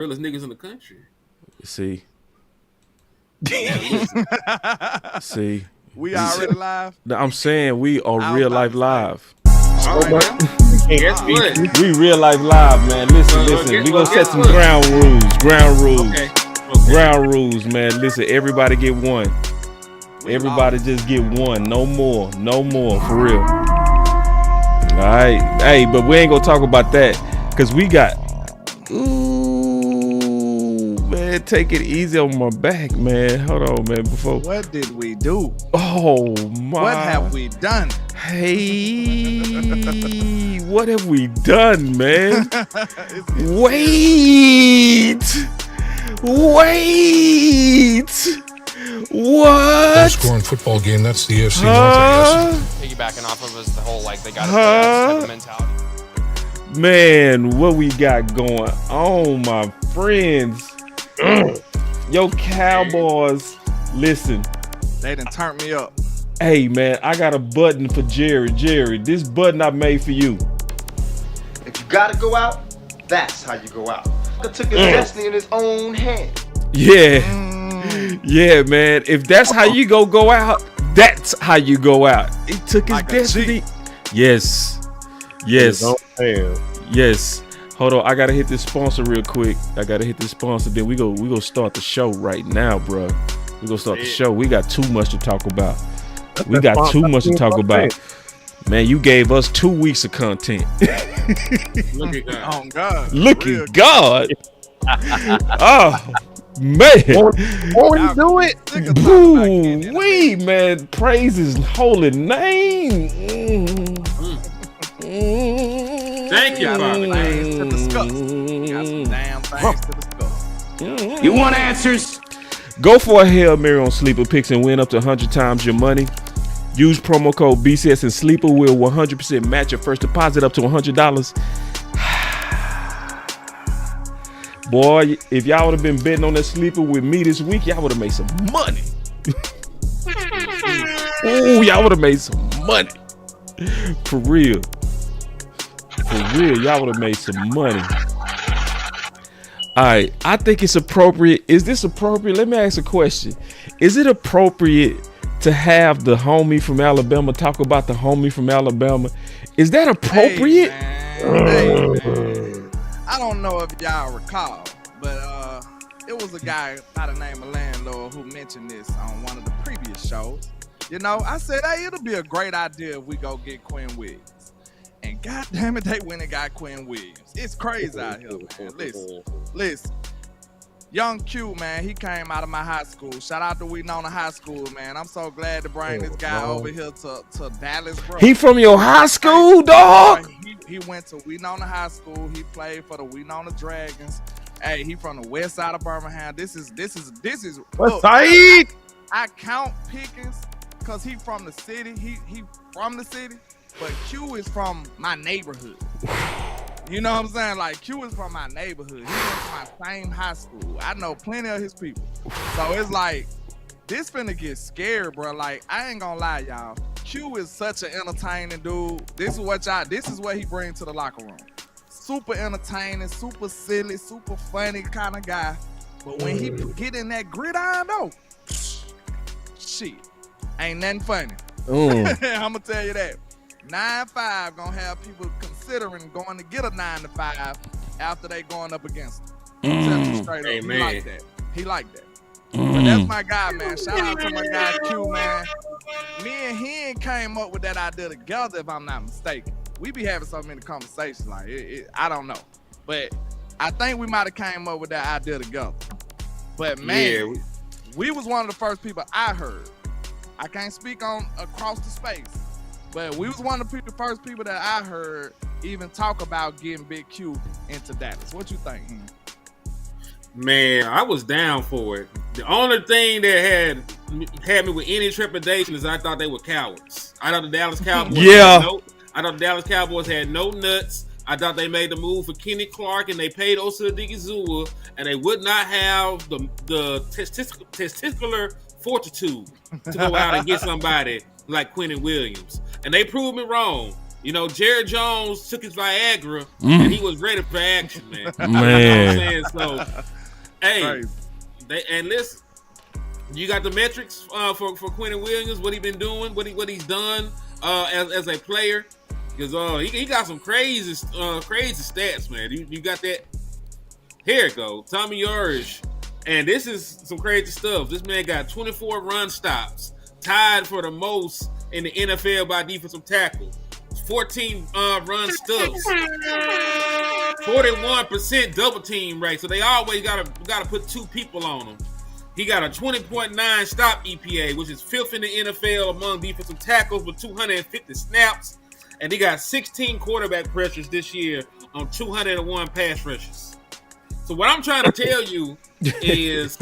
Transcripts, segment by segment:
realest niggas in the country. See, Yeah, see. We already live. I'm saying we are I was real about live to say. live. all So right much. now. Can't Guess beat what? you. We real life live, man. Listen, listen. We gonna set guess some what? ground rules. Ground rules. Okay. Okay. Ground rules, man. Listen, everybody get one. We Everybody lost. just get one. No more. No more. For real. All right. Hey, but we ain't gonna talk about that because we got. Ooh, man, take it easy on my back, man. Hold on, man. Before. What did we do? Oh my. What have we done? Hey, what have we done, man? It's Wait. Low What? scoring football game. That's the AFC North, I Huh? Piggybacking off of us the whole like they got to play type of mentality. Man, what we got going on, my friends? Yo, Cowboys, listen. They done turned me up. Hey, man, I got a button for Jerry. Jerry, this button I made for you. If you gotta go out, that's how you go out. He took his destiny in his own hand. Yeah. Yeah, man. If that's how you go out, that's how you go out. He took his Like a destiny. Yes. Yes. Yes. Hold on. I gotta hit this sponsor real quick. Then we go start the show right now, bro. We gonna start the show. We got too much to talk about. Man, you gave us 2 weeks of content. Look at God. Oh God. Look Real at God. Oh man. Won't you do it? sick of talking about Ooh, Kenny. wee, man. Praise his holy name. Thank you, Father. Things to discuss. We got some damn things to discuss. You want answers? Go for a Hail Mary on Sleeper Picks and win up to 100 times your money. Use promo code BCS and Sleeper will 100% match your first deposit up to $100. Boy, if y'all would have been betting on that Sleeper with me this week, y'all would have made some money. Ooh, y'all would have made some money. For real. Y'all would have made some money. All right, I think it's appropriate. Is this appropriate? Let me ask a question. Is it appropriate to have the homie from Alabama talk about the homie from Alabama? Is that appropriate? Hey, man. I don't know if y'all recall, but it was a guy by the name of Landlord who mentioned this on one of the previous shows. You know, I said, hey, it'll be a great idea if we go get Quinn Williams. And God damn it, they went and got Quinn Williams. It's crazy out here, man. Listen. Young Q, man, he came out of my high school. Shout out to Winona High School, man. I'm so glad to bring this guy over here to Dallas, bro. He from your high school, dog? He went to Winona High School. He played for the Winona Dragons. Hey, he from the west side of Birmingham. This is What's side? I count Pickens because he from the city. He from the city, but Q is from my neighborhood. You know what I'm saying? Like, Q is from my neighborhood. He went to my same high school. I know plenty of his people. So it's like, this finna get scared, bro. Like, I ain't gonna lie, y'all. Q is such an entertaining dude. This is what he brings to the locker room. Super entertaining, super silly, super funny kind of guy. But when he get in that gridiron, though, shit, ain't nothing funny. I'm gonna tell you that. 9-5 gonna have people considering going to get a 9-5 after they going up against him. Tell you straight up, Amen. He like that. But that's my guy, man. Shout out to my guy Q, man. Me and he came up with that idea together, if I'm not mistaken. We be having so many conversations, like I don't know, but I think we might have came up with that idea together. But man, we was one of the first people I heard. I can't speak on across the space, but we was one of the first people that I heard even talk about getting Big Q into Dallas. What you think? Man, I was down for it. The only thing that had me with any trepidation is I thought they were cowards. I thought the Dallas Cowboys had no nuts. I thought they made the move for Kenny Clark and they paid Osa Odigizua, and they would not have the testicular fortitude to go out and get somebody like Quentin Williams. And they proved me wrong. You know, Jerry Jones took his Viagra and he was ready for action, man. Man. You know what I'm saying? So, hey, Crazy. listen, you got the metrics for Quentin Williams, what he been doing, what he's done as a player, because he got some crazy stats, man. You got that. Here it go, Tommy Urish, and this is some crazy stuff. This man got 24 run stops, tied for the most in the NFL by defensive tackle. 14 run stuffs, 41% double team rate. So they always gotta put two people on them. He got a 20.9 stop EPA, which is fifth in the NFL among defensive tackles with 250 snaps, and he got 16 quarterback pressures this year on 201 pass rushes. So what I'm trying to tell you is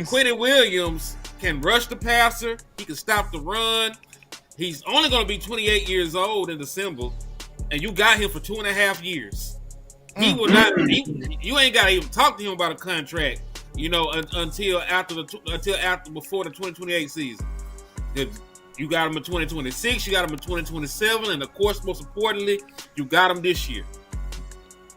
Quentin Williams can rush the passer. He can stop the run. He's only going to be 28 years old in December, and you got him for 2.5 years. He will not. You ain't got to even talk to him about a contract, until before the 2028 season. You got him in 2026. You got him in 2027, and of course, most importantly, you got him this year.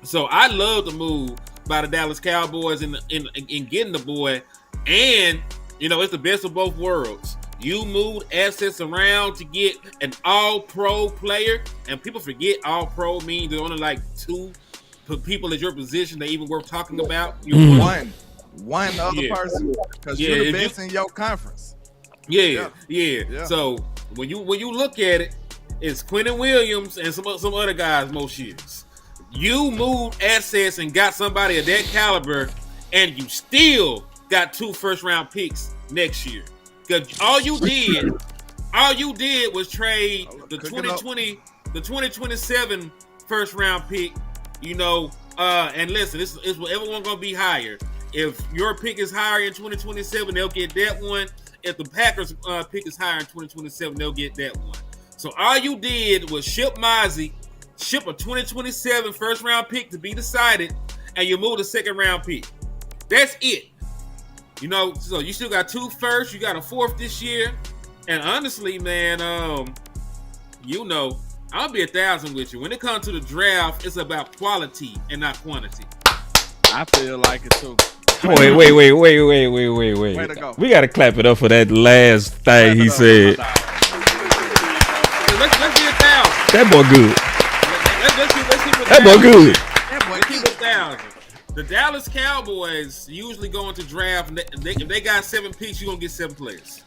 So I love the move by the Dallas Cowboys in getting the boy, and it's the best of both worlds. You moved assets around to get an all-pro player, and people forget all-pro means there's only like two people at your position that even worth talking about. One other person, because you're the best in your conference. Yeah. So when you look at it, it's Quentin Williams and some other guys most years. You moved assets and got somebody of that caliber, and you still got 2 first-round picks next year. Because all you did was trade the 2027 first-round pick. And listen, this is what everyone's gonna be higher. If your pick is higher in 2027, they'll get that one. If the Packers pick is higher in 2027, they'll get that one. So all you did was ship a 2027 first-round pick to be decided, and you moved a second-round pick. That's it. So you still got 2 firsts, you got a 4th this year, and honestly, man, I'll be 1,000 with you. When it comes to the draft, it's about quality and not quantity. I feel like it too. Wait. Way to go. We got to clap it up for that last thing he said. Let's get 1,000. That boy good. Let's keep it That boy good. Let's keep it 1,000. The Dallas Cowboys usually go into draft, and if they got 7 picks, you're going to get 7 players.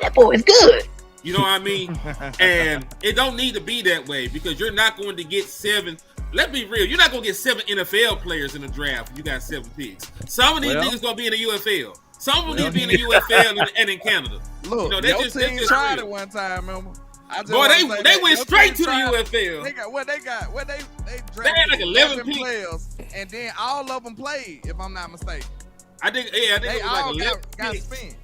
That boy is good. You know what I mean? And it don't need to be that way, because you're not going to get 7. Let's be real. You're not going to get 7 NFL players in the draft if you got 7 picks. Some of these niggas going to be in the UFL. Some of them need to be in the UFL and in Canada. Look, your team tried it one time, remember? Boy, they went straight to the UFL. They drafted They had like 11 players, and then all of them played, if I'm not mistaken. I think They it was like all 11 got picks. spin.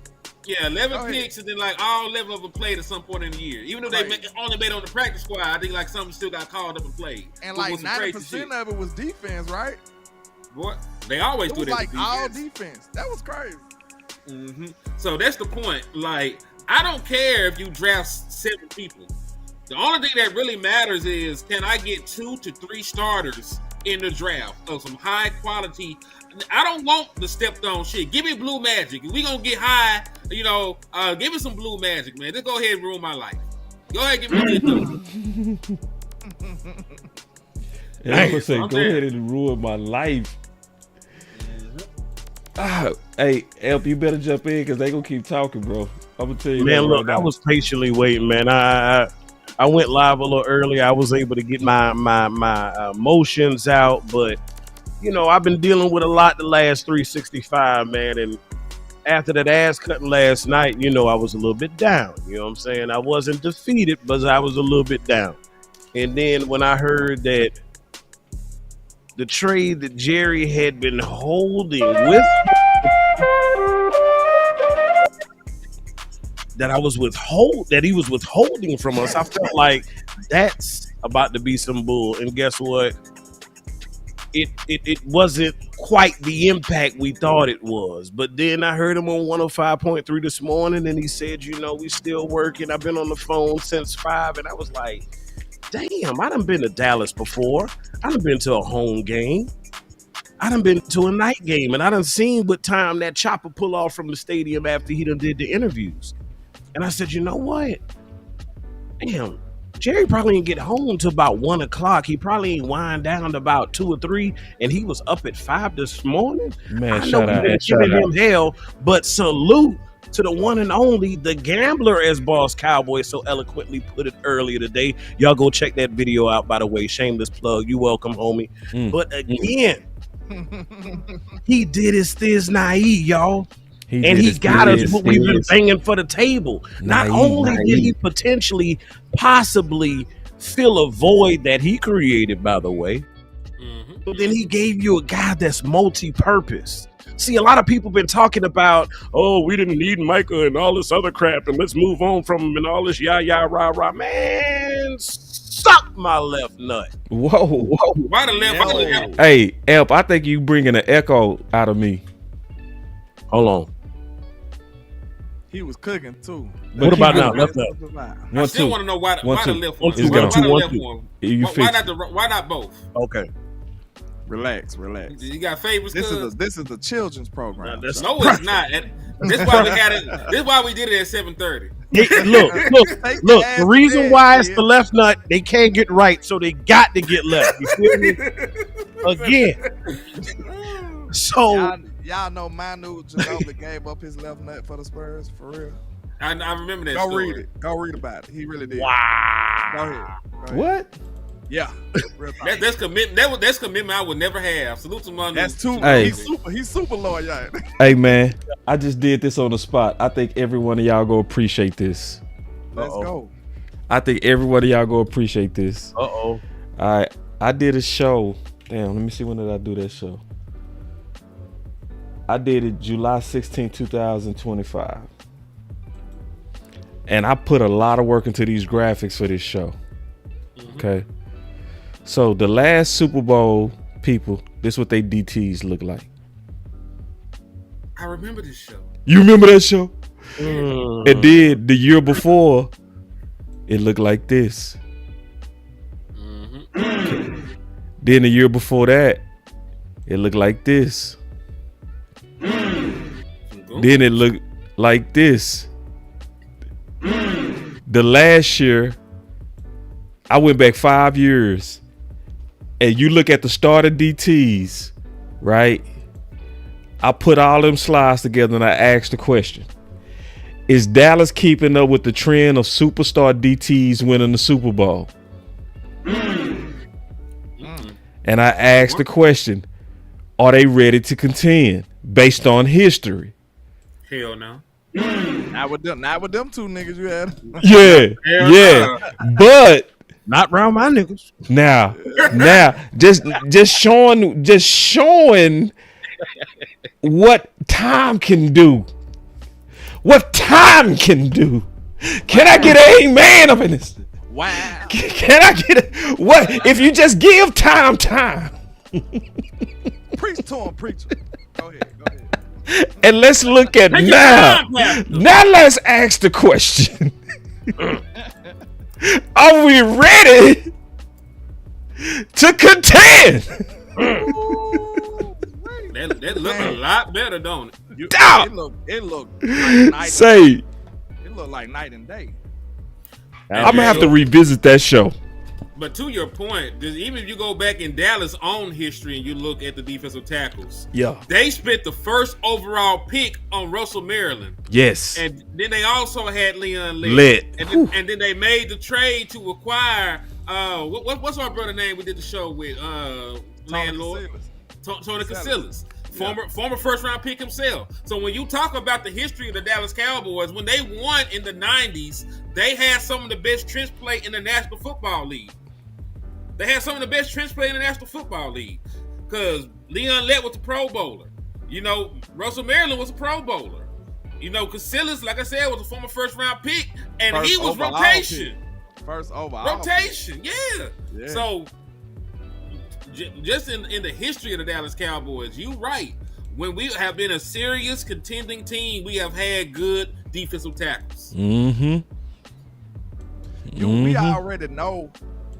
Yeah, 11 picks, and then like all 11 of them played at some point in the year. Even though they only made on the practice squad, I think like some still got called up and played. And like 90% of it was defense, right? Boy, they always do It was that. like all defense. That was crazy. Mm-hmm. So that's the point. Like, I don't care if you draft 7 people. The only thing that really matters is, can I get 2 to 3 starters in the draft of some high quality? I don't want the stepped on shit. Give me blue magic. If we gonna get high, give me some blue magic, man. Just go ahead and ruin my life. Go ahead and give me go ahead and ruin my life. Hey, Elp, you better jump in, because they gonna keep talking, bro. I'm gonna tell you. Man, look, I was patiently waiting, man. I went live a little early. I was able to get my emotions out, but I've been dealing with a lot the last 365, man. And after that ass cutting last night, I was a little bit down. You know what I'm saying? I wasn't defeated, but I was a little bit down. And then when I heard that the trade that Jerry had been holding with, that he was withholding from us, I felt like that's about to be some bull. And guess what? It wasn't quite the impact we thought it was. But then I heard him on 105.3 this morning, and he said, we still working. I've been on the phone since 5, and I was like, damn, I done been to Dallas before. I done been to a home game. I done been to a night game, and I done seen what time that chopper pull off from the stadium after he done did the interviews. And I said, you know what? Damn, Jerry probably ain't get home till about 1 o'clock. He probably ain't wind down to about 2 or 3, and he was up at 5 this morning. Man, I know shout out. we've been giving him hell, but salute to the one and only, the gambler, as Boss Cowboy so eloquently put it earlier today. Y'all go check that video out, by the way. Shameless plug. You welcome, homie. But again, he did his Thiz Naive, y'all. He got us what we've been banging for the table. Not only did he potentially, possibly fill a void that he created, by the way, but then he gave you a guy that's multi-purpose. See, a lot of people been talking about, oh, we didn't need Micah and all this other crap, and let's move on from him and all this rah. Man, suck my left nut. Whoa. Why the left? Hey, Elp, I think you bringing an echo out of me. Hold on. He was cooking too. What about now? Left up. I still want to know why the left one. Why not both? Okay. Relax. You got favorites? This is the children's program. No, it's not. This why we got it. This why we did it at 7:30. Look. The reason why it's the left nut, they can't get right, so they got to get left. You feel me? Again. So y'all know Manu Ginobili gave up his left nut for the Spurs, for real. I remember that. Go story. read it. Go read about it. He really did. Wow. Go ahead. What? Yeah. That's commitment. That's commitment I would never have. Salute to Manu. That's too. Hey. He's super loyal. Hey, man, I just did this on the spot. I think every one of y'all go appreciate this. Let's go. I think every one of y'all go appreciate this. Uh-oh. All right, I did a show. Damn, let me see, when did I do that show? I did it July 16, 2025. And I put a lot of work into these graphics for this show. Okay. So the last Super Bowl people, this is what they DTs look like. I remember this show. You remember that show? It did the year before. It looked like this. Then the year before that, it looked like this. Then it looked like this. The last year, I went back 5 years, and you look at the starter DTs, right? I put all them slides together and I asked the question: is Dallas keeping up with the trend of superstar DTs winning the Super Bowl? And I asked the question: are they ready to contend based on history? Hell no. Not with them two niggas you had. Yeah. But not round my niggas. Now, just showing what time can do. What time can do. Can I get an amen up in this? Wow. Can I get it? What if you just give time? Preach to him, preacher. Go ahead. And let's look at now. Now let's ask the question: are we ready to contend? That look a lot better, don't it? It look like night. Say, it look like night and day. I'm gonna have to revisit that show. But to your point, even if you go back in Dallas' own history and you look at the defensive tackles, they spent the first overall pick on Russell Maryland. Yes. And then they also had Leon Lett. And then they made the trade to acquire what's our brother name we did the show with? Landlord. Tony Casillas. Former first round pick himself. So when you talk about the history of the Dallas Cowboys, when they won in the 90s, they had some of the best trench play in the National Football League. Because Leon Lett was a Pro Bowler. You know, Russell Maryland was a Pro Bowler. You know, Casillas, like I said, was a former first round pick, and he was rotation. First overall. Rotation, yeah. So just in the history of the Dallas Cowboys, you're right. When we have been a serious contending team, we have had good defensive tackles. We already know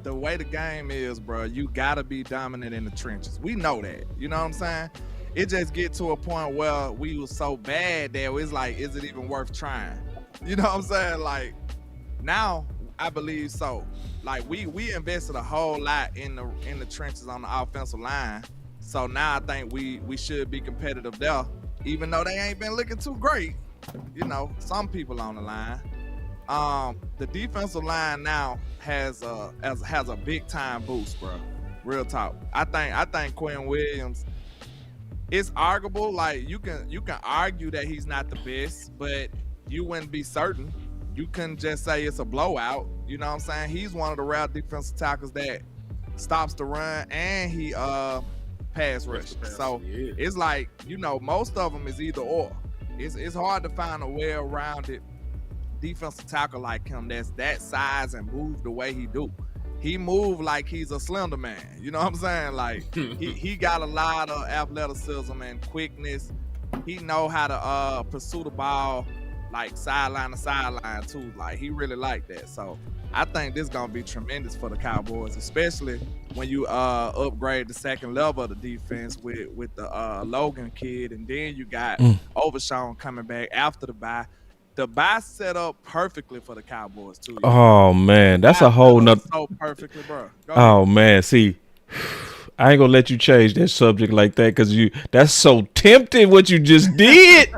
the way the game is, bro, you gotta be dominant in the trenches. We know that. You know what I'm saying? It just get to a point where we was so bad that it's like, is it even worth trying? You know what I'm saying? Like, now I believe so. Like, we invested a whole lot in the trenches on the offensive line. So now I think we should be competitive there, even though they ain't been looking too great. You know, some people on the line. The defensive line now has a big time boost, bro. Real talk. I think Quinn Williams. It's arguable. Like, you can argue that he's not the best, but you wouldn't be certain. You couldn't just say it's a blowout. You know what I'm saying? He's one of the rare defensive tackles that stops the run and he pass rush. So it's like, you know, most of them is either or. It's hard to find a well-rounded defensive tackle like him that's that size and move the way he do. He move like he's a slender man. You know what I'm saying? Like, he got a lot of athleticism and quickness. He know how to pursue the ball like sideline to sideline too. Like, he really like that. So I think this gonna be tremendous for the Cowboys, especially when you upgrade the second level of the defense with the Logan kid, and then you got Overshawn coming back after the bye. The bye set up perfectly for the Cowboys too. Oh man, that's a whole nother. So perfectly, bro. Oh man, see, I ain't gonna let you change that subject like that because that's so tempting what you just did.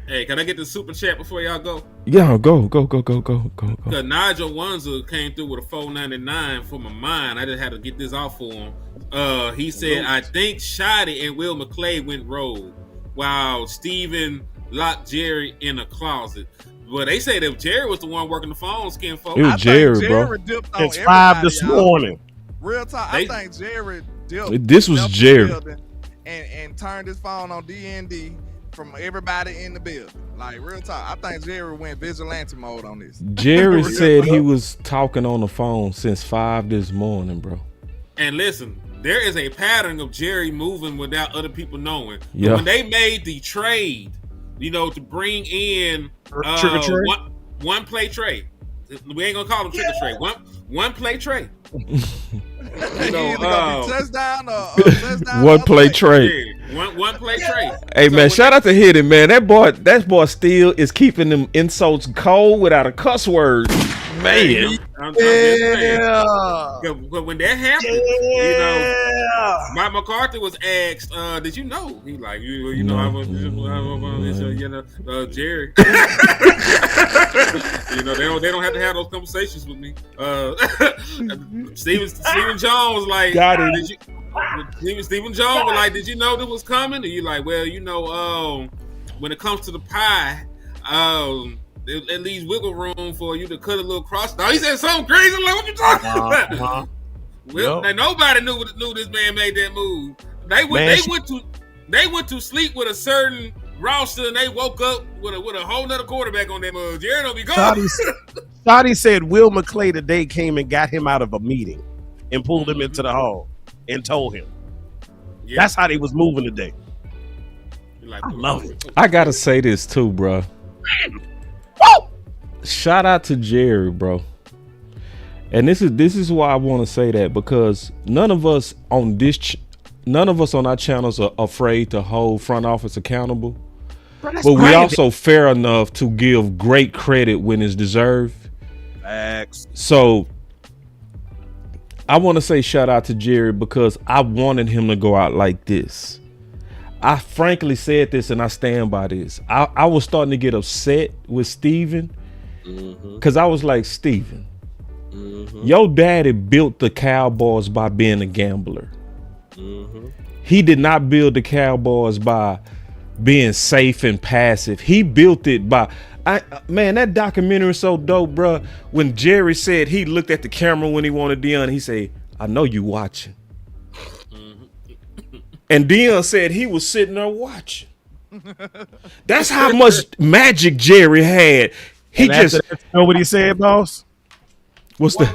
Hey, can I get the super chat before y'all go? Yeah, go. Because Nigel Wanzer came through with a $4.99 for my mind. I just had to get this off for him. He said, I think Shotty and Will McClay went rogue while Steven locked Jerry in a closet. Well, they say that Jerry was the one working the phone, skin folks. It was Jerry, bro. It's 5 this morning. Real talk. I think Jerry dipped. This was Jerry. And turned his phone on DND from everybody in the building. Like, real talk. I think Jerry went vigilante mode on this. Jerry said he was talking on the phone since 5 this morning, bro. And listen, there is a pattern of Jerry moving without other people knowing. Yeah. When they made the trade, you know, to bring in one play trade. We ain't gonna call them trick or trade. One play trade. You know, touchdown or touchdown. One play trade. One play trade. Hey man, shout out to Hidden, man. That boy still is keeping them insults cold without a cuss word. Man. But when that happened, you know, Mike McCarthy was asked, did you know? He like, you know, I was Jerry. You know, they don't have to have those conversations with me. Stephen Jones like, Stephen Jones was like, did you know this was coming? And you like, well, you know, when it comes to the pie, it leaves wiggle room for you to cut a little cross. Now he said something crazy. I'm like, what you talking about? Well, now nobody knew this man made that move. They went to sleep with a certain roster and they woke up with a whole nother quarterback on that move. Jerry don't be gone. Scotty said Will McClay today came and got him out of a meeting and pulled him into the hall and told him. Yeah. That's how they was moving today. Like, I love it. I gotta say this too, bro. Shout out to Jerry, bro. And this is why I want to say that, because none of us on our channels are afraid to hold front office accountable. Bro, but we also fair enough to give great credit when it's deserved. Facts. So I want to say shout out to Jerry because I wanted him to go out like this. I frankly said this and I stand by this. I was starting to get upset with Steven because I was like, Steven, your daddy built the Cowboys by being a gambler. He did not build the Cowboys by being safe and passive. He built it by, man, that documentary is so dope, bro. When Jerry said he looked at the camera when he wanted Dion, he said, I know you watching. And Dion said he was sitting there watching. That's how much magic Jerry had. He just know what he said, boss. What's the?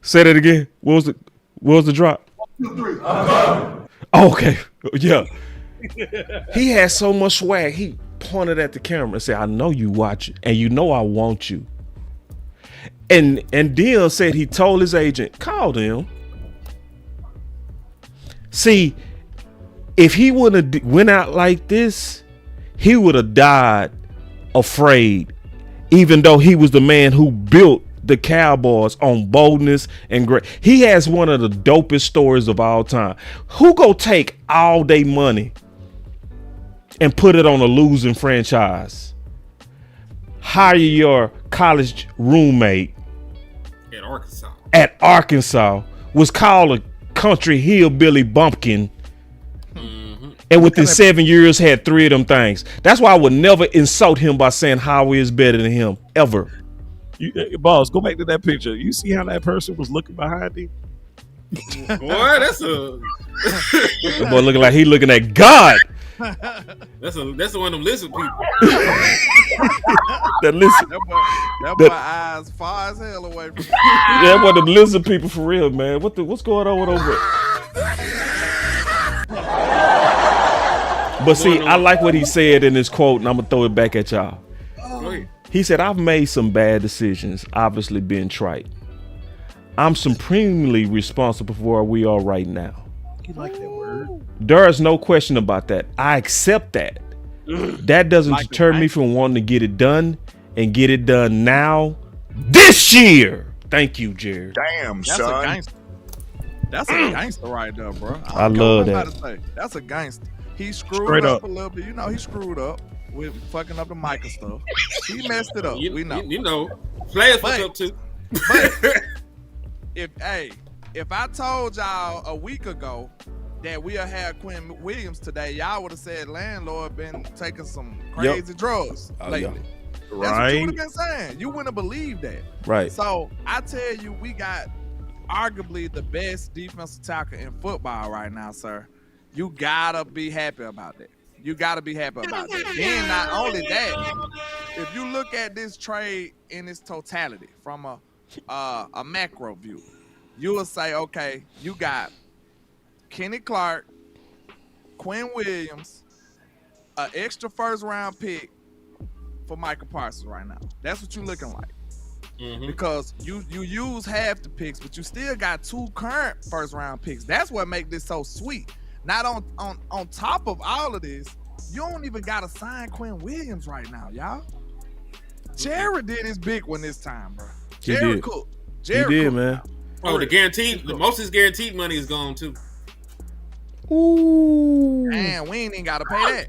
Say that again. What was the drop? 1, 2, 3. Oh, okay. Yeah. He had so much swag. He pointed at the camera and said, I know you watching and you know I want you. And Dill said he told his agent, call them. See, if he wouldn't have went out like this, he would have died afraid, even though he was the man who built the Cowboys on boldness and great. He has one of the dopest stories of all time. Who go take all day money and put it on a losing franchise? Hire your college roommate at Arkansas, was called a country hillbilly bumpkin, and within 7 years had 3 of them things. That's why I would never insult him by saying Howie is better than him, ever. Boss, go back to that picture. You see how that person was looking behind him? Boy, that's a That boy looking like he looking at God. that's one of them lizard people. That listen, That boy eyes far as hell away from yeah, one of them lizard people for real, man. What's going on with over? But see, I like what he said in his quote, and I'm gonna throw it back at y'all. He said, "I've made some bad decisions, obviously being trite. I'm supremely responsible for where we are right now. You like that word? There is no question about that. I accept that. That doesn't deter me from wanting to get it done and get it done now, this year." Thank you, Jared. Damn, son. That's a gangster right there, bro. I love that. That's a gangster. He screwed up a little bit. You know, he screwed up with fucking up the mic and stuff. He messed it up. We know. You know, players fuck up too. But if I told y'all a week ago that we'll have Quinn Williams today, y'all would have said Landlord been taking some crazy drugs lately. That's what you would have been saying. You wouldn't have believed that. Right. So I tell you, we got arguably the best defensive tackle in football right now, sir. You gotta be happy about that. You gotta be happy about that. Then not only that, if you look at this trade in its totality from a macro view, you will say, okay, you got Kenny Clark, Quinn Williams, an extra first round pick for Michael Parsons right now. That's what you're looking like. Because you use half the picks, but you still got 2 current first round picks. That's what makes this so sweet. Not on top of all of this, you don't even gotta sign Quinn Williams right now, y'all. Jared did his big one this time, bro. Jared cooked. He did, man. Oh, most of his guaranteed money is gone too. Ooh. Man, we ain't even gotta pay that.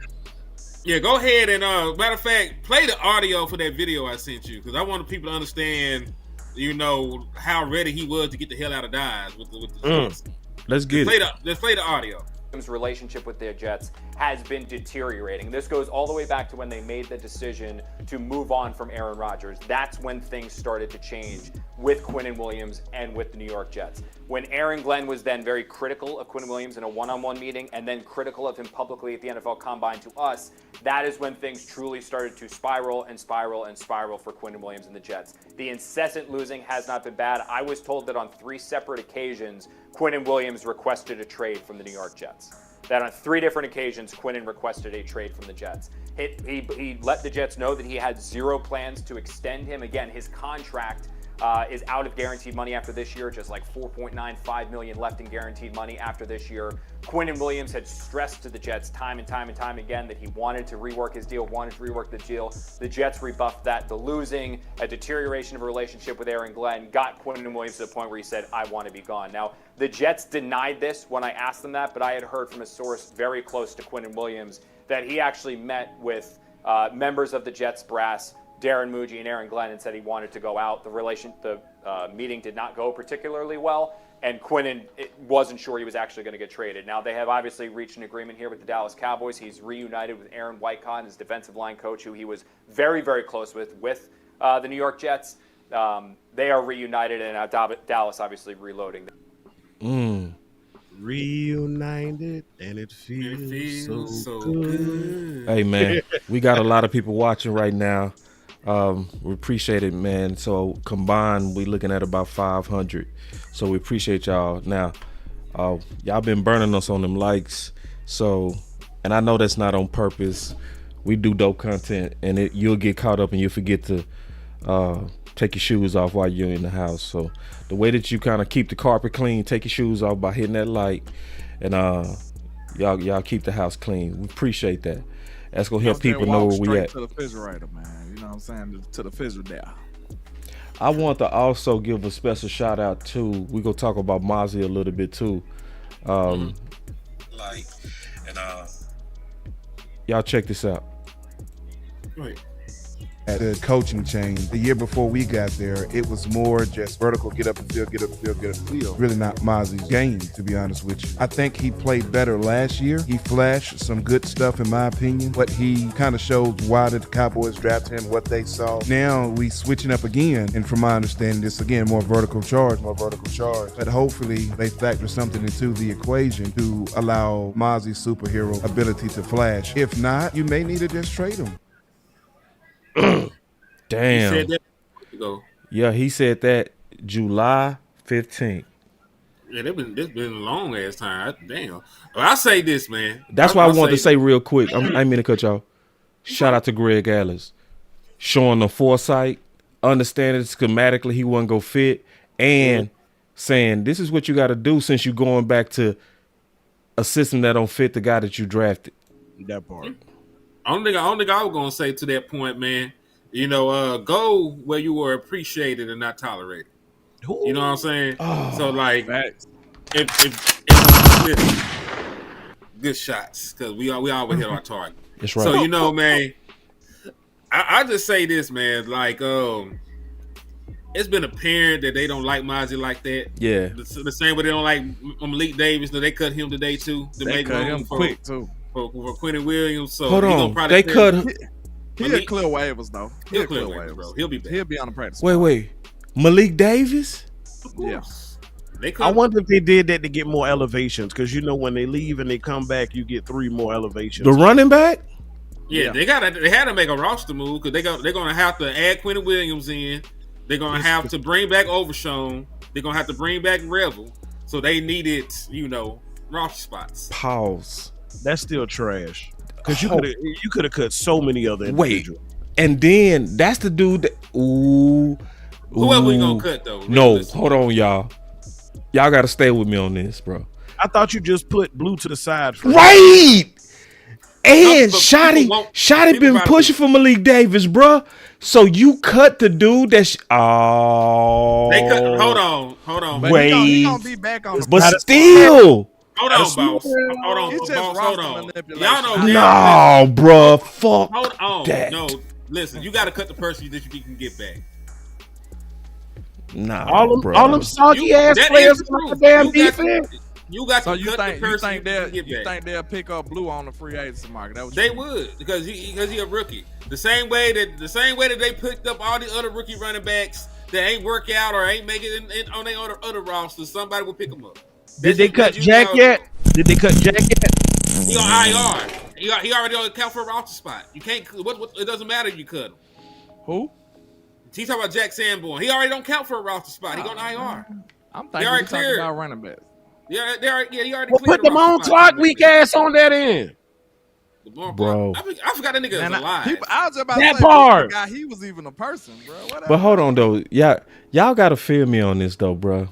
Yeah, go ahead and matter of fact, play the audio for that video I sent you, because I want people to understand, you know, how ready he was to get the hell out of Dodge with the Let's get it. Let's play the audio. Relationship with their Jets has been deteriorating. This goes all the way back to when they made the decision to move on from Aaron Rodgers. That's when things started to change with Quinnen Williams and with the New York Jets. When Aaron Glenn was then very critical of Quinnen Williams in a one-on-one meeting and then critical of him publicly at the NFL Combine to us, that is when things truly started to spiral and spiral and spiral for Quinnen Williams and the Jets. The incessant losing has not been bad. I was told that on 3 separate occasions, Quinnen Williams requested a trade from the New York Jets. That on 3 different occasions, Quinnen requested a trade from the Jets. He let the Jets know that he had 0 plans to extend him. Again, his contract is out of guaranteed money after this year, just like $4.95 million left in guaranteed money after this year. Quinnen Williams had stressed to the Jets time and time and time again that he wanted to rework his deal, wanted to rework the deal. The Jets rebuffed that. The losing, a deterioration of a relationship with Aaron Glenn got Quinnen Williams to the point where he said, I want to be gone. Now, the Jets denied this when I asked them that, but I had heard from a source very close to Quinnen Williams that he actually met with members of the Jets brass, Darren Muji and Aaron Glenn, and said he wanted to go out. The meeting did not go particularly well, and Quinnen wasn't sure he was actually going to get traded. Now, they have obviously reached an agreement here with the Dallas Cowboys. He's reunited with Aaron Wycott, his defensive line coach, who he was very, very close with the New York Jets. They are reunited, and Dallas obviously reloading. Reunited, and it feels so good. Hey, man, we got a lot of people watching right now. We appreciate it, man. So combined, we looking at about 500. So we appreciate y'all. Now, y'all been burning us on them likes. So, and I know that's not on purpose. We do dope content, and you'll get caught up and you'll forget to take your shoes off while you're in the house. So the way that you kind of keep the carpet clean, take your shoes off by hitting that light, and y'all keep the house clean. We appreciate that. That's gonna help people know where we at. To the refrigerator, man. You know what I'm saying? To the refrigerator. I want to also give a special shout out to. We gonna talk about Mozzie a little bit too. Y'all check this out. Right. At the coaching change, the year before we got there, it was more just vertical, get up the field, get up the field, get up the field. Really not Mozzie's game, to be honest with you. I think he played better last year. He flashed some good stuff, in my opinion, but he kind of shows why the Cowboys drafted him, what they saw. Now we switching up again, and from my understanding, it's again more vertical charge. But hopefully they factor something into the equation to allow Mozzie's superhero ability to flash. If not, you may need to just trade him. Damn. He said that ago. Yeah, he said that July 15th. Yeah, it's been a long ass time. Damn. Well, I say this, man. That's why I wanted to say real quick. I didn't mean to cut y'all. Shout out to Greg Ellis. Showing the foresight, understanding schematically he wasn't go fit, and saying this is what you got to do since you're going back to a system that don't fit the guy that you drafted. That part. Only thing I was gonna say to that point, man, go where you were appreciated and not tolerated. You know what I'm saying? Oh, so like, if good shots, because we always hit our target. That's right. So man, I just say this, man, like it's been apparent that they don't like Mozzie like that. Yeah. The same way they don't like Malik Davis. They cut him today too. They cut him quick too. For Quentin Williams. So hold on. They cut him. He'll clear waivers though. He'll clear waivers, bro. He'll be back. He'll be on the practice squad. Wait. Malik Davis? Of course. Yeah. I wonder if they did that to get more elevations, because when they leave and they come back, you get 3 more elevations. The running back? Yeah, they had to make a roster move because they're gonna have to add Quentin Williams in. They're gonna have to bring back Overshown. They're gonna have to bring back Revel. So they needed, roster spots. Pause. That's still trash. Because you could have cut so many other individuals. And then that's the dude that whoever we gonna cut though. No, hold on, y'all. Y'all gotta stay with me on this, bro. I thought you just put Blue to the side for right. And Shotty been pushing for Malik Davis, bro. So you cut the dude that they cut. Hold on. But wait, he gonna be back on. But still. Hold on, boss. Hold on. Y'all know. No, bro. Fuck. Hold on. That. No, listen. You got to cut the person that you can get back. Nah, all them soggy ass players on the damn defense. You got to cut the person you think they'll pick up Blue on the free agency market? They would because he a rookie. The same way that they picked up all the other rookie running backs that ain't work out or ain't make it on their other rosters, somebody will pick them up. Did they cut Jack yet? He on IR. He already on account for a roster spot. You can't. It doesn't matter if you cut him. Who? He's talking about Jack Sanborn. He already don't count for a roster spot. He on IR. I'm thinking he's talking about running backs. Yeah, he already cleared. Put them on clock, weak ass on that end. Bro, I forgot that nigga was alive. I was just about that to say, part. Guy, he was even a person, bro. Whatever. But hold on though, y'all gotta feel me on this though, bro.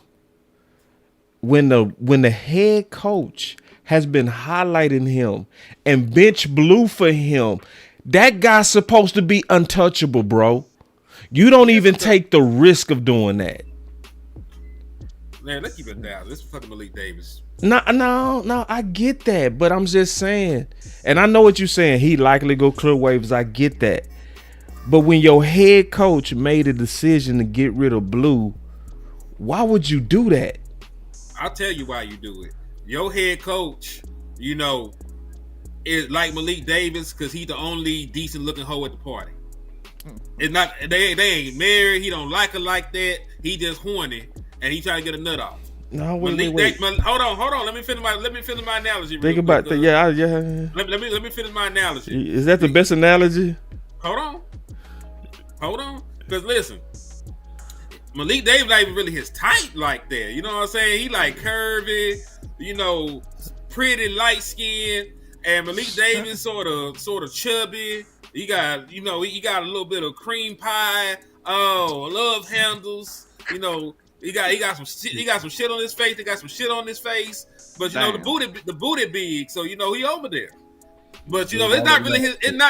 When the head coach has been highlighting him and bench Blue for him, that guy's supposed to be untouchable, bro. You don't even take the risk of doing that. Man, let's keep it down. This is fucking Malik Davis. No, I get that, but I'm just saying, and I know what you're saying. He likely go clear waivers. I get that, but when your head coach made a decision to get rid of Blue, why would you do that? I'll tell you why you do it. Your head coach, is like Malik Davis because he's the only decent looking hoe at the party. It's not they ain't married. He don't like her like that. He just horny and he trying to get a nut off. No, wait. Hold on. Let me finish my analogy. Think about that. Yeah. Let me finish my analogy. Is that the best analogy? Hold on. Because listen, Malik Davis not even really his type like that. You know what I'm saying? He like curvy, pretty light skinned, and Malik Davis sort of chubby. He got a little bit of cream pie Oh, love handles. You know, he got some shit on his face. He got some shit on his face. But you know, the booty big. So you know he over there. But you know, it's not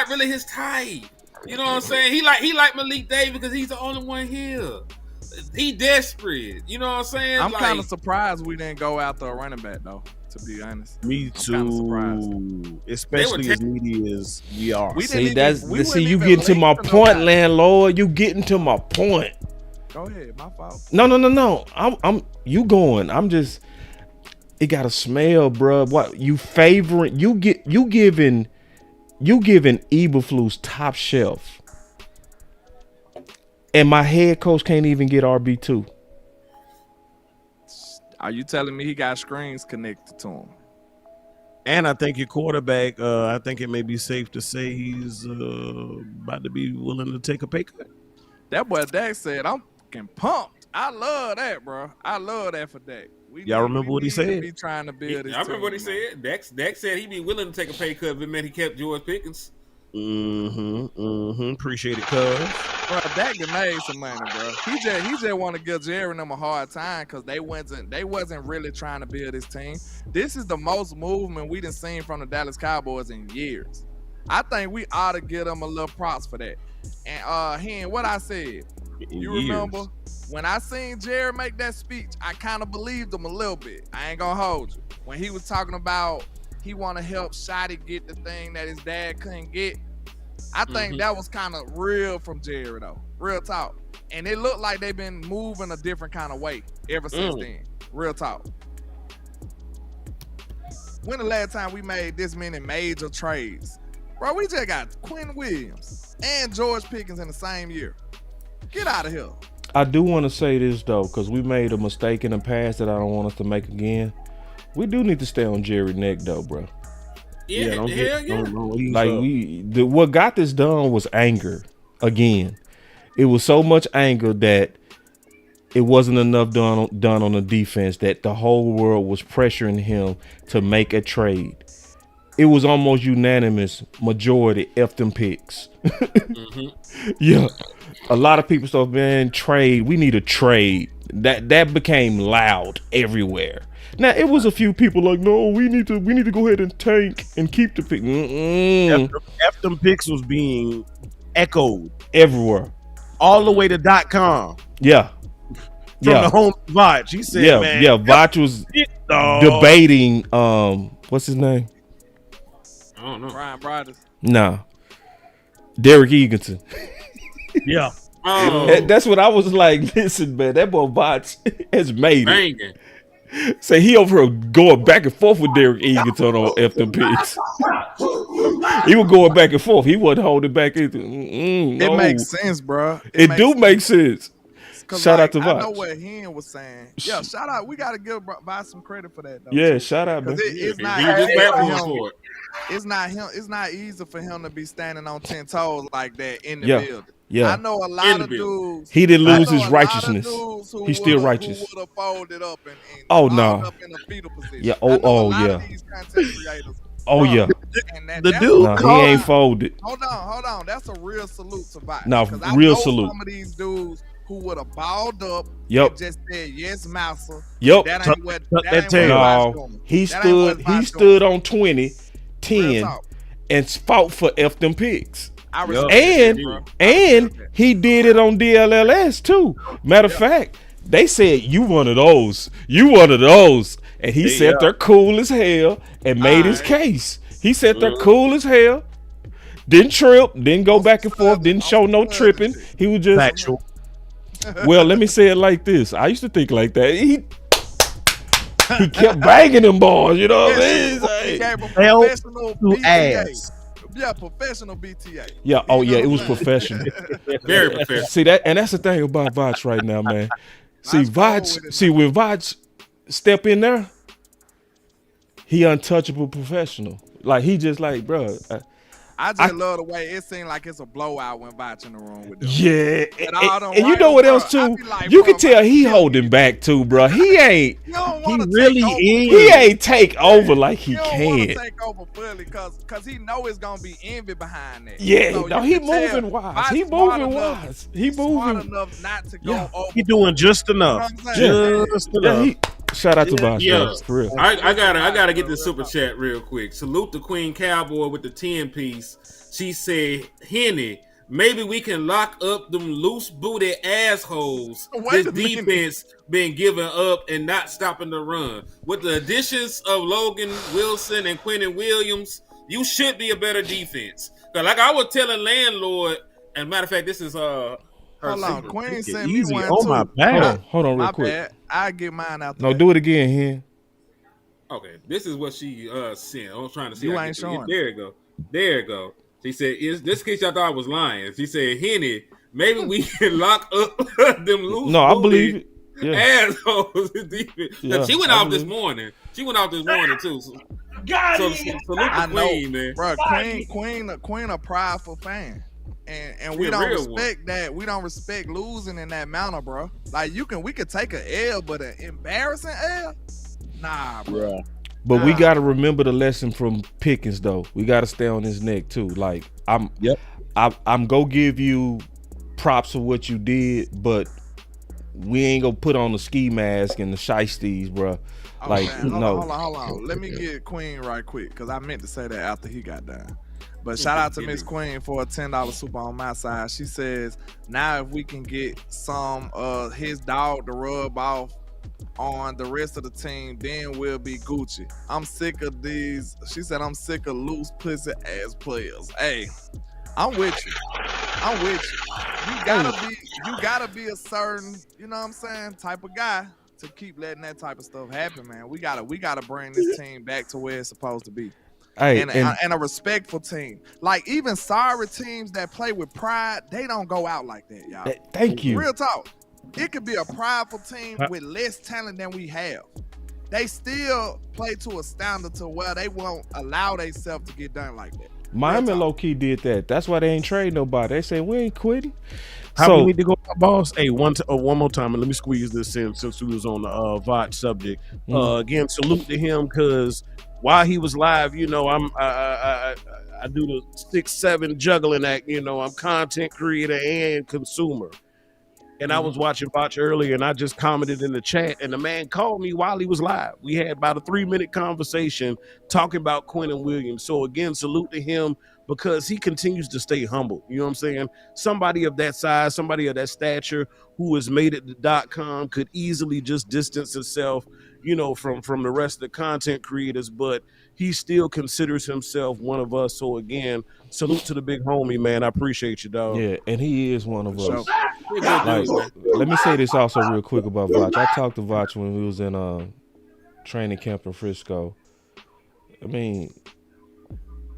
really his type. You know what I'm saying? He like Malik Davis because he's the only one here. He desperate. You know what I'm saying? I'm kind of surprised we didn't go after a running back though. To be honest, me too. Especially as needy as we are. You getting to my point, landlord. You getting to my point. Go ahead, my fault. No. I'm you going. I'm just. It got a smell, bro. What you favoring? You giving Eberflus top shelf, and my head coach can't even get RB2. Are you telling me he got screens connected to him? And I think your quarterback, I think it may be safe to say he's about to be willing to take a pay cut. That boy Dak said, I'm fucking pumped. I love that, bro. I love that for Dak. Y'all remember what he said? Be trying to build his I remember what he said. Dak said he'd be willing to take a pay cut if it meant he kept George Pickens. Appreciate it, cuz. Bro, Dak made some money, bro. He just want to give Jerry and them a hard time because they wasn't really trying to build his team. This is the most movement we done seen from the Dallas Cowboys in years. I think we ought to give them a little props for that. And Hen, what I said, you remember when I seen Jerry make that speech, I kind of believed him a little bit. I ain't gonna hold you. When he was talking about he want to help Shotty get the thing that his dad couldn't get, I think that was kind of real from Jerry though. Real talk. And it looked like they've been moving a different kind of way ever since then. Real talk. When the last time we made this many major trades? Bro, we just got Quinn Williams and George Pickens in the same year. Get out of here. I do want to say this though, because we made a mistake in the past that I don't want us to make again. We do need to stay on Jerry's neck though, bro. Yeah. What got this done was anger. Again, it was so much anger that it wasn't enough done on the defense that the whole world was pressuring him to make a trade. It was almost unanimous majority F them picks. Yeah. A lot of people started, man, trade. We need a trade. That became loud everywhere. Now it was a few people like, no, we need to go ahead and tank and keep the pick. F them picks was being echoed everywhere, all the way to .com. Yeah, from the home Vach. He said, man, Vach was debating. What's his name? I don't know. Brian Broders. Nah, Derek Eagleton. Yeah. That's what I was like. Listen, man, that boy Vach has made it. Say he over here going back and forth with Derek Eagleton on F them picks. He was going back and forth. He wasn't holding back. It makes sense, bro. It do make sense. Shout out to Vach. I know what Hen was saying. Yeah, shout out. We got to give Vach some credit for that, though. Yeah, shout out, man. It's not easy for him to be standing on 10 toes like that in the building. Yeah. I know a lot of dudes. He didn't lose his righteousness. He's still righteous. Who would have folded up and up in a fetal position. Yeah. The dude, he ain't folded. Hold on. That's a real salute to Vach. No, real salute. Some of these dudes who would have balled up and just said, yes, master. Yep. He stood on 20, 10, and fought for F them picks. And he did it on DLLS too. Matter of fact, they said you one of those, and he said they're cool as hell and made his case. He said they're cool as hell. Didn't trip, didn't go back and forth, didn't show no tripping. He was just factual. Well, let me say it like this. I used to think like that. He kept banging them balls, you know what I mean? Professional BTA. Yeah, professional BTA. Yeah, it was professional. Very professional. See that, and that's the thing about Vach right now, man. When Vach step in there, he untouchable professional. Like he just like, bro, I just love the way it seemed like it's a blowout when Vach in the room with them. Yeah, And and you know what else too? Like, you can tell he holding back too, bro. He ain't. He ain't take over like he don't can. Want to take over fully because he know it's gonna be envy behind that. Yeah, so no, he moving wise. He moving wise. He moving smart enough not to go over. He doing just enough. Just enough. Shout out to Boss, for real. I gotta get the super chat real quick. Salute the Queen Cowboy with the 10 piece. She said, Henny, maybe we can lock up them loose booty assholes. This defense been giving up and not stopping the run. With the additions of Logan Wilson and Quentin Williams, you should be a better defense. Cause like I was telling Landlord, and matter of fact, this is her. Hold on, Queen sent me easy one on too. my back. Hold on real My quick. bad. I get mine out. No, do it again, Hen. Okay, this is what she sent. I was trying to see. You ain't showing. There you go. There you go. She said, "Is this case y'all thought I was lying?" She said, "Henny, maybe we can lock up them loose." No, I believe it. Yeah. Assholes. Yeah, she went off this morning. She went off this morning too. So salute the Queen, man. Bro, Queen a prideful fan. And we don't respect that. We don't respect losing in that manner, bro. Like we could take an L, but an embarrassing L? Nah, bro. But we gotta remember the lesson from Pickens though. We gotta stay on his neck too. Like I'm gonna give you props for what you did, but we ain't gonna put on the ski mask and the shiesties, bro. Like hold on. Let me get Queen right quick because I meant to say that after he got done. But shout out to Miss Queen for a $10 super on my side. She says, now if we can get some his dog to rub off on the rest of the team, then we'll be Gucci. I'm sick of these. She said, I'm sick of loose pussy ass players. Hey, I'm with you. You gotta be a certain, you know what I'm saying, type of guy to keep letting that type of stuff happen, man. We gotta bring this team back to where it's supposed to be. Hey, and a respectful team. Like even sorry teams that play with pride, they don't go out like that, y'all. Thank you. Real talk. It could be a prideful team with less talent than we have. They still play to a standard to where they won't allow themselves to get done like that. Miami low key did that. That's why they ain't trade nobody. They say we ain't quitting. How we need to go, boss? Hey, one more time, and let me squeeze this in since we was on the Vought subject. Again, salute to him because while he was live, you know, I do the 6-7 juggling act. You know, I'm content creator and consumer. And I was watching Vought earlier, and I just commented in the chat, and the man called me while he was live. We had about a 3-minute conversation talking about Quentin Williams. So again, salute to him because he continues to stay humble. You know what I'm saying? Somebody of that size, somebody of that stature who has made it to .com could easily just distance himself, you know, from the rest of the content creators, but he still considers himself one of us. So again, salute to the big homie, man. I appreciate you, dog. Yeah, and he is one of us. Like, let me say this also real quick about Vought. I talked to Vought when we was in training camp in Frisco. I mean,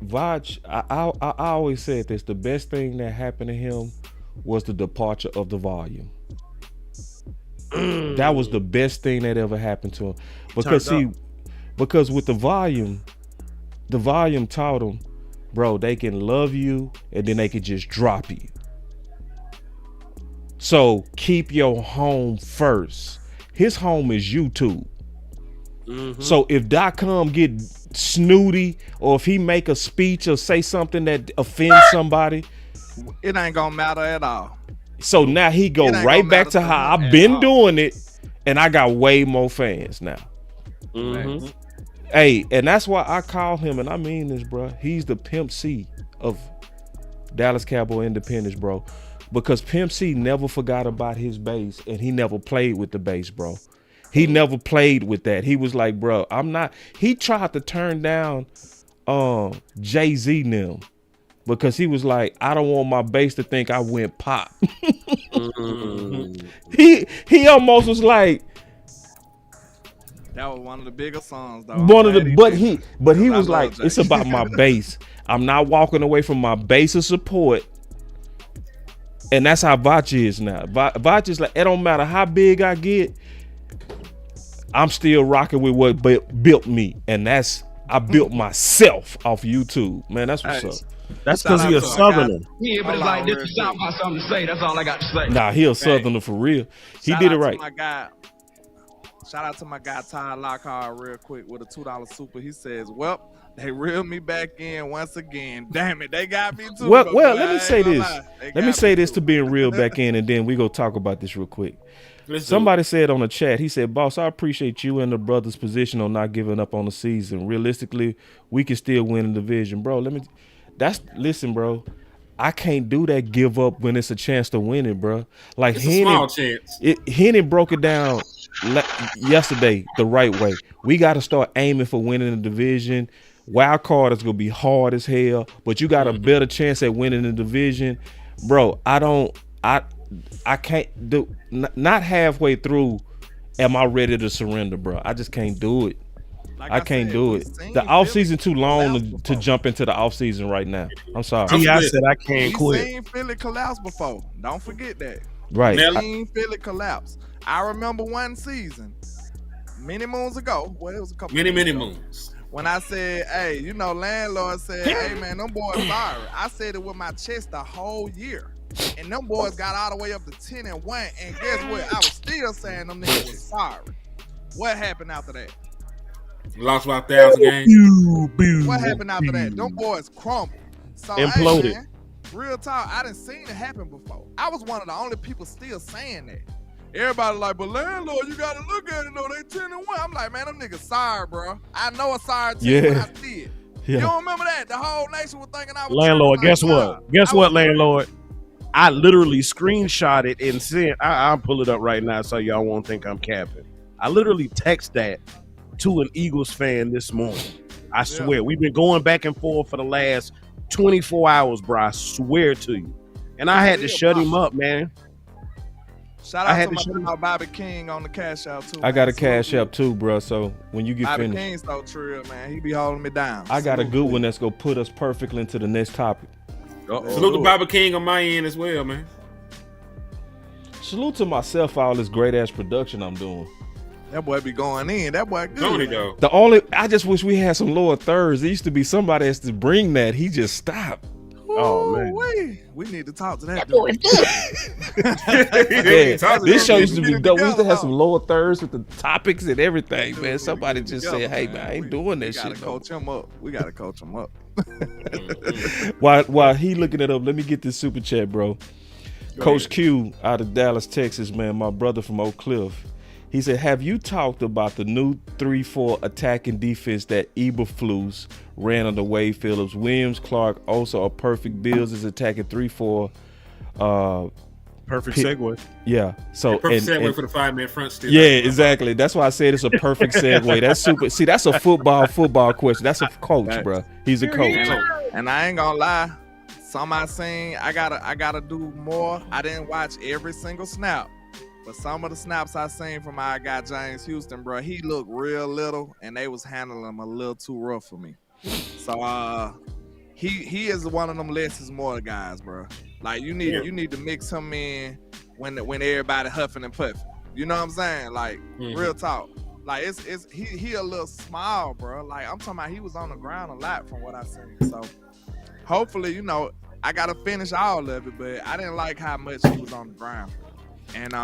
Vought, I always said this, the best thing that happened to him was the departure of the volume. That was the best thing that ever happened to him. Because with the volume taught him, bro, they can love you and then they can just drop you. So keep your home first. His home is YouTube. So if .com get snooty or if he make a speech or say something that offends somebody, it ain't gonna matter at all. So now he go right back to how I've been doing it, and I got way more fans now. Hey, and that's why I call him, and I mean this, bro. He's the Pimp C of Dallas Cowboy Independence, bro. Because Pimp C never forgot about his base, and he never played with the base, bro. He never played with that. He was like, bro, I'm not. He tried to turn down Jay-Z them because he was like, I don't want my base to think I went pop. He almost was like, that was one of the biggest songs, though. But he was like, it's about my base. I'm not walking away from my base of support. And that's how Vought is now. Vought is like, it don't matter how big I get, I'm still rocking with what built me. And that's I built myself off YouTube. Man, that's what's Hey, up. That's because he a Southerner. Yeah, but it's like this is South got something to say. That's all I got to say. Nah, he a Southerner for real. He Shout did it out to right. my guy. Shout out to my guy Ty Lockhart real quick with a $2 super. He says, "Well, they reeled me back in once again. Damn it, they got me too." Well, but well, boy, let I me ain't say gonna this. lie. They Let me got say this too. to being real back in, and then we go talk about this real quick. Somebody said on the chat, he said, "Boss, I appreciate you and the brothers' position on not giving up on the season. Realistically, we can still win the division, bro." Listen, bro. I can't do that. Give up when it's a chance to win it, bro. Like It's a small chance. Henny broke it down yesterday the right way. We got to start aiming for winning the division. Wild card is gonna be hard as hell, but you got a better chance at winning the division, bro. I can't do. Not halfway through, am I ready to surrender, bro? I just can't do it. Like I can't said, do we it. seen The off season Philly too long collapse to jump into the off season right now. I'm sorry. I said I can't We quit. seen Philly collapse before. Don't forget that. Right. We seen Philly collapse. I remember one season, many moons ago. Well, it was a couple. Many ago, moons. When I said, "Hey, Landlord said, hey man, them boys sorry." I said it with my chest the whole year, and them boys got all the way up to 10-1. And guess what? I was still saying them niggas was sorry. What happened after that? Lost about 1,000 games. What happened after that? Them boys crumbled. So, Imploded. Hey, man, real talk, I done seen it happen before. I was one of the only people still saying that. Everybody like, "But Landlord, you gotta look at it though. They 10-1. I'm like, man, them niggas sorry, bro. I know a sorry team when I see it. Yeah. You don't remember that? The whole nation was thinking I was Landlord, tripping. guess what? Guess what, Landlord? I literally screenshot it and sent. I'll pull it up right now so y'all won't think I'm capping. I literally text that to an Eagles fan this morning. I swear, we've been going back and forth for the last 24 hours, bro. I swear to you. And I had to shut him up, man. Shout out to my Bobby King on the CashApp too. I got a man. CashApp too, bro. So when you get Bobby finished, King's so trill, man. He be holding me down. I got a good one that's gonna put us perfectly into the next topic. Salute to Bobby King on my end as well, man. Salute to myself for all this great ass production I'm doing. That boy be going in. That boy good. Don't he though? I just wish we had some lower thirds. There used to be somebody has to bring that. He just stopped. Oh man, we need to talk to that. That boy is good. Yeah, this show used to be dope. We used to have some lower thirds with the topics and everything, man. Somebody just said, "Hey, man, I ain't doing that shit." We gotta coach him up. We gotta coach him up. While he looking it up, let me get this super chat, bro. Coach Q out of Dallas, Texas, man, my brother from Oak Cliff. He said, "Have you talked about the new 3-4 attacking defense that Eberflus ran under Wade Phillips? Williams, Clark, also a perfect Bills is attacking 3-4. Perfect segue. Yeah. So perfect segue for the 5-man front still. Yeah, exactly. That's why I said it's a perfect segue. That's super. See, that's a football question. That's a coach, bro. He's a coach. And I ain't gonna lie. Some I seen, I gotta do more. I didn't watch every single snap. But some of the snaps I seen from our guy James Houston, bro, he looked real little, and they was handling him a little too rough for me. So he is one of them less is more guys, bro. Like you need to mix him in when everybody huffing and puffing. You know what I'm saying? Like real talk. Like he a little small, bro. Like I'm talking about he was on the ground a lot from what I seen. So hopefully, I gotta finish all of it, but I didn't like how much he was on the ground. And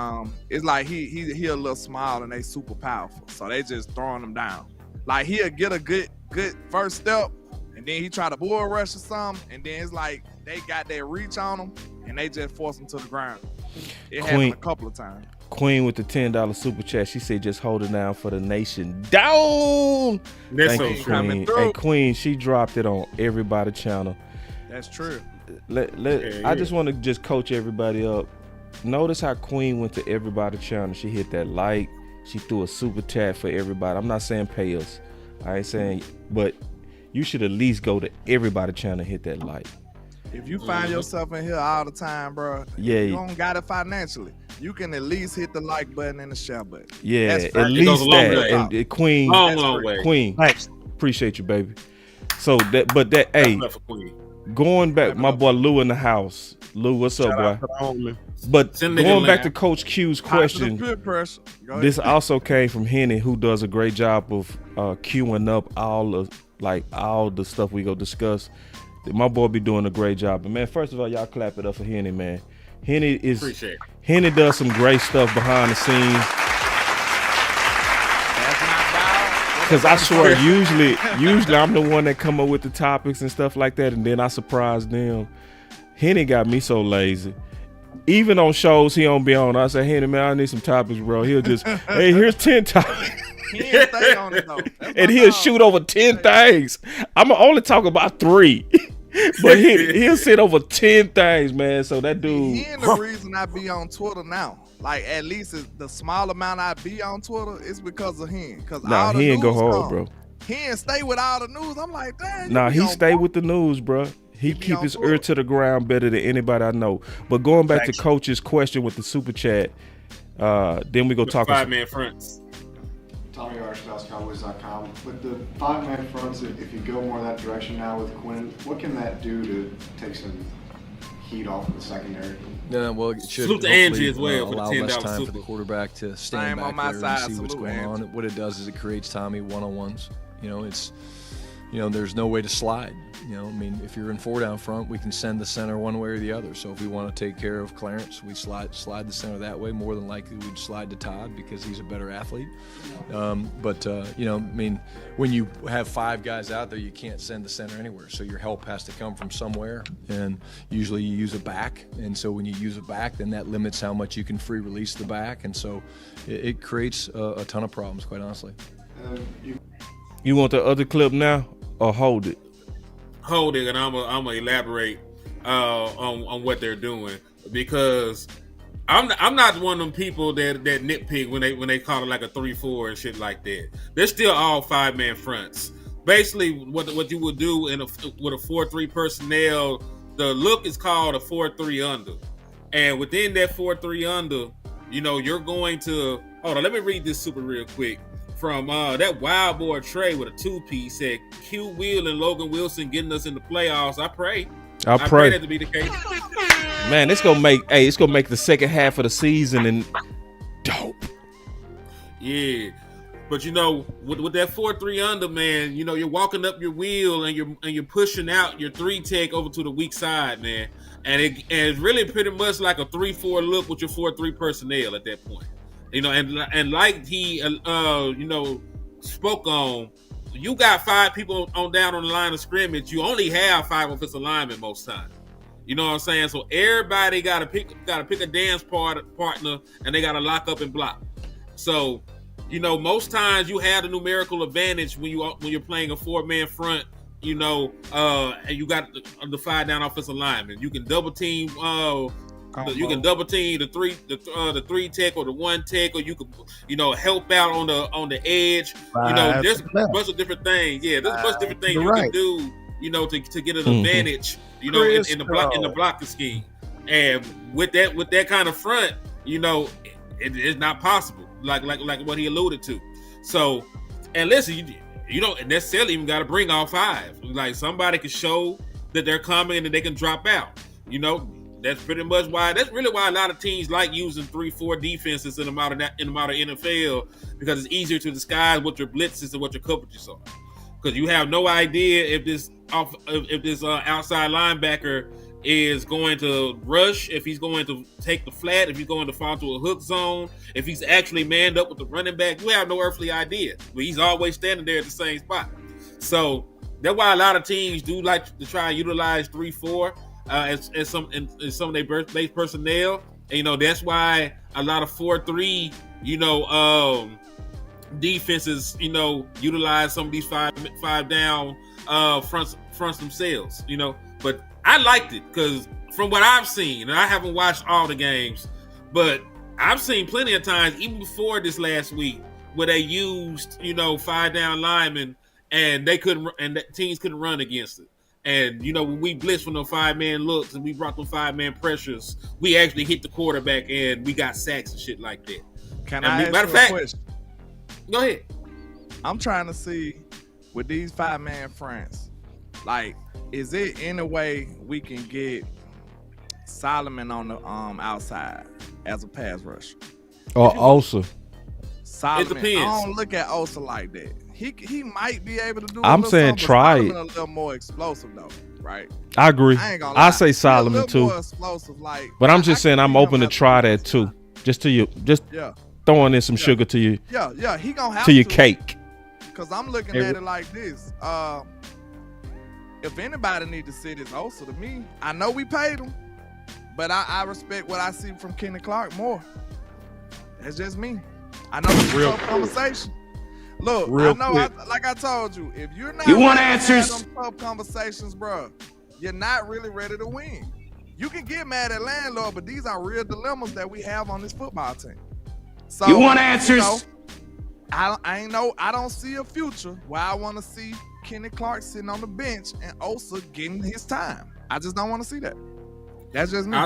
it's like he a little small and they super powerful, so they just throwing him down. Like he'll get a good first step, and then he try to bull rush or something, and then it's like they got their reach on him, and they just force him to the ground. It happened a couple of times. Queen with the $10 super chat. She said, "Just hold it down for the nation." Down. Thank you, Queen. Hey, Queen, she dropped it on everybody's channel. That's true. I just want to just coach everybody up. Notice how Queen went to everybody's channel. She hit that like. She threw a super chat for everybody. I'm not saying pay us. I ain't saying, but you should at least go to everybody's channel and hit that like. If you find yourself in here all the time, bro, you don't got it financially. You can at least hit the like button and the share button. Yeah, at least that. And Queen, long way. Queen, appreciate you, baby. So hey, going back, my boy Lou in the house. Lou, what's up, boy? But going back to Coach Q's question, this also came from Henny, who does a great job of queuing up all of like all the stuff we go discuss. My boy be doing a great job. And man, first of all, y'all clap it up for Henny, man. Henny does some great stuff behind the scenes. Because I swear, usually I'm the one that come up with the topics and stuff like that, and then I surprise them. Henny got me so lazy. Even on shows he don't be on, I say, Henny, man, I need some topics, bro. He'll just, hey, here's 10 topics. He ain't stay on it, though. And he'll shoot over 10 things. I'm only talk about 3. But he'll sit over 10 things, man. So that dude. He ain't the reason I be on Twitter now. Like, at least the small amount I be on Twitter is because of him. Nah, he ain't go hard, bro. He ain't stay with all the news. I'm like, dang. Nah, he stay with the news, bro. He keep his ear to the ground better than anybody I know. But going back to Coach's question with the super chat, then we go talk. 5-man fronts. Tommy Arch, DallasCowboys.com. With the 5-man fronts, if you go more that direction now with Quinn, what can that do to take some heat off of the secondary? Yeah, well, it should salute to Angie as well for the allow $10 less time super. for the quarterback to stand back there and see what's going on. What it does is it creates Tommy one-on-ones. There's no way to slide. I mean, if you're in 4 down front, we can send the center one way or the other. So if we want to take care of Clarence, we slide the center that way. More than likely, we'd slide to Todd because he's a better athlete. When you have 5 guys out there, you can't send the center anywhere. So your help has to come from somewhere, and usually you use a back. And so when you use a back, then that limits how much you can free release the back. And so it creates a ton of problems, quite honestly. You want the other clip now or hold it? Hold it, and I'm gonna elaborate on what they're doing, because I'm not one of them people that nitpick when they call it like a 3-4 and shit like that. They're still all 5-man fronts. Basically, what you would do with a 4-3 personnel, the look is called a 4-3 under, and within that 4-3 under, you're going to hold on. Let me read this super real quick. From that wild boy Trey with a 2-piece said, Q Will and Logan Wilson getting us in the playoffs. I pray that to be the case. Man, it's gonna make the second half of the season and dope. Yeah, but with that 4-3 under, man, you're walking up your wheel and you're pushing out your 3 tech over to the weak side, man, and it's really pretty much like a 3-4 look with your 4-3 personnel at that point. And like he, spoke on, you got 5 people down on the line of scrimmage. You only have 5 offensive linemen most times. You know what I'm saying? So everybody got to pick a dance partner, and they got to lock up and block. So, most times you have the numerical advantage when you're playing a 4-man front. And you got the 5 down offensive linemen. You can double team. You can double team the 3 tech or the 1 tech, or you can help out on the edge. There's a bunch of different things. Yeah, there's a bunch of different things you can do. To get an advantage. In the blocking scheme, and with that kind of front, it's not possible. Like what he alluded to. So, and listen, you don't necessarily even got to bring all 5. Like, somebody can show that they're coming and that they can drop out. That's pretty much why. That's really why a lot of teams like using 3-4 defenses in the modern NFL, because it's easier to disguise what your blitzes and what your coverages are. Because you have no idea if this outside linebacker is going to rush, if he's going to take the flat, if he's going to fall to a hook zone, if he's actually manned up with the running back. You have no earthly idea. But he's always standing there at the same spot. So that's why a lot of teams do like to try and utilize 3-4. As some of their base personnel, and that's why a lot of 4-3, defenses, utilize some of these 5 down fronts themselves, But I liked it because from what I've seen, and I haven't watched all the games, but I've seen plenty of times, even before this last week, where they used 5 down linemen and the teams couldn't run against it. And, when we blitzed from the 5-man looks and we brought them 5-man pressures, we actually hit the quarterback and we got sacks and shit like that. Can I ask you a question? Go ahead. I'm trying to see, with these 5-man fronts, like, is it any way we can get Solomon on the outside as a pass rusher? Or Osa? Solomon, it depends. I don't look at Osa like that. he might be able to do. I'm saying try it. A little more explosive though, right? I agree. I say Solomon too. More explosive, like, but I'm just saying I'm open to try that too. Just throwing in some sugar to you. Yeah, he gonna have to your cake. Cause I'm looking at it like this. If anybody need to sit, it's Osa to me. I know we paid him, but I respect what I see from Kenny Clark more. That's just me. I know it's a tough conversation. Look, I know, like I told you, if you're not want answers, some tough conversations, bro, you're not really ready to win. You can get mad at Landlord, but these are real dilemmas that we have on this football team. So you want answers? I don't see a future where I want to see Kenny Clark sitting on the bench and Osa getting his time. I just don't want to see that. That's just me.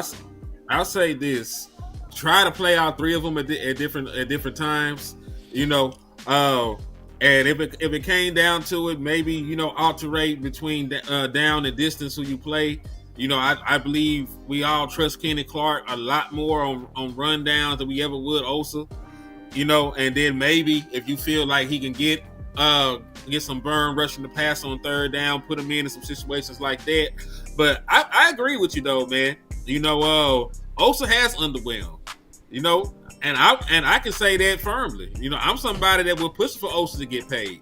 I'll say this: try to play all three of them at different times. And if it came down to it, maybe alternate between down and distance who you play. I believe we all trust Kenny Clark a lot more on run downs than we ever would Osa. And then maybe if you feel like he can get some burn rushing the pass on third down, put him in some situations like that. But I agree with you though, man. Osa has underwhelmed. And I can say that firmly. I'm somebody that will push for Osa to get paid.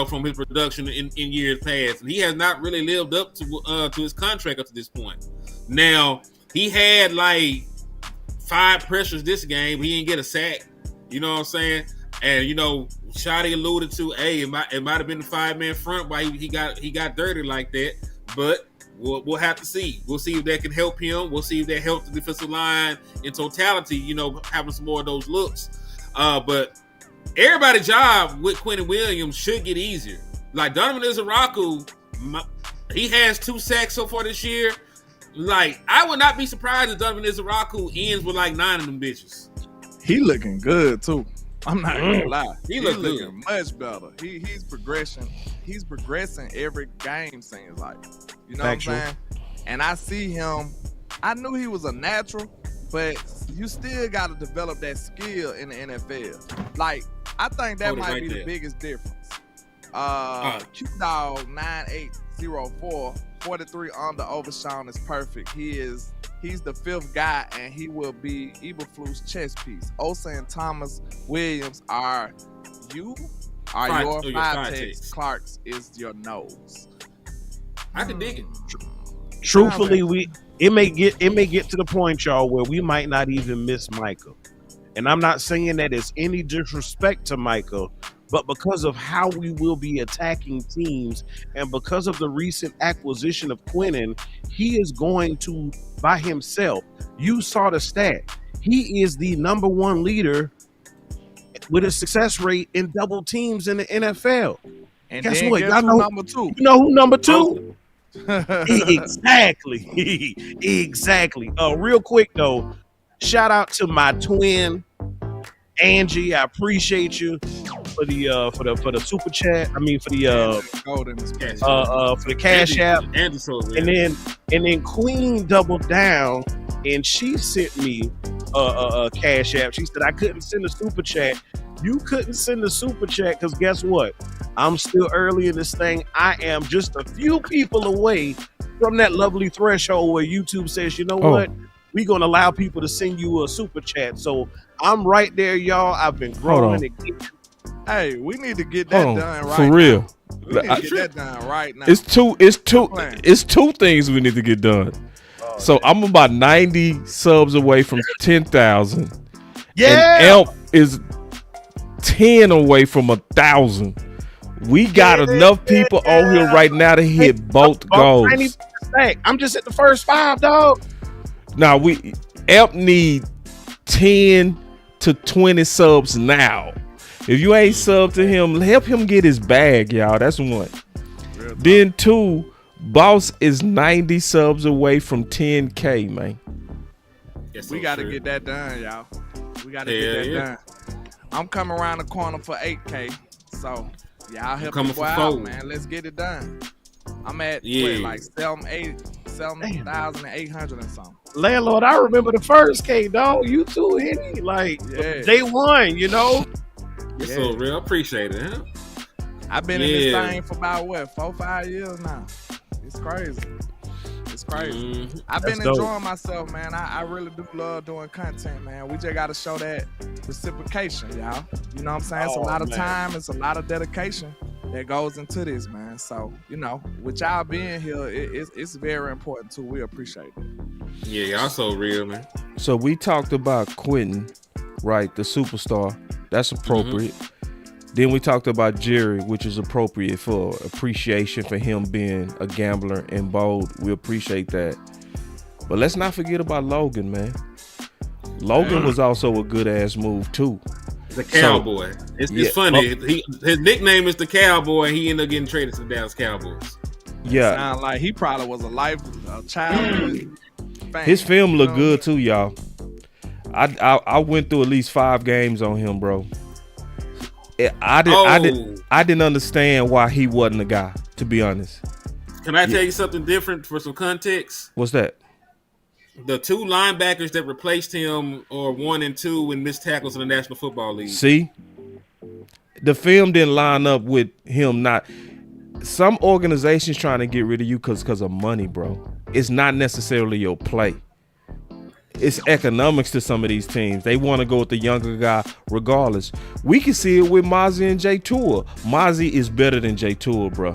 From his production in years past, and he has not really lived up to his contract up to this point. Now he had like 5 pressures this game. He didn't get a sack. You know what I'm saying? And Shotty alluded to, it might have been the 5-man front why he got dirty like that. But we'll have to see. We'll see if that can help him. We'll see if that helps the defensive line in totality. Having some more of those looks. But everybody's job with Quentin Williams should get easier. Like Donovan Izaraku, he has 2 sacks so far this year. Like, I would not be surprised if Donovan Izaraku ends with like 9 of them bitches. He looking good too. I'm not gonna lie. He looking much better. He's progressing. He's progressing every game, seems like. You know what I'm saying? And I see him. I knew he was a natural, but you still got to develop that skill in the NFL. Like, I think that might be the biggest difference. Q-Dog 9804, 43 under Overshawn is perfect. He's the 5th guy, and he will be Eberflus chess piece. Osa and Thomas Williams are your 5 techs. Clark's is your nose. I can dig it. Truthfully, it may get to the point, y'all, where we might not even miss Michael. And I'm not saying that it's any disrespect to Michael, but because of how we will be attacking teams and because of the recent acquisition of Quinnen, he is going to, by himself, you saw the stat, he is the number 1 leader with a success rate in double teams in the NFL. And guess what? Y'all know number 2. You know who number 2? Exactly. Real quick though, shout out to my twin Angie. I appreciate you for the super chat. I mean for the Cash App. And then Queen doubled down and she sent me a Cash App. She said I couldn't send a super chat. You couldn't send a super chat because guess what? I'm still early in this thing. I am just a few people away from that lovely threshold where YouTube says, you know what? We're going to allow people to send you a super chat. So I'm right there, y'all. I've been growing again. Hey, we need to get that done right for real. Now. We need to get that done right now. It's two things we need to get done. So I'm about 90 subs away from 10,000. Yeah. And Elp is 10 away from 1,000. We got enough people on here right now to hit both goals. I'm just at the first 5, dog. Now Elp need 10 to 20 subs now. If you ain't sub to him, help him get his bag, y'all. That's 1. Then 2, Boss is 90 subs away from 10K, man. We got to get that done, y'all. We got to get that done. I'm coming around the corner for 8K, so y'all help me out, man. Let's get it done. I'm at like 7,800 and something. Landlord, I remember the first K, dog. You too, Henny. Like day 1, you know. It's so real. Appreciate it, huh? I've been in this thing for about 4-5 years now. It's crazy. It's crazy. I've been enjoying myself, man. I really do love doing content, man. We just got to show that reciprocation, y'all. You know what I'm saying? It's a lot of time. It's a lot of dedication that goes into this, man. So, you know, with y'all being here, it's very important, too. We appreciate it. Yeah, y'all so real, man. So we talked about Quentin, right? The superstar. That's appropriate. Then we talked about Jerry, which is appropriate for appreciation for him being a gambler and bold. We appreciate that. But let's not forget about Logan, man. Logan was also a good ass move too. The Cowboy. So, it's funny. His nickname is the Cowboy. He ended up getting traded to the Dallas Cowboys. Yeah. Sound like he probably was a childhood fan. His film looked good too, y'all. I went through at least 5 games on him, bro. I didn't understand why he wasn't the guy, to be honest. Can I tell you something different for some context? What's that? The 2 linebackers that replaced him are 1 and 2 in missed tackles in the National Football League. See? The film didn't line up with him not. Some organizations trying to get rid of you because of money, bro. It's not necessarily your play. It's economics to some of these teams. They want to go with the younger guy regardless. We can see it with Mozzie and Jay Tua. Mozzie is better than Jay Tua, bro.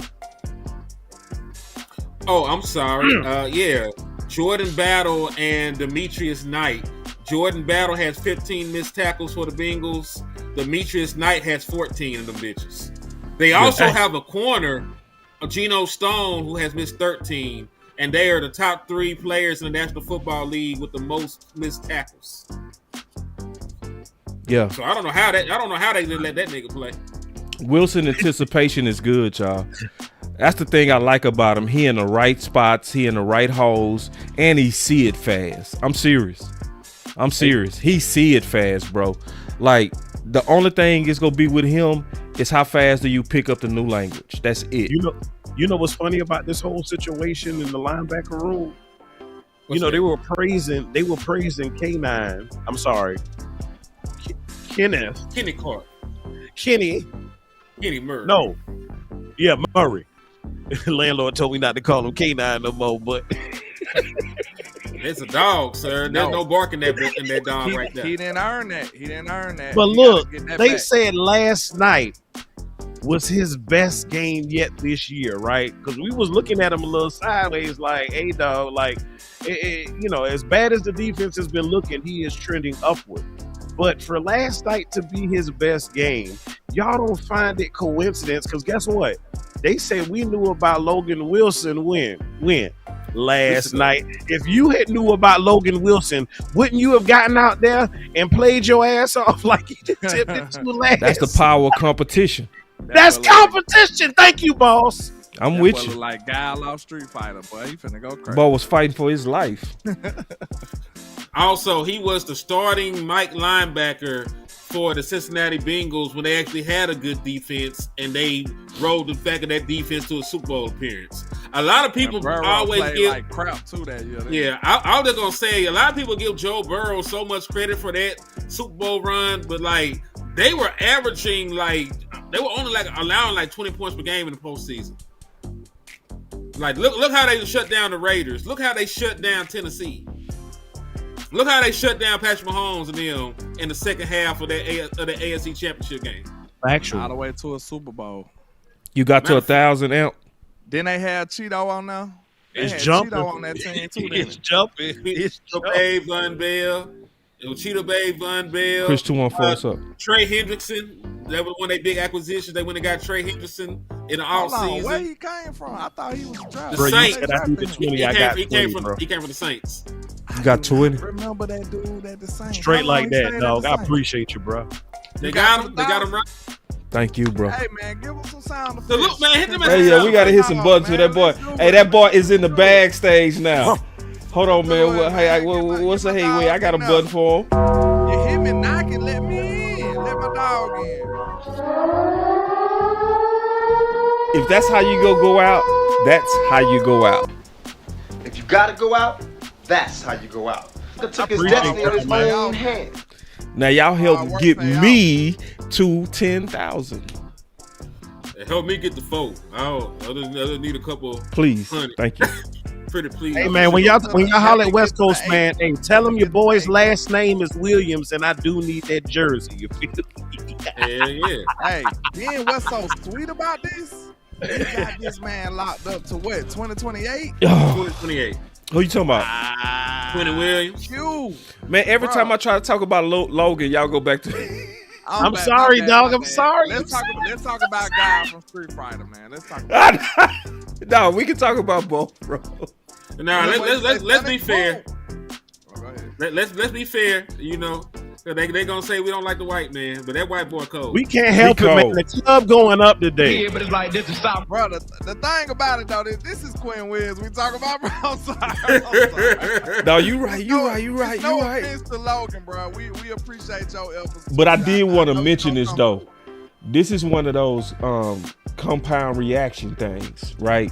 Oh, I'm sorry. Yeah. Jordan Battle and Demetrius Knight. Jordan Battle has 15 missed tackles for the Bengals. Demetrius Knight has 14 of them bitches. They also have a corner, Geno Stone, who has missed 13. And they are the top 3 players in the National Football League with the most missed tackles. Yeah. So I don't know how they didn't let that nigga play. Wilson anticipation is good, y'all. That's the thing I like about him. He in the right spots, he in the right holes, and he see it fast. I'm serious. He see it fast, bro. Like, the only thing is gonna be with him is how fast do you pick up the new language. That's it. You know what's funny about this whole situation in the linebacker room? They were praising K9. I'm sorry, Kenneth. Kenny Clark. Kenny Murray. No. Yeah, Murray. Landlord told me not to call him K9 no more, but it's a dog, sir. There's no bark in that dog right there. He didn't earn that. But look, they said last night was his best game yet this year, right? Because we was looking at him a little sideways, like, hey, dog, like, as bad as the defense has been looking, he is trending upward. But for last night to be his best game, y'all don't find it coincidence, because guess what? They said we knew about Logan Wilson when? Last night. If you had knew about Logan Wilson, wouldn't you have gotten out there and played your ass off like you attempted to last? That's the power of competition. That's competition. Thank you, boss. I'm with you. Like guy off Street Fighter, boy. He finna go crazy. Bo was fighting for his life. Also, he was the starting Mike linebacker for the Cincinnati Bengals when they actually had a good defense, and they rode the fact of that defense to a Super Bowl appearance. A lot of people always give like crap too that year. Yeah, I was just gonna say a lot of people give Joe Burrow so much credit for that Super Bowl run, but like they were averaging they were only allowing 20 points per game in the postseason. Like look how they shut down the Raiders. Look how they shut down Tennessee. Look how they shut down Patrick Mahomes and them in the second half of the AFC Championship game. Actually, all the way to a Super Bowl. You got to 1,000 out. Then they had Cheeto on there. It's jumping. Cheeto on that team too. It's jumping. It's Babe Von Bell. It was Cheeto Babe Von Bell. Chris 214, what's up? Trey Hendrickson. That was one of their big acquisitions. They went and got Trey Hendrickson in the offseason. Where he came from? I thought he was drafted. The Saints. He came from the Saints. You got 20. Remember that dude at the Saints? Straight like that, dog. I appreciate you, bro. They got him. They got him right. Thank you, bro. Hey, man, give him some sound effects. So look, man, hit them. Hey, yeah, we got to hit some buttons with that boy. Hey, that boy is in the bag stage now. Hold on, man. What's the wait? I got a button for him. You hear me knocking? Let me in. Let my dog in. If that's how you go out, that's how you go out. If you gotta go out, that's how you go out. He took his destiny in his own hand. Now y'all help get me to 10,000. Help me get the 4. I just need a couple. Please, 100. thank you. Pretty please. Hey man, when y'all holler at West Coast, man, hey, tell them your boy's last name is Williams, and I do need that jersey. You feel me? Hell yeah. Hey, being what's so sweet about this? We got this man locked up to what? 2028? 2028. Who you talking about? Quentin Williams. You. Man, every time I try to talk about Logan, y'all go back to. I'm sorry, dog. I'm sorry. Let's talk about guy from Street Fighter, man. Let's talk about No, we can talk about both, bro. Now let's be fair. Let's be fair. You know, they gonna say we don't like the white man, but that white boy cold. We can't help it, man. The club going up today. Yeah, but it's like this is South. Bro, the thing about it though, this is Quinn Williams we talk about, bro. I'm sorry. No, you right. No offense to Logan, bro. We appreciate your efforts. But I did want to mention this though. This is one of those compound reaction things, right?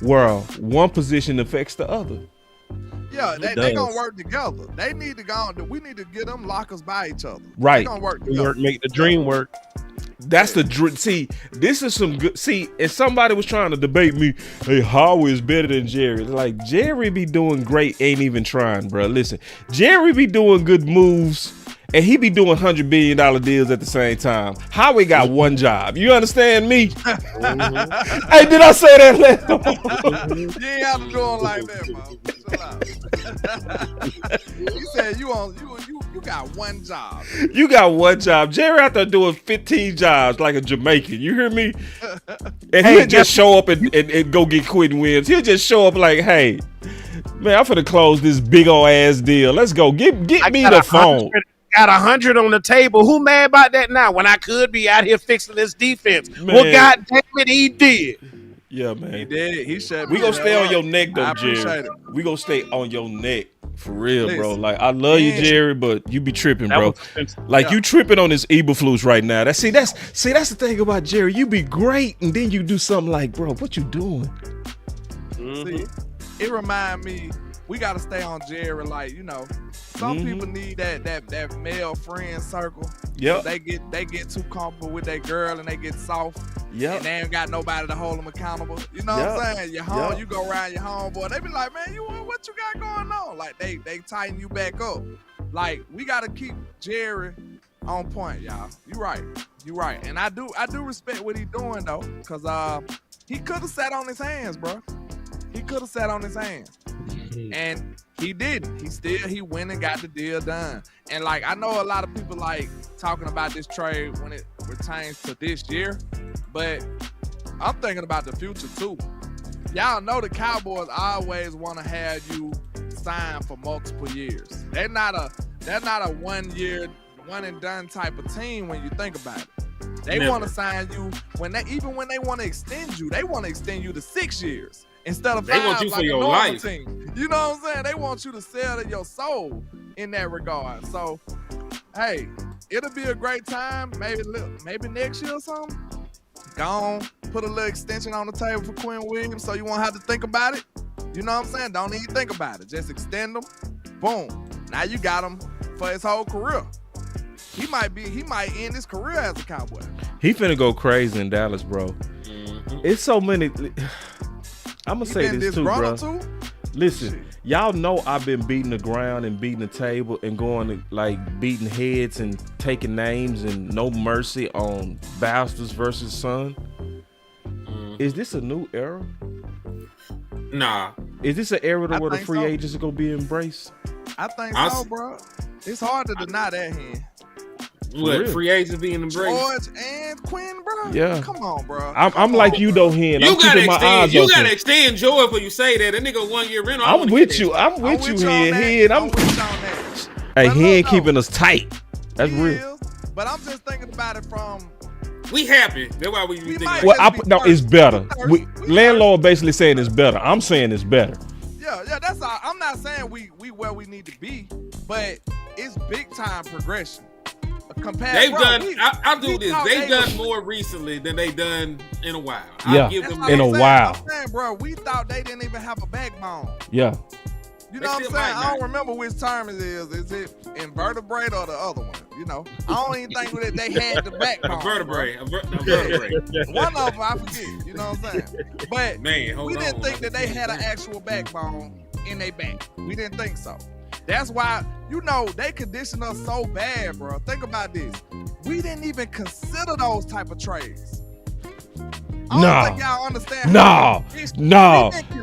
Where one position affects the other. Yeah, they gonna work together. They need to go. We need to get them lockers by each other. Right. They gonna work together. Make the dream work. That's the dream. See, this is some good. See, if somebody was trying to debate me, hey, Howie is better than Jerry. Like, Jerry be doing great, ain't even trying, bro. Listen, Jerry be doing good moves, and he be doing $100 billion deals at the same time. Howie got one job. You understand me? Hey, did I say that? You ain't have to do it like that, bro. Chill out. He said you got one job. You got one job. Jerry out there doing 15 jobs like a Jamaican. You hear me? And he'll just show up and go get Quentin Williams. He'll just show up like, hey, man, I'm finna close this big old ass deal. Let's go. Get me the phone. Got 100 on the table. Who mad about that now? When I could be out here fixing this defense. Man. Well, God damn it, he did. Yeah, man. He did. He said we gonna stay on your neck though, I appreciate Jerry. it. We gonna stay on your neck for real, Listen, bro. Like, I love you, Jerry, but you be tripping, bro. Like, Yeah. you tripping on this Eberflus right now. That's the thing about Jerry. You be great, and then you do something like, bro, what you doing? See, it remind me, we gotta stay on Jerry. Like, you know, some people need that male friend circle. Yep. They get too comfortable with that girl and they get soft. Yep. And they ain't got nobody to hold them accountable. You know what I'm saying? Your home, you go around your homeboy. They be like, man, what you got going on? Like, they tighten you back up. Like, we gotta keep Jerry on point, y'all. You right. And I do respect what he doing though, cause he could have sat on his hands, bro. He could have sat on his hands. And he didn't. He went and got the deal done. And like, I know a lot of people like talking about this trade when it pertains to this year, but I'm thinking about the future too. Y'all know the Cowboys always want to have you sign for multiple years. They're not a 1 year, one and done type of team when you think about it. They want to sign you when they want to extend you, they want to extend you to 6 years. Instead of 5, they want you like for a your normal life. team. You know what I'm saying? They want you to sell to your soul in that regard. So, hey, it'll be a great time. Maybe next year or something. Go on, put a little extension on the table for Quinn Williams so you won't have to think about it. You know what I'm saying? Don't even think about it. Just extend them. Boom. Now you got him for his whole career. He might end his career as a Cowboy. He finna go crazy in Dallas, bro. It's so many. I'm gonna say this too, bro. Listen, y'all know I've been beating the ground and beating the table and going to, like, beating heads and taking names and no mercy on bastards versus son. Is this a new era? Nah. Is this an era where the free agents are gonna be embraced? I think so, bro. It's hard to deny that here. What, free agents being embraced? George and Quinn, bro. Yeah. Come on, bro. I'm like you though, Hen. I'm keeping my eyes open. You gotta extend George before you say that. That nigga 1 year rental. I'm with you, Hen. Hey, Hen keeping us tight. That's real. But I'm just thinking about it from. We happy. That's why we thinking. Well, it's better. Landlord basically saying it's better. I'm saying it's better. Yeah, that's all. I'm not saying we where we need to be, but it's big time progression. They've done more recently than they've done in a while. Yeah, in a while. I'm saying, bro, we thought they didn't even have a backbone. Yeah. You know what I'm saying? I don't remember which term it is. Is it invertebrate or the other one? You know, I don't even think that they had the backbone. A vertebrae. One of them, I forget. You know what I'm saying? But we didn't think that they had an actual backbone in their back. We didn't think so. That's why, you know, they conditioned us so bad, bro. Think about this. We didn't even consider those type of trades. I don't think y'all understand.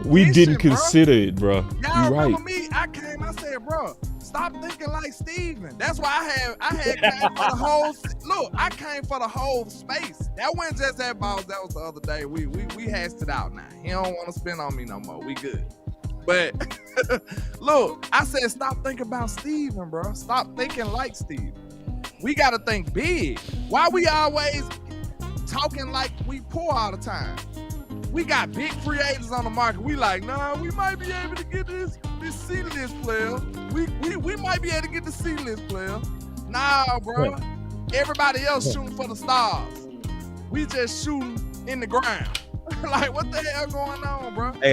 We didn't consider it, bro. Y'all remember me? I said, bro, stop thinking like Steven. That's why I had came for the whole. Look, I came for the whole space. That wasn't just that boss. That was the other day. We hashed it out now. He don't want to spend on me no more. We good. But look, I said, stop thinking about Steven, bro. Stop thinking like Steven. We gotta think big. Why we always talking like we poor all the time? We got big free agents on the market. We like, nah, we might be able to get this C-list player. We might be able to get the C-list player. Nah, bro. Everybody else shooting for the stars. We just shooting in the ground. Like, what the hell going on, bro? Hey,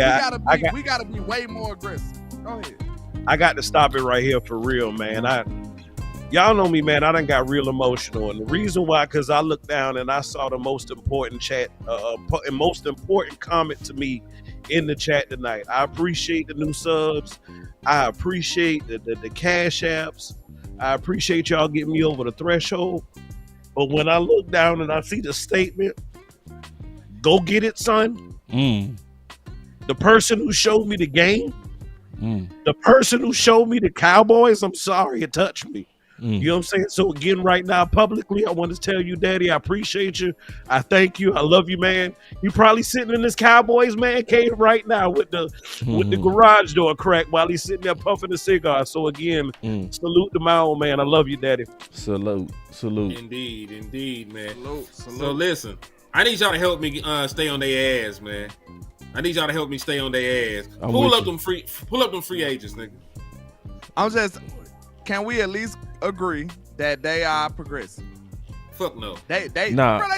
we gotta be way more aggressive. Go ahead. I got to stop it right here for real, man. Y'all know me, man. I done got real emotional, and the reason why, because I looked down and I saw the most important most important comment to me in the chat tonight. I appreciate the new subs. I appreciate the cash apps. I appreciate y'all getting me over the threshold. But when I look down and I see the statement, "Go get it, son." The person who showed me the game, the person who showed me the Cowboys, I'm sorry, it touched me. You know what I'm saying? So again, right now, publicly, I want to tell you, Daddy, I appreciate you. I thank you. I love you, man. You probably sitting in this Cowboys man cave right now with the garage door cracked while he's sitting there puffing a cigar. So again, salute to my old man. I love you, Daddy. Salute. Indeed, man. Salute. So listen, I need y'all to help me stay on their ass, man. I need y'all to help me stay on their ass. Pull up them free agents, nigga. Can we at least agree that they are progressive? Fuck no. They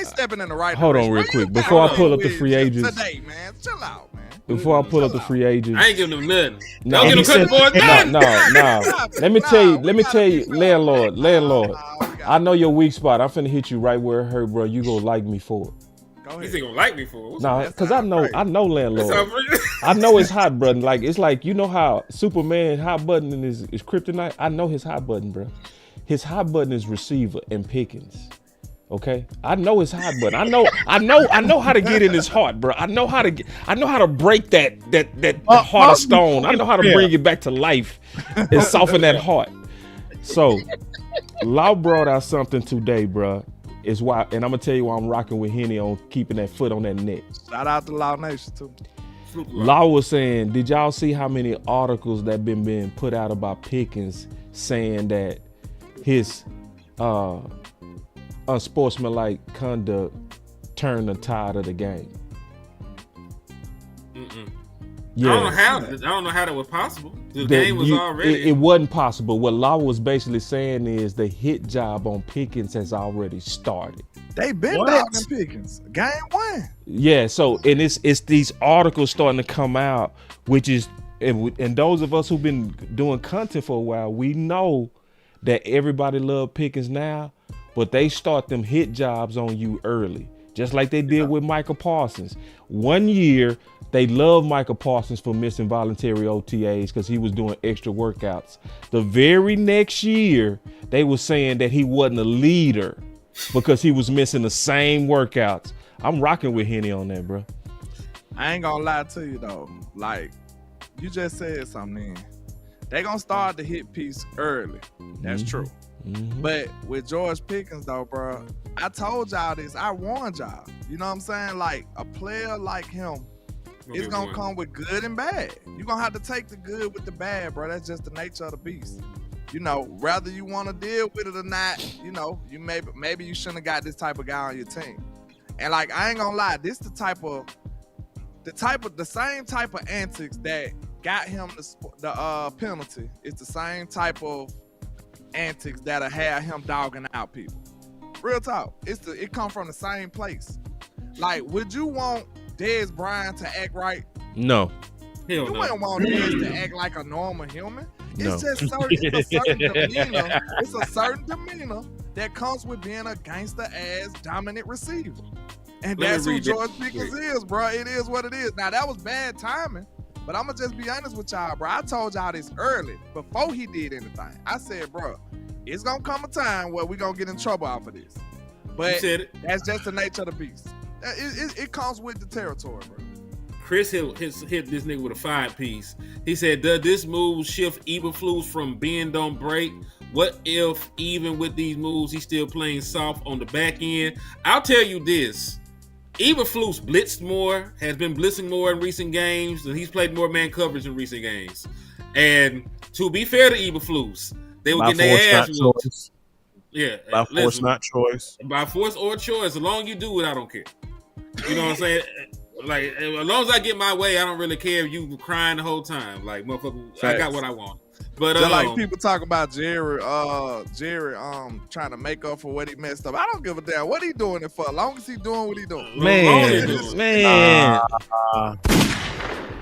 stepping in the right direction. Hold on real quick. Before I pull up the free agents. Today, man. Chill out, man. Before I pull up the free agents. I ain't giving them nothing. No, don't give them boys nothing. No. Let me tell you, landlord. I know your weak spot. I'm finna hit you right where it hurt, bro. You gonna like me for it. He's gonna like me for it. No, because I know landlord. I know his hot button. Like, it's like, you know how Superman hot button is kryptonite? I know his hot button, bro. His hot button is receiver and Pickens. Okay? I know his hot button. I know how to get in his heart, bro. I know how to break that heart of stone. I know how to bring it back to life and soften that heart. So, Law brought out something today, bro. Is why, and I'm gonna tell you why I'm rocking with Henny on keeping that foot on that neck. Shout out to Law Nation too. Law was saying, did y'all see how many articles that been being put out about Pickens saying that his unsportsmanlike conduct turned the tide of the game? Yeah. I don't know how that was possible. The game was already. It wasn't possible. What Law was basically saying is the hit job on Pickens has already started. They been dogging Pickens. Game 1. Yeah. So, and it's these articles starting to come out, which is, and those of us who've been doing content for a while, we know that everybody love Pickens now, but they start them hit jobs on you early, just like they did with Michael Parsons. 1 year. They love Michael Parsons for missing voluntary OTAs because he was doing extra workouts. The very next year, they were saying that he wasn't a leader because he was missing the same workouts. I'm rocking with Henny on that, bro. I ain't gonna lie to you though. Like, you just said something. They gonna start the hit piece early. That's true. But with George Pickens though, bro, I told y'all this. I warned y'all. You know what I'm saying? Like, a player like him, it's gonna come with good and bad. You're gonna have to take the good with the bad, bro. That's just the nature of the beast. You know, whether you want to deal with it or not, you know, you maybe you shouldn't have got this type of guy on your team. And like, I ain't gonna lie, this the same type of antics that got him the penalty. It's the same type of antics that'll have him dogging out people. Real talk. It come from the same place. Like, would you want Dez Bryant to act right? No. Hell You no. wouldn't want Dez to act like a normal human. It's No. just it's a certain demeanor. It's a certain demeanor that comes with being a gangster-ass dominant receiver. And Let me that's who read that. George Pickens is, bro. It is what it is. Now, that was bad timing, but I'm going to just be honest with y'all, bro. I told y'all this early, before he did anything. I said, bro, it's going to come a time where we're going to get in trouble off of this. But that's just the nature of the beast. It comes with the territory, bro. Chris hit this nigga with a 5-piece. He said, does this move shift Eberflus from bend don't break? What if even with these moves, he's still playing soft on the back end? I'll tell you this. Eberflus blitzed more, has been blitzing more in recent games, and he's played more man coverage in recent games. And to be fair to Eberflus, they were getting their ass whooped. Yeah. By force, not choice. By force or choice. As long as you do it, I don't care. You know what I'm saying? Like, as long as I get my way, I don't really care if you crying the whole time. Like, motherfucker, I got what I want. But just like people talk about Jerry trying to make up for what he messed up. I don't give a damn what he doing it for. As long as he doing what he doing. Man.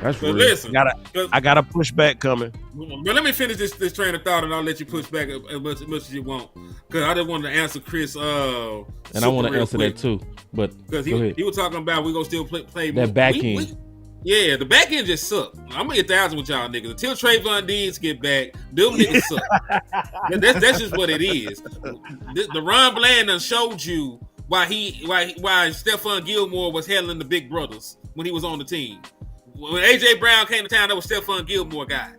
That's real. Listen, I got a pushback coming. But let me finish this train of thought, and I'll let you push back as much as you want. Because I just wanted to answer Chris. And I want to answer that too. But because he was talking about we're gonna still play that back end. Yeah, the back end just suck. I'm gonna get 1,000 with y'all niggas until Trayvon Diggs get back. Them niggas suck. That's just what it is. The Ron Bland done showed you why Stephon Gilmore was handling the big brothers when he was on the team. When AJ Brown came to town, that was Stephon Gilmore guy.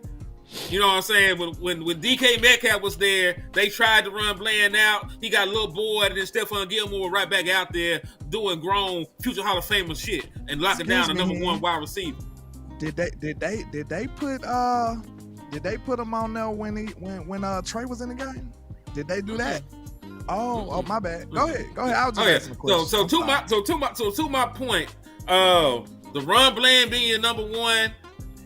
You know what I'm saying? When DK Metcalf was there, they tried to run Bland out. He got a little bored, and then Stephon Gilmore right back out there doing grown future Hall of Famer shit and locking down the number one wide receiver. Did they put him on there when Trey was in the game? Did they do that? Oh, my bad. Go ahead. I was just asking a question. To my point, the Ron Bland being your number one,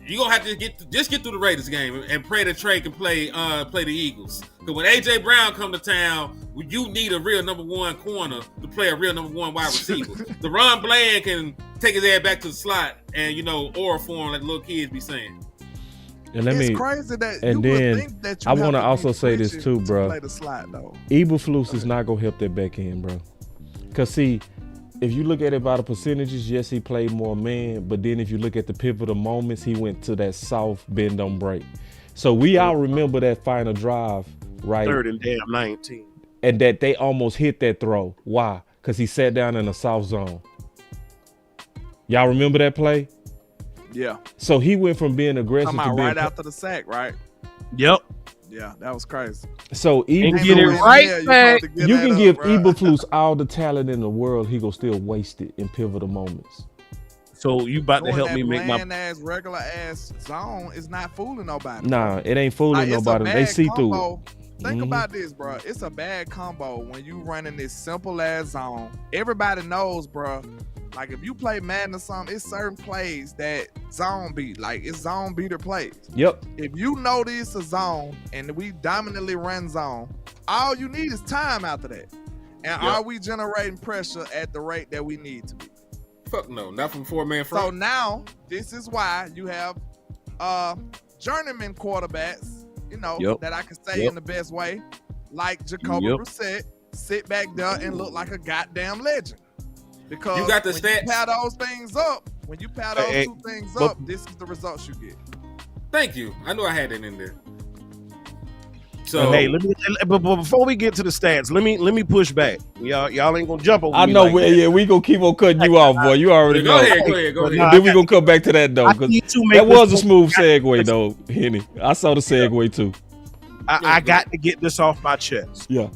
you gonna have to get through the Raiders game and pray that Trey can play the Eagles. Because when AJ Brown come to town, you need a real number one corner to play a real number one wide receiver. The Ron Bland can take his ass back to the slot and oral form like little kids be saying. And it's crazy that and you then would think that you I want to to also say this too, bro. Play the slot, though. Eberflus is not gonna help that back end, bro. Cause see, if you look at it by the percentages, yes, he played more man, but then if you look at the pivotal moments, he went to that soft bend don't break. So we all remember that final drive, right? 3rd and damn 19. And that they almost hit that throw. Why? Because he sat down in a soft zone. Y'all remember that play? Yeah. So he went from being aggressive to being right after the sack, right? Yep. Yeah, that was crazy. So Eberflus, get it right back. You can give Eberflus all the talent in the world, he gonna still waste it in pivotal moments. So you about to help me make my ass regular ass zone is not fooling nobody. Nah, it ain't fooling nobody. They see through it. Think about this, bro. It's a bad combo when you running this simple ass zone. Everybody knows, bro. Like if you play Madden or something, it's certain plays that zone beat. Like it's zone beater plays. Yep. If you know this a zone and we dominantly run zone, all you need is time after that. And are we generating pressure at the rate that we need to be? Fuck no, not from 4-man front. So now this is why you have journeyman quarterbacks, that I can say in the best way, like Jacoby Brissett, sit back there and look like a goddamn legend. Because you got the when stats. you pair those things up, two things up, this is the results you get. Thank you. I knew I had that in there. So hey, but before we get to the stats, let me push back. Y'all ain't gonna jump over. I me know, like we gonna keep on cutting you off, boy. You already know. Go ahead. Then we gonna come back to that though, because that was a smooth segue though, Henny. I saw the segue too. I got to get this off my chest. Yeah,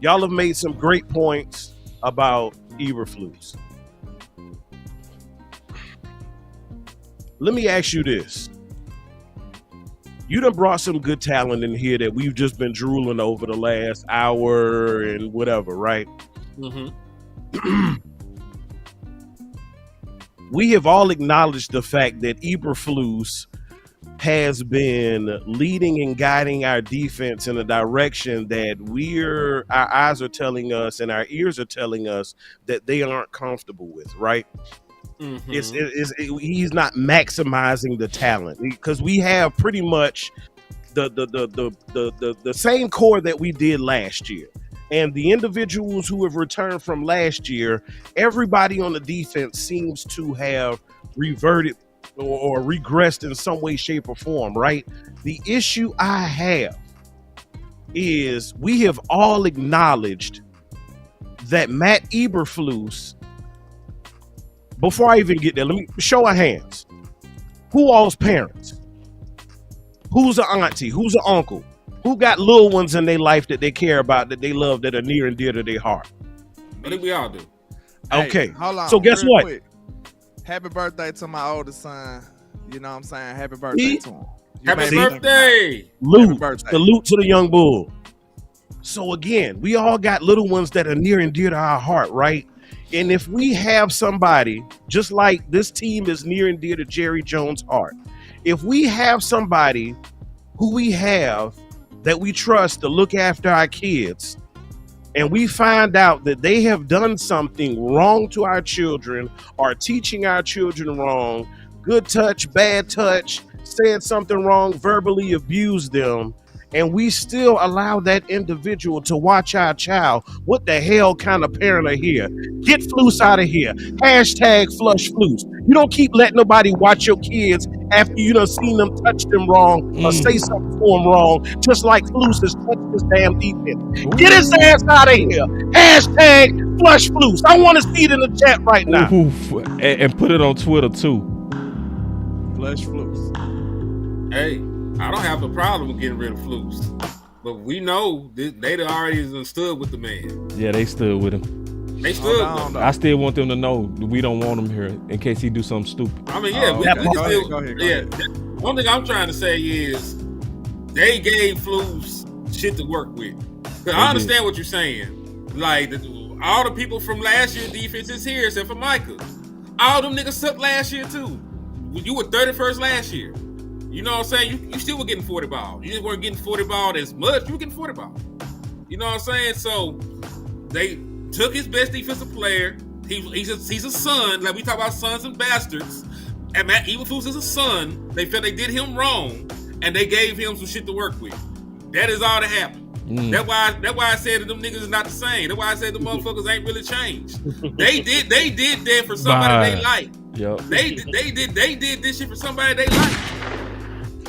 y'all have made some great points about Eberflus. Let me ask you this. You done brought some good talent in here that we've just been drooling over the last hour and whatever, right? Mm-hmm. We have all acknowledged the fact that Eberflus has been leading and guiding our defense in a direction that our eyes are telling us and our ears are telling us that they aren't comfortable with, right? He's not maximizing the talent because we have pretty much the same core that we did last year. And the individuals who have returned from last year, everybody on the defense seems to have reverted or regressed in some way, shape, or form, right? The issue I have is we have all acknowledged that Matt Eberflus, before I even get there, let me show our hands. Who all's parents? Who's an auntie? Who's an uncle? Who got little ones in their life that they care about, that they love, that are near and dear to their heart? I think we all do. Okay. Hey, hold on. So guess what? Quick. Happy birthday to my oldest son. You know what I'm saying? Happy birthday to him. Happy birthday. Salute to the young bull. So again, we all got little ones that are near and dear to our heart, right? And if we have somebody, just like this team is near and dear to Jerry Jones' heart, if we have somebody who we have that we trust to look after our kids, and we find out that they have done something wrong to our children, or teaching our children wrong, good touch, bad touch, said something wrong, verbally abused them, and we still allow that individual to watch our child, what the hell kind of parent are here? Get Flus out of here. Hashtag flush Flus. You don't keep letting nobody watch your kids after you done seen them touch them wrong or say something to them wrong, just like Flus has touched this damn defense. Get his ass out of here. Hashtag flush Flus. I want to see it in the chat right now. And put it on Twitter too. Flush Flus. Hey, I don't have a problem with getting rid of Flus, but we know they already stood with the man. Yeah, they stood with him. They stood with him. I still want them to know we don't want him here in case he do something stupid. I mean, yeah, go ahead. One thing I'm trying to say is they gave Flus shit to work with. Cause I understand what you're saying. Like all the people from last year's defense is here except for Micah. All them niggas sucked last year too. You were 31st last year. You know what I'm saying? You still were getting 40 ball. You just weren't getting 40 ball as much. You were getting 40 ball. You know what I'm saying? So they took his best defensive player. He's a son. Like we talk about sons and bastards. And Matt Eberflus is a son. They felt they did him wrong, and they gave him some shit to work with. That is all that happened. That's why I said that them niggas is not the same. That's why I said the motherfuckers ain't really changed. They did that for somebody they like. Yep. They did this shit for somebody they like.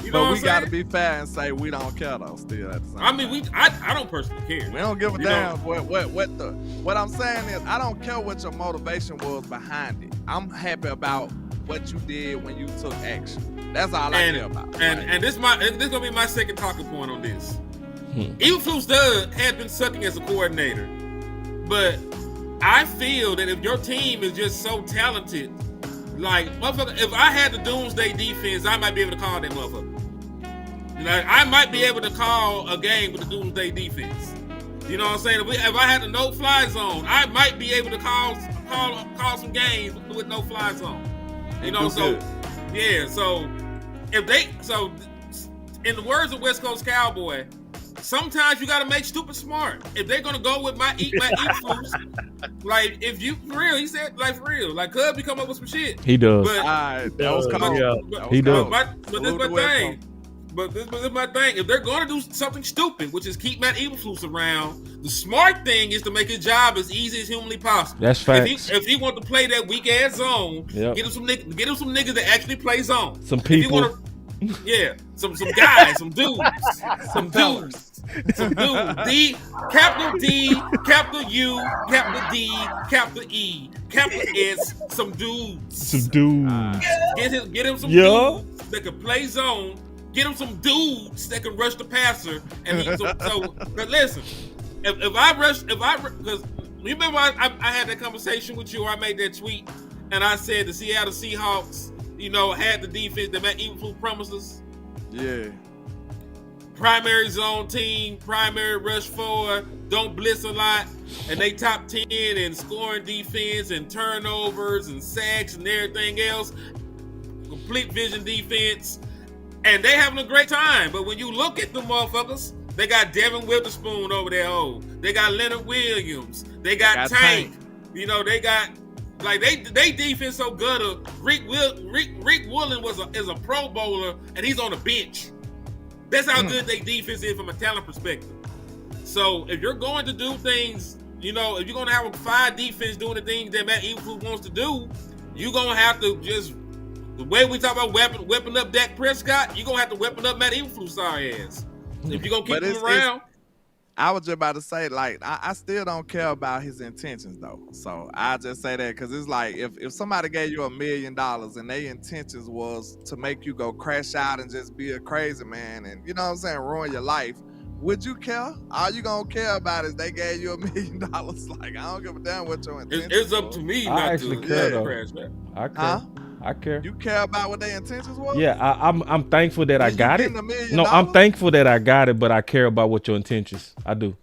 You know but what we gotta be fair and say we don't care though. Still, at the same I mean, I don't personally care. We don't give a damn. What I'm saying is, I don't care what your motivation was behind it. I'm happy about what you did when you took action. That's all I care about. And this gonna be my second talking point on this. Eberflus has been sucking as a coordinator, but I feel that if your team is just so talented, like motherfucker, if I had the doomsday defense, I might be able to call that motherfucker. Like I might be able to call a game with the doomsday defense. You know what I'm saying? If I had the no-fly zone, I might be able to call some games with no-fly zone. You know, so yeah. So in the words of West Coast Cowboy, sometimes you gotta make stupid smart. If they're gonna go with my Eberflus, like if you for real, he said like for real, like Cub be come up with some shit. He does. But that was coming. He does. But this is my thing. But this is my thing. If they're going to do something stupid, which is keep Matt Eberflus around, the smart thing is to make his job as easy as humanly possible. That's facts. If he want to play that weak ass zone, get him some niggas that actually play zone. Some people. Some guys, some dudes. D, capital D, capital U, capital D, capital E, capital S, some dudes. Get him some dudes that can play zone. Get him some dudes that can rush the passer. And but listen, because remember I had that conversation with you, or I made that tweet, and I said the Seattle Seahawks, had the defense that Matt Eberflus promises. Yeah. Primary zone team, primary rush forward, don't blitz a lot, and they top 10 in scoring defense and turnovers and sacks and everything else. Complete vision defense. And they having a great time. But when you look at the motherfuckers, they got Devin Witherspoon over there. They got Leonard Williams. They got Tank. They got Like they defense so gutter. Rick Woolen is a Pro Bowler and he's on the bench. That's how good they defense is from a talent perspective. So if you're going to do things, if you're going to have a 5 defense doing the things that Matt Eberflus wants to do, you're going to have to just, the way we talk about weapon up Dak Prescott, you're going to have to weapon up Matt Eberflus' sorry ass. If you're going to keep him around. I was just about to say, like, I still don't care about his intentions, though. So I just say that because it's like if somebody gave you $1 million and their intentions was to make you go crash out and just be a crazy man and, you know what I'm saying, ruin your life, would you care? All you gonna care about is they gave you $1 million. Like, I don't give a damn what your intentions. It's up to me not to crash back. I care. I care. You care about what their intentions was? Yeah, I'm thankful that I got it. No, I'm thankful that I got it, but I care about what your intentions. I do.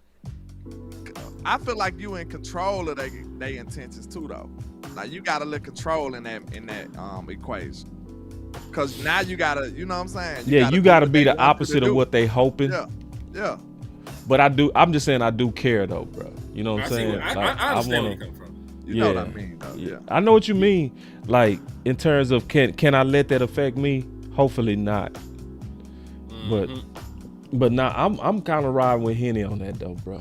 I feel like you in control of their intentions too, though. Like you got a little control in that equation. Cause now you gotta, you know what I'm saying? You gotta be the opposite of what they hoping. Yeah. But I'm just saying I do care though, bro. You know what I'm saying? I understand where you come from. You know what I mean, though. Yeah. I know what you mean. Like in terms of can I let that affect me? Hopefully not. But now I'm kind of riding with Henny on that though, bro.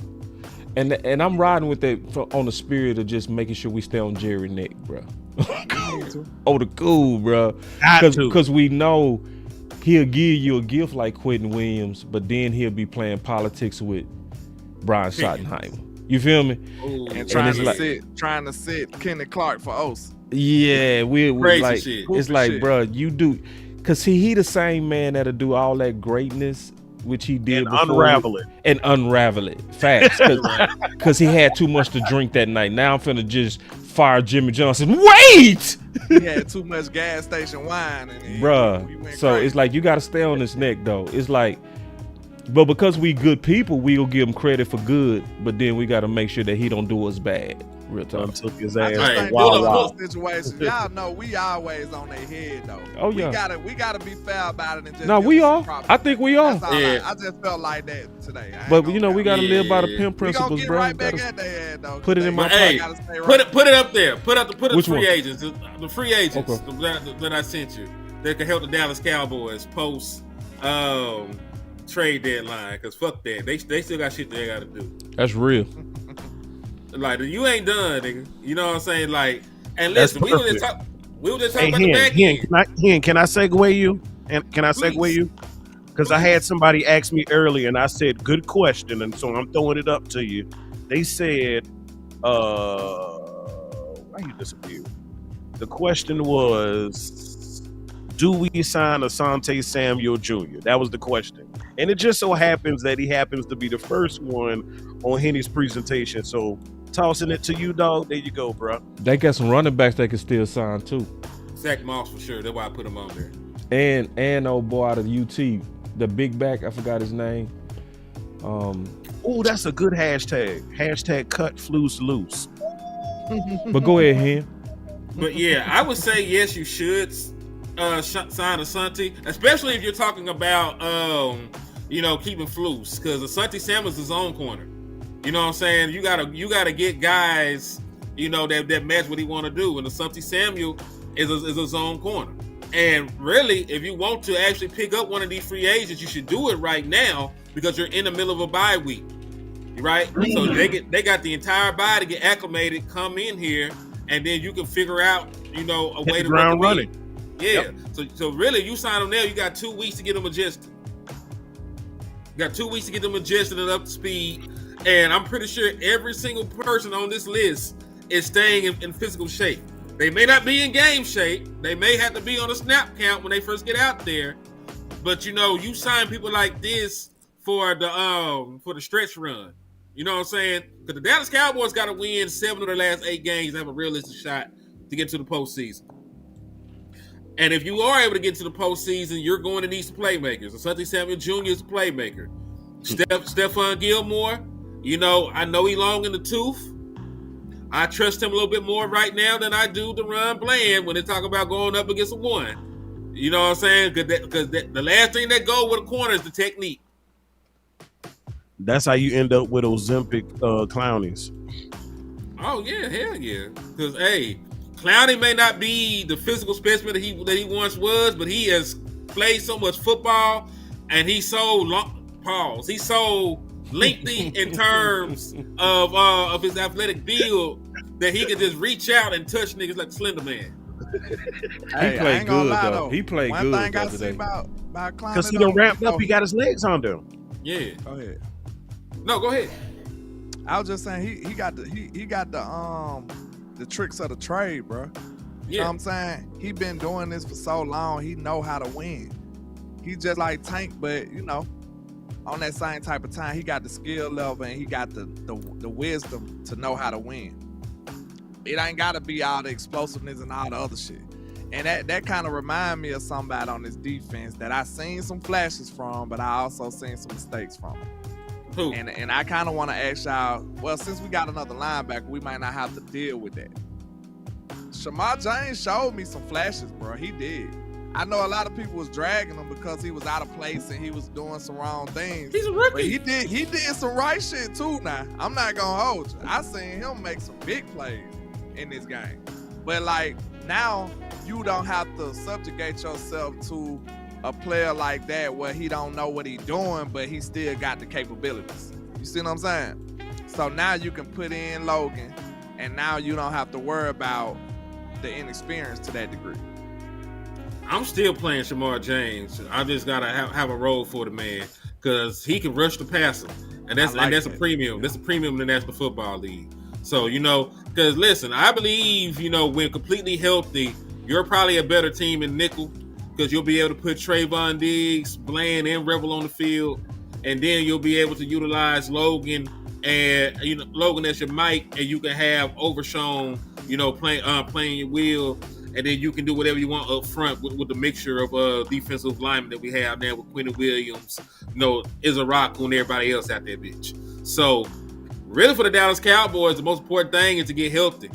And I'm riding with that on the spirit of just making sure we stay on Jerry neck, bro. Oh, the cool, bro. Because we know he'll give you a gift like Quentin Williams, but then he'll be playing politics with Brian Schottenheimer. You feel me? And trying to sit Kenny Clark for O's. Yeah, we like shit. It's like, shit. Bro, you do, cause he the same man that'll do all that greatness which he did and unravel it. Facts, cause he had too much to drink that night. Now I'm finna just fire Jimmy Johnson. Wait, he had too much gas station wine, bruh. So crazy. It's like you gotta stay on his neck though. It's like. But because we good people, we'll give him credit for good. But then we got to make sure that he don't do us bad. Real talk. Took his ass. Situations. Y'all know we always on their head though. Oh yeah. We gotta be fair about it and just. No, we are. I think we are. Yeah. I just felt like that today. But we gotta live by the pimp principles, we bro. Right back at their head, though. Put it in my pocket. Put it up there. Put the free agents. The free agents that I sent you that can help the Dallas Cowboys post. Trade deadline, because fuck that. They still got shit they gotta do. That's real. Like, you ain't done, nigga. You know what I'm saying? Like, and listen, we were just talking about the back end. Can I segue you? And can I segue you? Because I had somebody ask me earlier, and I said, good question, and so I'm throwing it up to you. They said, why you disappeared? The question was, do we sign Asante Samuel Jr.? That was the question. And it just so happens that he happens to be the first one on Henny's presentation. So tossing it to you, dog. There you go, bro. They got some running backs they can still sign too. Zach Moss for sure. That's why I put him on there. And old boy out of UT, the big back. I forgot his name. Oh, that's a good hashtag. Hashtag cut Flus loose. But go ahead, Hen. But yeah, I would say yes, you should sign Asante, especially if you're talking about keeping Flus, because Asante Samuel's his own corner. You know what I'm saying? You gotta get guys, that match what he want to do, and Asante Samuel is his own corner. And really, if you want to actually pick up one of these free agents, you should do it right now because you're in the middle of a bye week, right? So they got the entire bye to get acclimated, come in here, and then you can figure out, a way to ground running. Yeah. Yep. So really, you sign them there, you got 2 weeks to get them adjusted. You got 2 weeks to get them adjusted and up to speed. And I'm pretty sure every single person on this list is staying in physical shape. They may not be in game shape. They may have to be on a snap count when they first get out there. But you sign people like this for the stretch run. You know what I'm saying? Because the Dallas Cowboys got to win 7 of their last 8 games to have a realistic shot to get to the postseason. And if you are able to get to the postseason, you're going to need some playmakers. Asante Samuel Jr. is a playmaker. Stephon Gilmore, I know he long in the tooth. I trust him a little bit more right now than I do DeRon Bland when they talk about going up against a one. You know what I'm saying? Because the last thing that go with a corner is the technique. That's how you end up with Ozempic clownies. Oh, yeah, hell yeah. Because, hey, Clowney may not be the physical specimen that he once was, but he has played so much football, and he's so long. Pause. He's so lengthy in terms of his athletic build that he can just reach out and touch niggas like Slender Man. He played good though. He played good One thing I see today. about Clowney, Because he done ramped up, he got his legs under him. Yeah. Go ahead. No, go ahead. I was just saying he got the tricks of the trade, bro. You know what I'm saying? He been doing this for so long. He know how to win. He just like Tank, but you know, on that same type of time, he got the skill level and he got the wisdom to know how to win. It ain't gotta be all the explosiveness and all the other shit. And that kind of remind me of somebody on this defense that I seen some flashes from, but I also seen some mistakes from. Who? And I kind of want to ask y'all, well, since we got another linebacker, we might not have to deal with that. Shamar James showed me some flashes, bro. He did. I know a lot of people was dragging him because he was out of place and he was doing some wrong things. He's a rookie. But he did some right shit too now. I'm not gonna hold you. I seen him make some big plays in this game. But like now you don't have to subjugate yourself to a player like that where he don't know what he doing, but he still got the capabilities. You see what I'm saying? So now you can put in Logan, and now you don't have to worry about the inexperience to that degree. I'm still playing Shamar James. I just gotta have a role for the man because he can rush the passer, and that's a premium. That's a premium in the National Football League. So because listen, I believe when completely healthy, you're probably a better team in nickel. Because you'll be able to put Trayvon Diggs, Bland, and Rebel on the field, and then you'll be able to utilize Logan and Logan as your mic, and you can have Overshown, playing your wheel, and then you can do whatever you want up front with the mixture of defensive linemen that we have now with Quentin Williams, is a rock on everybody else out there, bitch. So really for the Dallas Cowboys, the most important thing is to get healthy.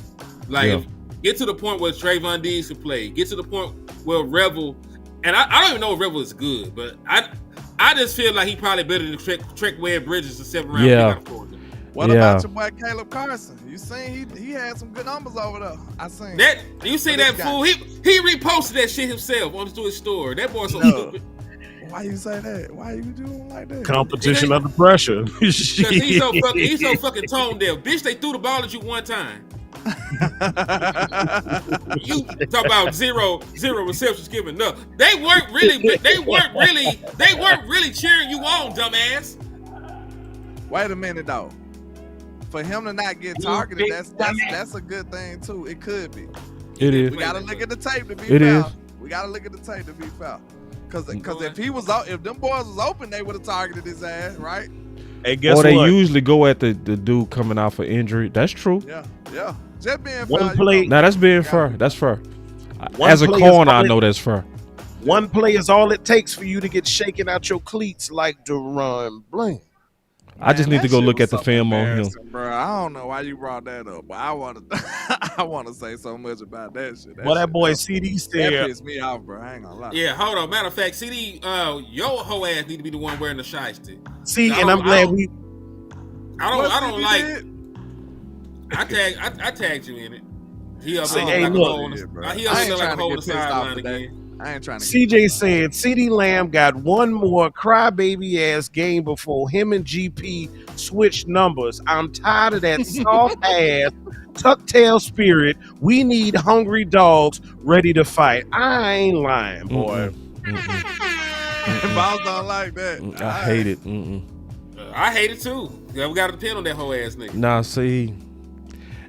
Get to the point where Trayvon Diggs can play. Get to the point where Rebel. And I don't even know if Rebel is good, but I just feel like he probably better than Trekway Bridges, the 7th round pick out of Florida. What about your boy Caleb Carson? You seen he had some good numbers over there. I seen that. You see that fool? He reposted that shit himself onto his story. That boy's so stupid. Why you say that? Why you doing like that? Competition under pressure. Because he's so fucking tone deaf. Bitch, they threw the ball at you one time. You talk about zero receptions given up. They weren't really cheering you on, dumbass. Wait a minute though. For him to not get targeted, that's a good thing too. It could be. It is. We gotta look at the tape to be fair. We gotta look at the tape to be fair. Because if them boys was open, they would have targeted his ass, right? Hey, guess what? They usually go at the dude coming out for injury. That's true. Yeah. Just being one fair. Play. Now that's being fair. That's fair. As a corner, I know that's fair. One play is all it takes for you to get shaken out your cleats like Deron Blank. I just need to go look at the film on him. Bro, I don't know why you brought that up, but I want to say so much about that shit. That boy CD said that pissed me off, bro. I ain't gonna lie. Yeah, hold on. Matter of fact, CD, your whole ass need to be the one wearing the shiesty. See, and I'm glad I tagged you in it. He up I like a hole in the sideline again. I ain't trying to. CJ said CeeDee Lamb got one more crybaby ass game before him and GP switched numbers. I'm tired of that soft ass tuck tail spirit. We need hungry dogs ready to fight. I ain't lying, boy. Boss don't like that. I hate it. I hate it too. Yeah, we got to depend on that whole ass nigga. Nah, see,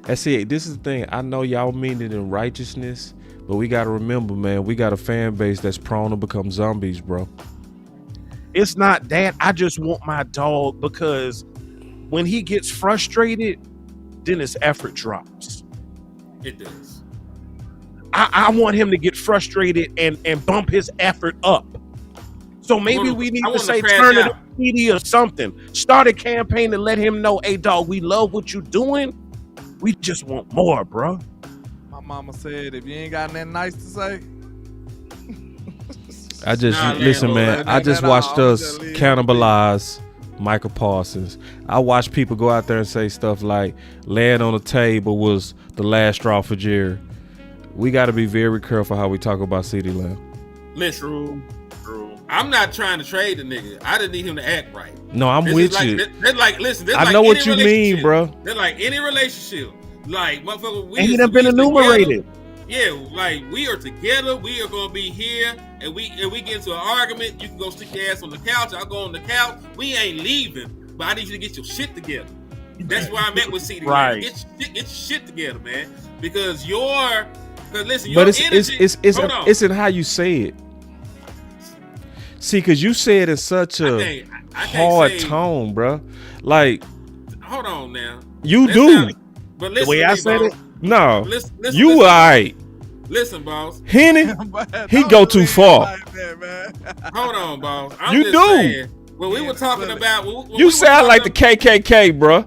this is the thing. I know y'all mean it in righteousness, but we got to remember, man, we got a fan base that's prone to become zombies, bro. It's not that. I just want my dog because when he gets frustrated, then his effort drops. It does. I want him to get frustrated and bump his effort up. So maybe we need to say turn it up PD or something. Start a campaign to let him know, hey, dog, we love what you're doing. We just want more, bro. My mama said, if you ain't got nothing nice to say. Listen, man, I just watched us cannibalize Michael Parsons. I watched people go out there and say stuff like laying on the table was the last straw for Jerry. we got to be very careful how we talk about CeeDee Lamb. Listen, I'm not trying to trade the nigga. I just need him to act right. No, I'm with you. They're like, listen, I know what you mean, bro. They're like any relationship. Like, motherfucker, and he done been enumerated. Yeah, like we are together. We are gonna be here, and we get into an argument. You can go stick your ass on the couch. I'll go on the couch. We ain't leaving, but I need you to get your shit together. That's why I met with CeeDee. Right. Get your shit together, man. Because listen, but it's in how you say it. See, because you say it in such a hard tone, bro. Like, hold on now. You do. But listen, the way I said it, no. Listen, you all right. Listen, boss. Henny, he go too far. Like that, man. Hold on, boss. You do. Saying, when we were talking about, you sound like the KKK, bro.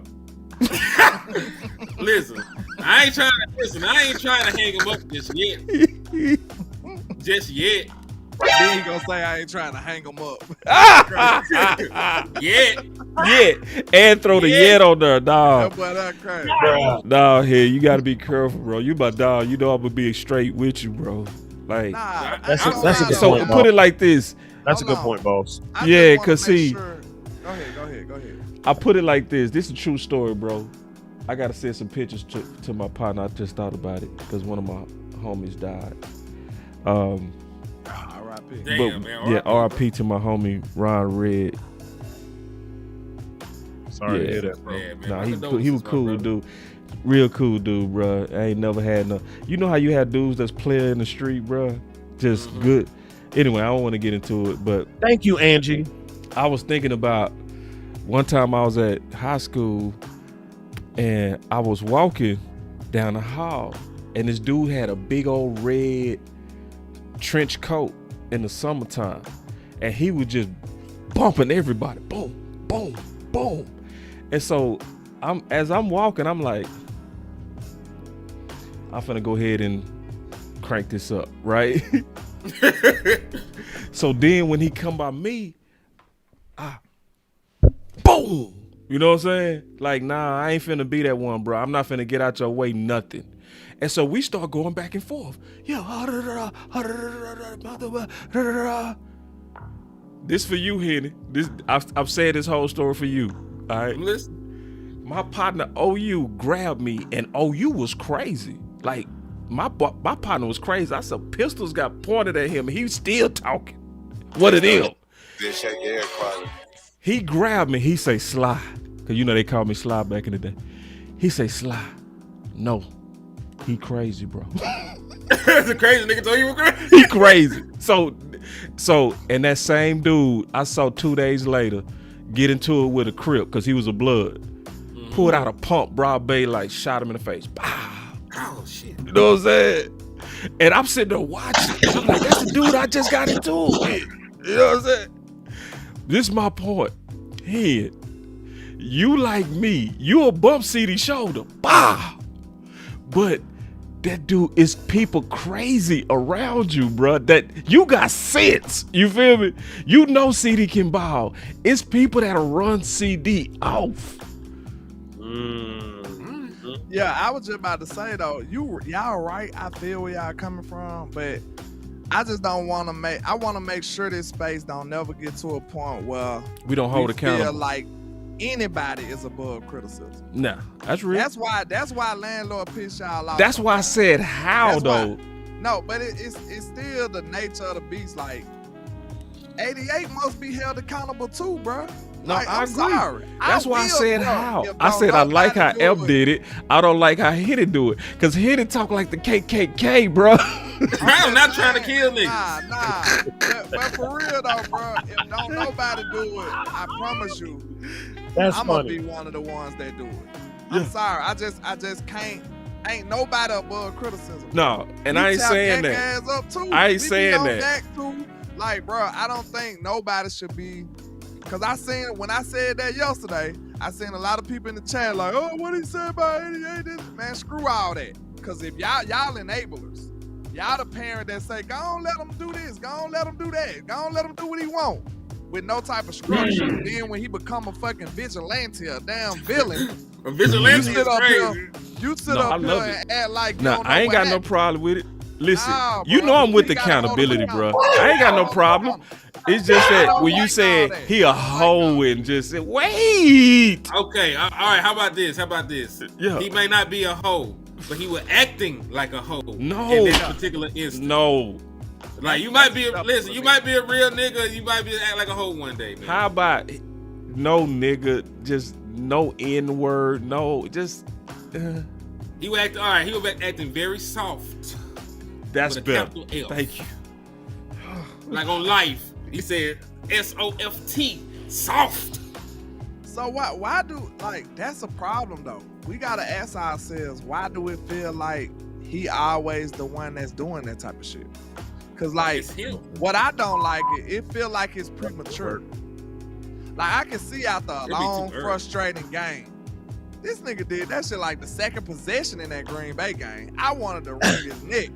Listen, I ain't trying to hang him up just yet. Just yet. Then he gonna say I ain't trying to hang him up. Yeah. And throw the yet on there, dog. That boy, that crazy. Dog, here, you gotta be careful, bro. You my dog. You know I'm gonna be straight with you, bro. Like, that's a good so point, put it like this. That's a good point, boss. Yeah, cause see, Go ahead. I put it like this. This is a true story, bro. I gotta send some pictures to my partner. I just thought about it because one of my homies died. R.I.P. Damn, man. Yeah, R.I.P. to my homie Ron Red. Sorry to hear that, bro. Yeah, man. Nah, he was cool dude. Real cool dude, bro. I ain't never had no. You know how you had dudes that's playing in the street, bro? Just good. Anyway, I don't want to get into it, but thank you, Angie. I was thinking about one time I was at high school and I was walking down the hall and this dude had a big old red trench coat in the summertime and he was just bumping everybody. Boom, boom, boom. And so as I'm walking, I'm like, I'm finna go ahead and crank this up, right? So then when he come by me, boom. You know what I'm saying? Like, nah, I ain't finna be that one, bro. I'm not finna get out your way, nothing. And so we start going back and forth. This for you, Henny. This I've said this whole story for you. All right. Listen. My partner OU grabbed me, and OU was crazy. Like my partner was crazy. I said pistols got pointed at him, and he was still talking. What it is? He grabbed me. He say Sly, cause you know they called me Sly back in the day. He say Sly. No, he crazy, bro. That's a crazy nigga told you were crazy. He crazy. So, and that same dude I saw 2 days later get into it with a Crip because he was a blood. Pulled out a pump, broad bay, like shot him in the face. Pow. Oh shit. You know what I'm saying? And I'm sitting there watching. I'm like, that's the dude I just got into it with. You know what I'm saying? This is my point. Here, you like me, you'll bump CeeDee's shoulder. Bah! But that dude is people crazy around you, bro. That you got sense. You feel me? You know CeeDee can ball. It's people that'll run CeeDee off. Yeah, I was just about to say though, y'all right. I feel where y'all coming from, but I just don't want to I want to make sure this space don't never get to a point where we don't hold accountable. Feel like anybody is above criticism. Nah, that's real. That's why Landlord pissed y'all off. That's why I said how though. No, but it's still the nature of the beast. Like 88 must be held accountable too, bro. No, like, I I'm agree. sorry. That's why I said how. I said I like how F did it. I don't like how Hitty do it. Cause Hitty talk like the KKK, bro. I'm not trying to kill niggas. Nah. But for real though, bro, if don't nobody do it, I promise you, I'm gonna be one of the ones that do it. I'm sorry. I just can't. Ain't nobody above criticism. No, and I ain't saying that. I ain't saying that. Like, bro, I don't think nobody should be. Cause when I said that yesterday, I seen a lot of people in the chat like, oh, what he said about 88? Man, screw all that. Cause if y'all enablers, y'all the parent that say, go on, let him do this, go on, let him do that, go on, let him do what he want, with no type of structure. Then when he become a fucking vigilante, a damn villain, a vigilante is crazy. You sit up here and act like I ain't got no problem with it. Listen, Nah, you bro. know I'm with He the gotta hold him accountability, bro. accountable. I ain't got no problem. It's just I that don't when you like said all that. he a hoe and just said, wait. Okay, all right. How about this? Yeah. He may not be a hoe, but he was acting like a hoe. No. In that particular instance. No. Like you might be a real nigga. You might be act like a hoe one day, man. How about no nigga, just no N word, no, just. He was acting all right. He was acting very soft. That's with a better. capital F. Thank you. Like on Life, he said SOFT, soft. So why do, like, that's a problem though. We gotta ask ourselves, why do it feel like he always the one that's doing that type of shit? Cause like what I don't like it feel like it's premature. Like I can see after a long, frustrating game. This nigga did that shit like the second possession in that Green Bay game. I wanted to wring his neck.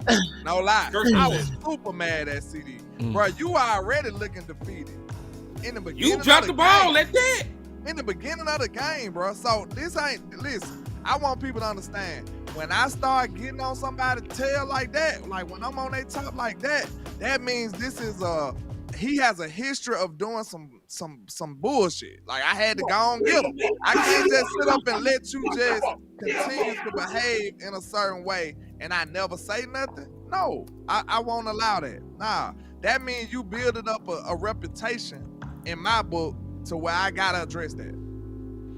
No lie. I was super mad at CD. Bro, you already looking defeated. In the beginning, You dropped the ball like that. In the beginning of the game, bro. So this ain't, listen, I want people to understand. When I start getting on somebody's tail like that, like when I'm on their top like that, that means this is he has a history of doing some bullshit. Like I had to go on get him. I can't just sit up and let you just continue to behave in a certain way and I never say nothing. No, I won't allow that. Nah, that means you building up a reputation in my book to where I gotta address that.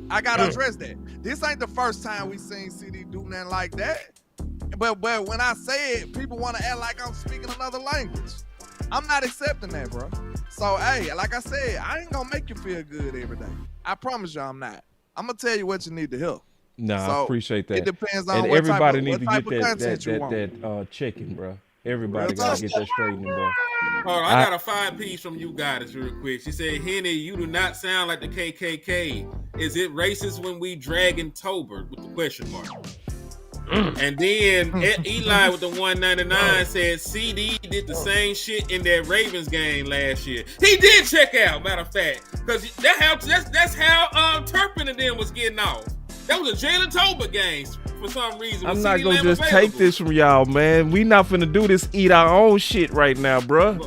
I gotta address that. This ain't the first time we seen CD do nothing like that. But when I say it, people want to act like I'm speaking another language. I'm not accepting that, bro. So, hey, like I said, I ain't gonna make you feel good every day. I promise you I'm not. I'm gonna tell you what you need to hear. Nah, So, I appreciate that. It depends on and what everybody type need of, to what type get of content you want. that chicken, bro. Everybody gotta get that straightened, bro. Hold on, I got a 5-piece from you guys real quick. She said, Henny, you do not sound like the KKK. Is it racist when we dragging Tober with the question mark? And then Eli with the 199 said CD did the same shit in that Ravens game last year. He did check out, matter of fact, because that's how Turpin and them was getting off. That was a Jalen Tober game for some reason. I'm not gonna just take this from y'all, man. We not finna do this eat our own shit right now, bro.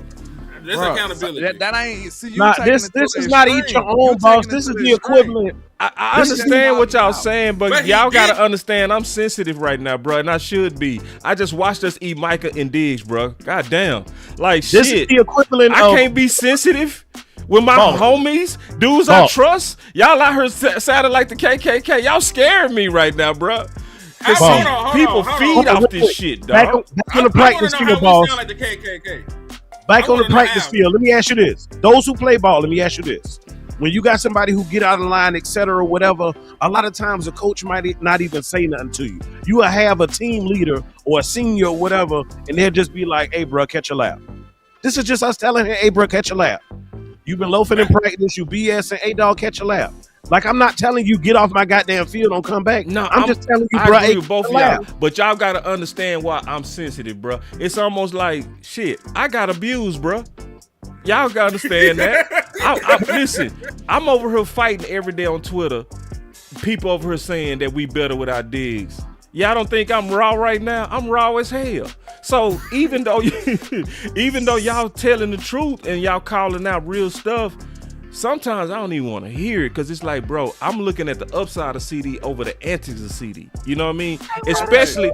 That's accountability. That ain't. See, you Nah, this is not eat your own, boss. This is the equivalent. I understand what y'all saying, but y'all gotta understand I'm sensitive right now, bro, and I should be. I just watched us eat Micah and Diggs, bro. God damn, like this shit. Is the equivalent. I can't be sensitive with my homies, dudes I trust. Y'all out here sounding like the KKK. Y'all scaring me right now, bro. People feed off this shit, dog. Back on the practice field, boss. Sound like the KKK. Back on the practice field, let me ask you this. Those who play ball, let me ask you this. When you got somebody who get out of line, etc., whatever, a lot of times a coach might not even say nothing to you. You will have a team leader or a senior or whatever, and they'll just be like, hey, bro, catch a lap. This is just us telling him, hey, bro, catch a lap. You've been loafing in practice, you BSing, hey, dog, catch a lap. Like, I'm not telling you get off my goddamn field, don't come back. No, I'm just telling you, I bro, agree with both of y'all, but y'all gotta understand why I'm sensitive, bro. It's almost like shit. I got abused, bro. Y'all gotta understand that. Listen, I'm over here fighting every day on Twitter. People over here saying that we better without Diggs. Y'all don't think I'm raw right now? I'm raw as hell. So even though y'all telling the truth and y'all calling out real stuff, sometimes I don't even want to hear it because it's like, bro, I'm looking at the upside of CD over the antics of CD. You know what I mean? Especially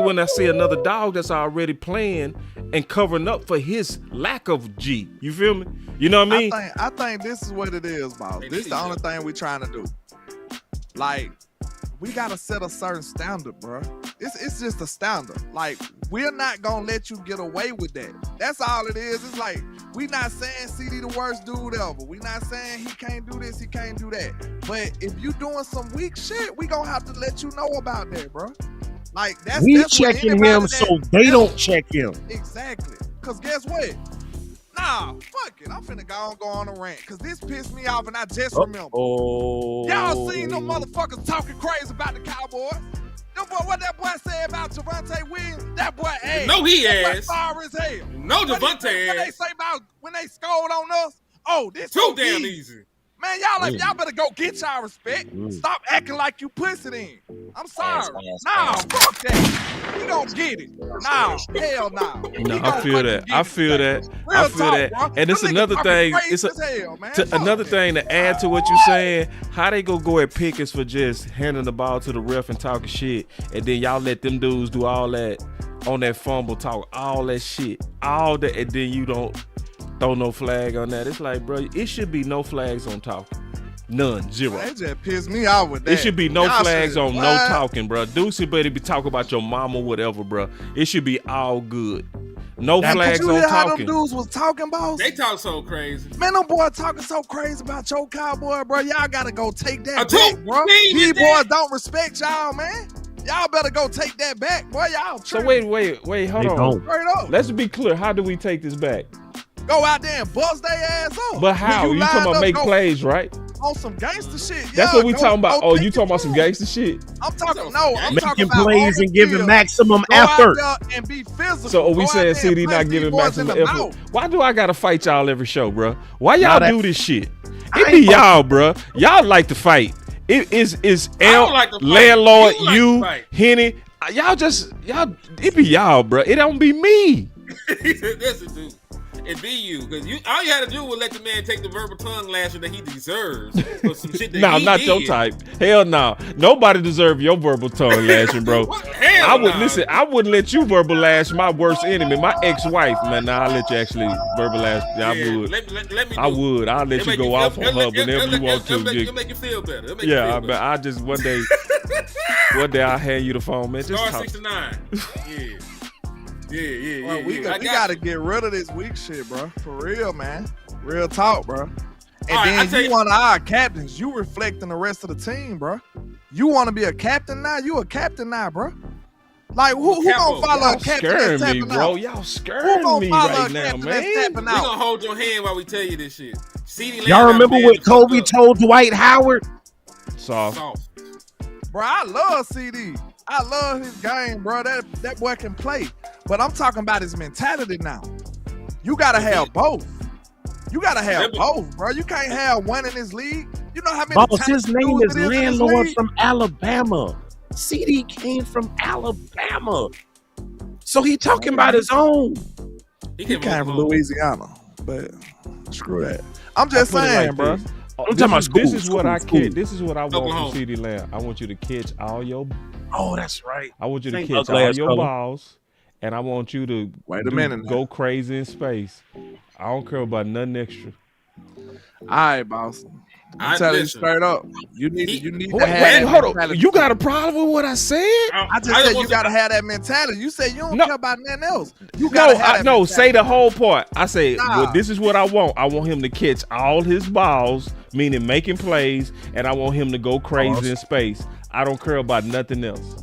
when I see another dog that's already playing and covering up for his lack of G. You feel me? You know what I mean? I think this is what it is, boss. This is the only thing we trying to do. Like, we gotta set a certain standard, bro. It's just a standard. Like, we're not gonna let you get away with that. That's all it is. It's like, we not saying CD the worst dude ever. We not saying he can't do this, he can't do that. But if you doing some weak shit, we gonna have to let you know about that, bro. Like, that's checking him so they don't check him. Exactly. Cause guess what? Nah, fuck it. I'm finna go on a rant. Cause this pissed me off and I just remember. Y'all seen them motherfuckers talking crazy about the Cowboys? What that boy said about Javonte Williams? That boy ass. No, he ass. Far as hell. No, Javonte ass. What they say about when they scored on us? Oh, this too damn easy. Man, y'all better go get y'all respect. Stop acting like you pussy then. I'm sorry. Nah, fuck that. He gonna get it. Nah, hell nah. No, I feel that. I feel that. I feel that. And it's another thing. It's another thing to add to what you're saying. How they go at Pickens for just handing the ball to the ref and talking shit, and then y'all let them dudes do all that on that fumble, talk all that shit, all that, and then you don't throw no flag on that. It's like, bro, it should be no flags on talking. None, zero. They just pissed me off with that. It should be no Y'all flags said, on what? no talking, bro. Dudes better be talking about your mom or whatever, bro. It should be all good. No flags on how talking. them dudes was talking, boss? They talk so crazy. Man, them boys talking so crazy about your Cowboy, bro. Y'all gotta go take that told back, bro. you These that. boys don't respect y'all, man. Y'all better go take that back, boy. Y'all So tripping. wait, hold They on. don't. Straight up. Let's be clear. How do we take this back? Go out there and bust their ass up. But how? When You talking line about up, make go plays, right? on some gangster shit. That's Yeah, what we go- talking about. go Oh, take you it talking about to some 'em. gangster shit? I'm talking, no, I'm talking Making about plays on and the giving field. maximum Go out effort. there and be physical. So are we Go out saying there and CD punch not these giving boys in maximum the effort? mouth. Why do I gotta fight y'all every show, bro? Why y'all that- do this shit? I It ain't be y'all, bro. Y'all like to fight. It is don't like to fight. Landlord, You like you, to fight. Henny. Y'all. It be y'all, bro. It don't be me. Listen, dude. It be you, because all you had to do was let the man take the verbal tongue lashing that he deserves for some shit that No, he not did. your type. Hell no. Nobody deserve your verbal tongue lashing, bro. Hell I would no. listen. I wouldn't let you verbal lash my worst enemy, my ex-wife. Man, nah, I'll let you actually verbal lash. I Yeah, would. let me I do it. would. I'll let It'll you make go off feel- on her it'll- whenever it'll- you want it'll to. make you feel better. It'll make Yeah, you feel but better. I just one day I'll hand you the phone, man. Just Star talk. 69. Yeah. Bro, we I got gotta you. get rid of this weak shit, bro. For real, man. Real talk, bro. And All right, I then tell you you- one of our captains. You reflecting the rest of the team, bro. You want to be a captain now? You a captain now, bro. Like who Capo. gonna follow Y'all a captain that's scaring me, tapping bro. out? Y'all Who scaring gonna me follow right a now, captain that's man. tapping We out? gonna hold your hand while we tell you this shit. CD Y'all remember what Kobe told Dwight Howard? Soft. Bro, I love CD. I love his game, bro. That boy can play. But I'm talking about his mentality now. You gotta have both. You gotta have both, bro. You can't have one in this league. You know how many Boss, times his name dudes is it in this Landlord league? from Alabama. CD came from Alabama. So he talking about his own. He came from Louisiana, but screw that. I'm just I'll put it saying, like bro. this. I'm talking about school, This is what I school. catch. This is what I want Oklahoma. from CD Lamb. I want you to catch all your. Oh, that's right. I want you to Same catch ugly all ass your color. balls, and I want you to Wait a minute now. go crazy in space. I don't care about nothing extra. All right, boss. I'm telling you straight up. You need to Wait, have wait, that hold on. mentality. You got a problem with what I said? I just said you gotta have that mentality. You said you don't care about nothing else. You No, gotta have that no. mentality. Say the whole part. I say, Nah. well, this is what I want. I want him to catch all his balls, meaning making plays, and I want him to go crazy in space. I don't care about nothing else.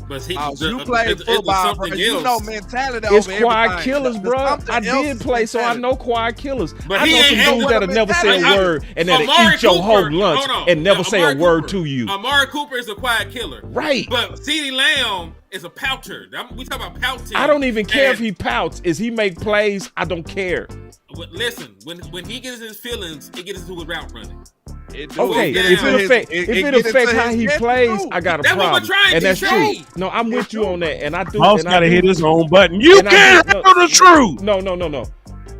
But he, You play football, bro. You know mentality It's over quiet everything. killers, The bro. something I else did is play, so I mentality. know quiet killers. But I he know ain't some had dudes what that'll a never say a mentality- word and that'll Amari eat your whole Cooper- lunch hold on. and never Now, say a Amari word Cooper- to you. Amari Cooper is a quiet killer. Right. But CeeDee Lamb is a pouter. We talk about pouting. I don't even care And- if he pouts. Is he make plays? I don't care. Listen, when he gets his feelings, it gets into his route running. Okay, if it affects how he plays, I got a That's what we're problem, trying and to that's say. true. No, I'm with you on that, and I do. Boss and I gotta do- hit his own button. You and I can't do- handle the truth. No.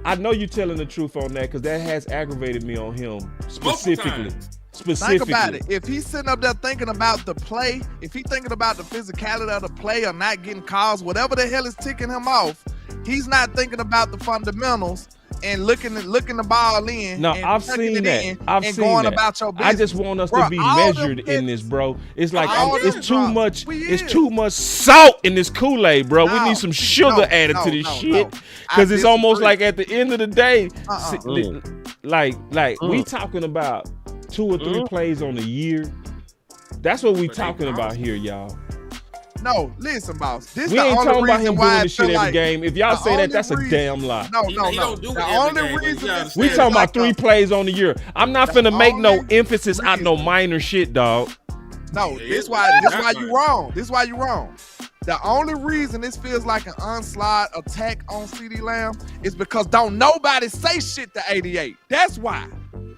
I know you're telling the truth on that because that has aggravated me on him specifically. Think about it. If he's sitting up there thinking about the play, if he's thinking about the physicality of the play or not getting calls, whatever the hell is ticking him off, he's not thinking about the fundamentals and looking the ball in. No, and I've tucking seen it that. in I've and seen going that. about your business. I just want us Bro, to be all them measured in this, bro. It's like all them it's too drops. much. We It's is. too much salt in this Kool-Aid, bro. We No, need some see, sugar no, added no, to this no, shit no. because I it's almost disagree. like at the end of the day, Uh-uh. we talking about 2 or 3 plays on a year. That's what we talking about here, y'all. No, listen, boss. This We the ain't only talking about reason him why doing I this feel shit every like game. If y'all the say that, only that's a reason- damn lie. No. He don't do it The every only game, but reason you this We feels talking like about 3 plays on the year. I'm not finna make no emphasis out no minor shit, dog. No, this why you wrong. This why you wrong. The only reason this feels like an onslaught attack on CeeDee Lamb is because don't nobody say shit to 88. That's why.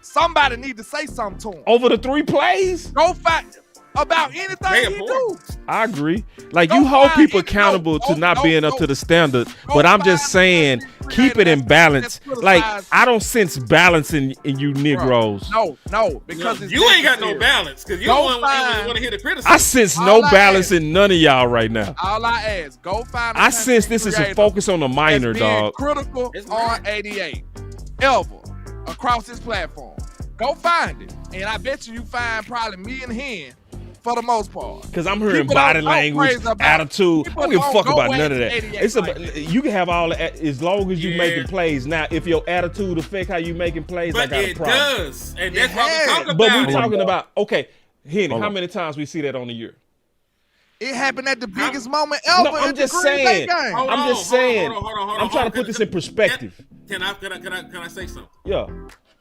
Somebody need to say something to him. Over the 3 plays? Go fight. about anything he do. I agree. Like, you hold people accountable to not being up to the standard, but I'm just saying, keep it in balance. Like, I don't sense balance in you Negroes. No, because you ain't got no balance because you don't want to hear the criticism. I sense no balance in none of y'all right now. All I ask, go find. I sense this is a focus on the minor, dog. Critical on 88 ever across this platform. Go find it, and I bet you find probably me and him for the most part. Because I'm hearing body language, attitude. I don't give a fuck about none of that. It's you can have all that as long as you making plays. Now, if your attitude affect how you making plays, I got a problem. But it does, and that's what we're talking about. But we're talking about, okay, Henny, how many times we see that on the year? It happened at the biggest moment ever. No, I'm just saying. I'm just saying. I'm trying to put this in perspective. Can I say something? Yeah.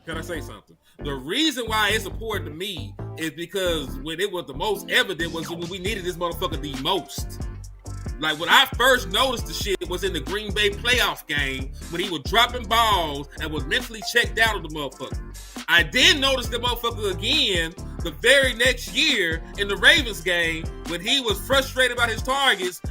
Can I say something? The reason why it's important to me is because when it was the most evident was when we needed this motherfucker the most. Like, when I first noticed the shit was in the Green Bay playoff game when he was dropping balls and was mentally checked out of the motherfucker. I then noticed the motherfucker again the very next year in the Ravens game when he was frustrated about his targets,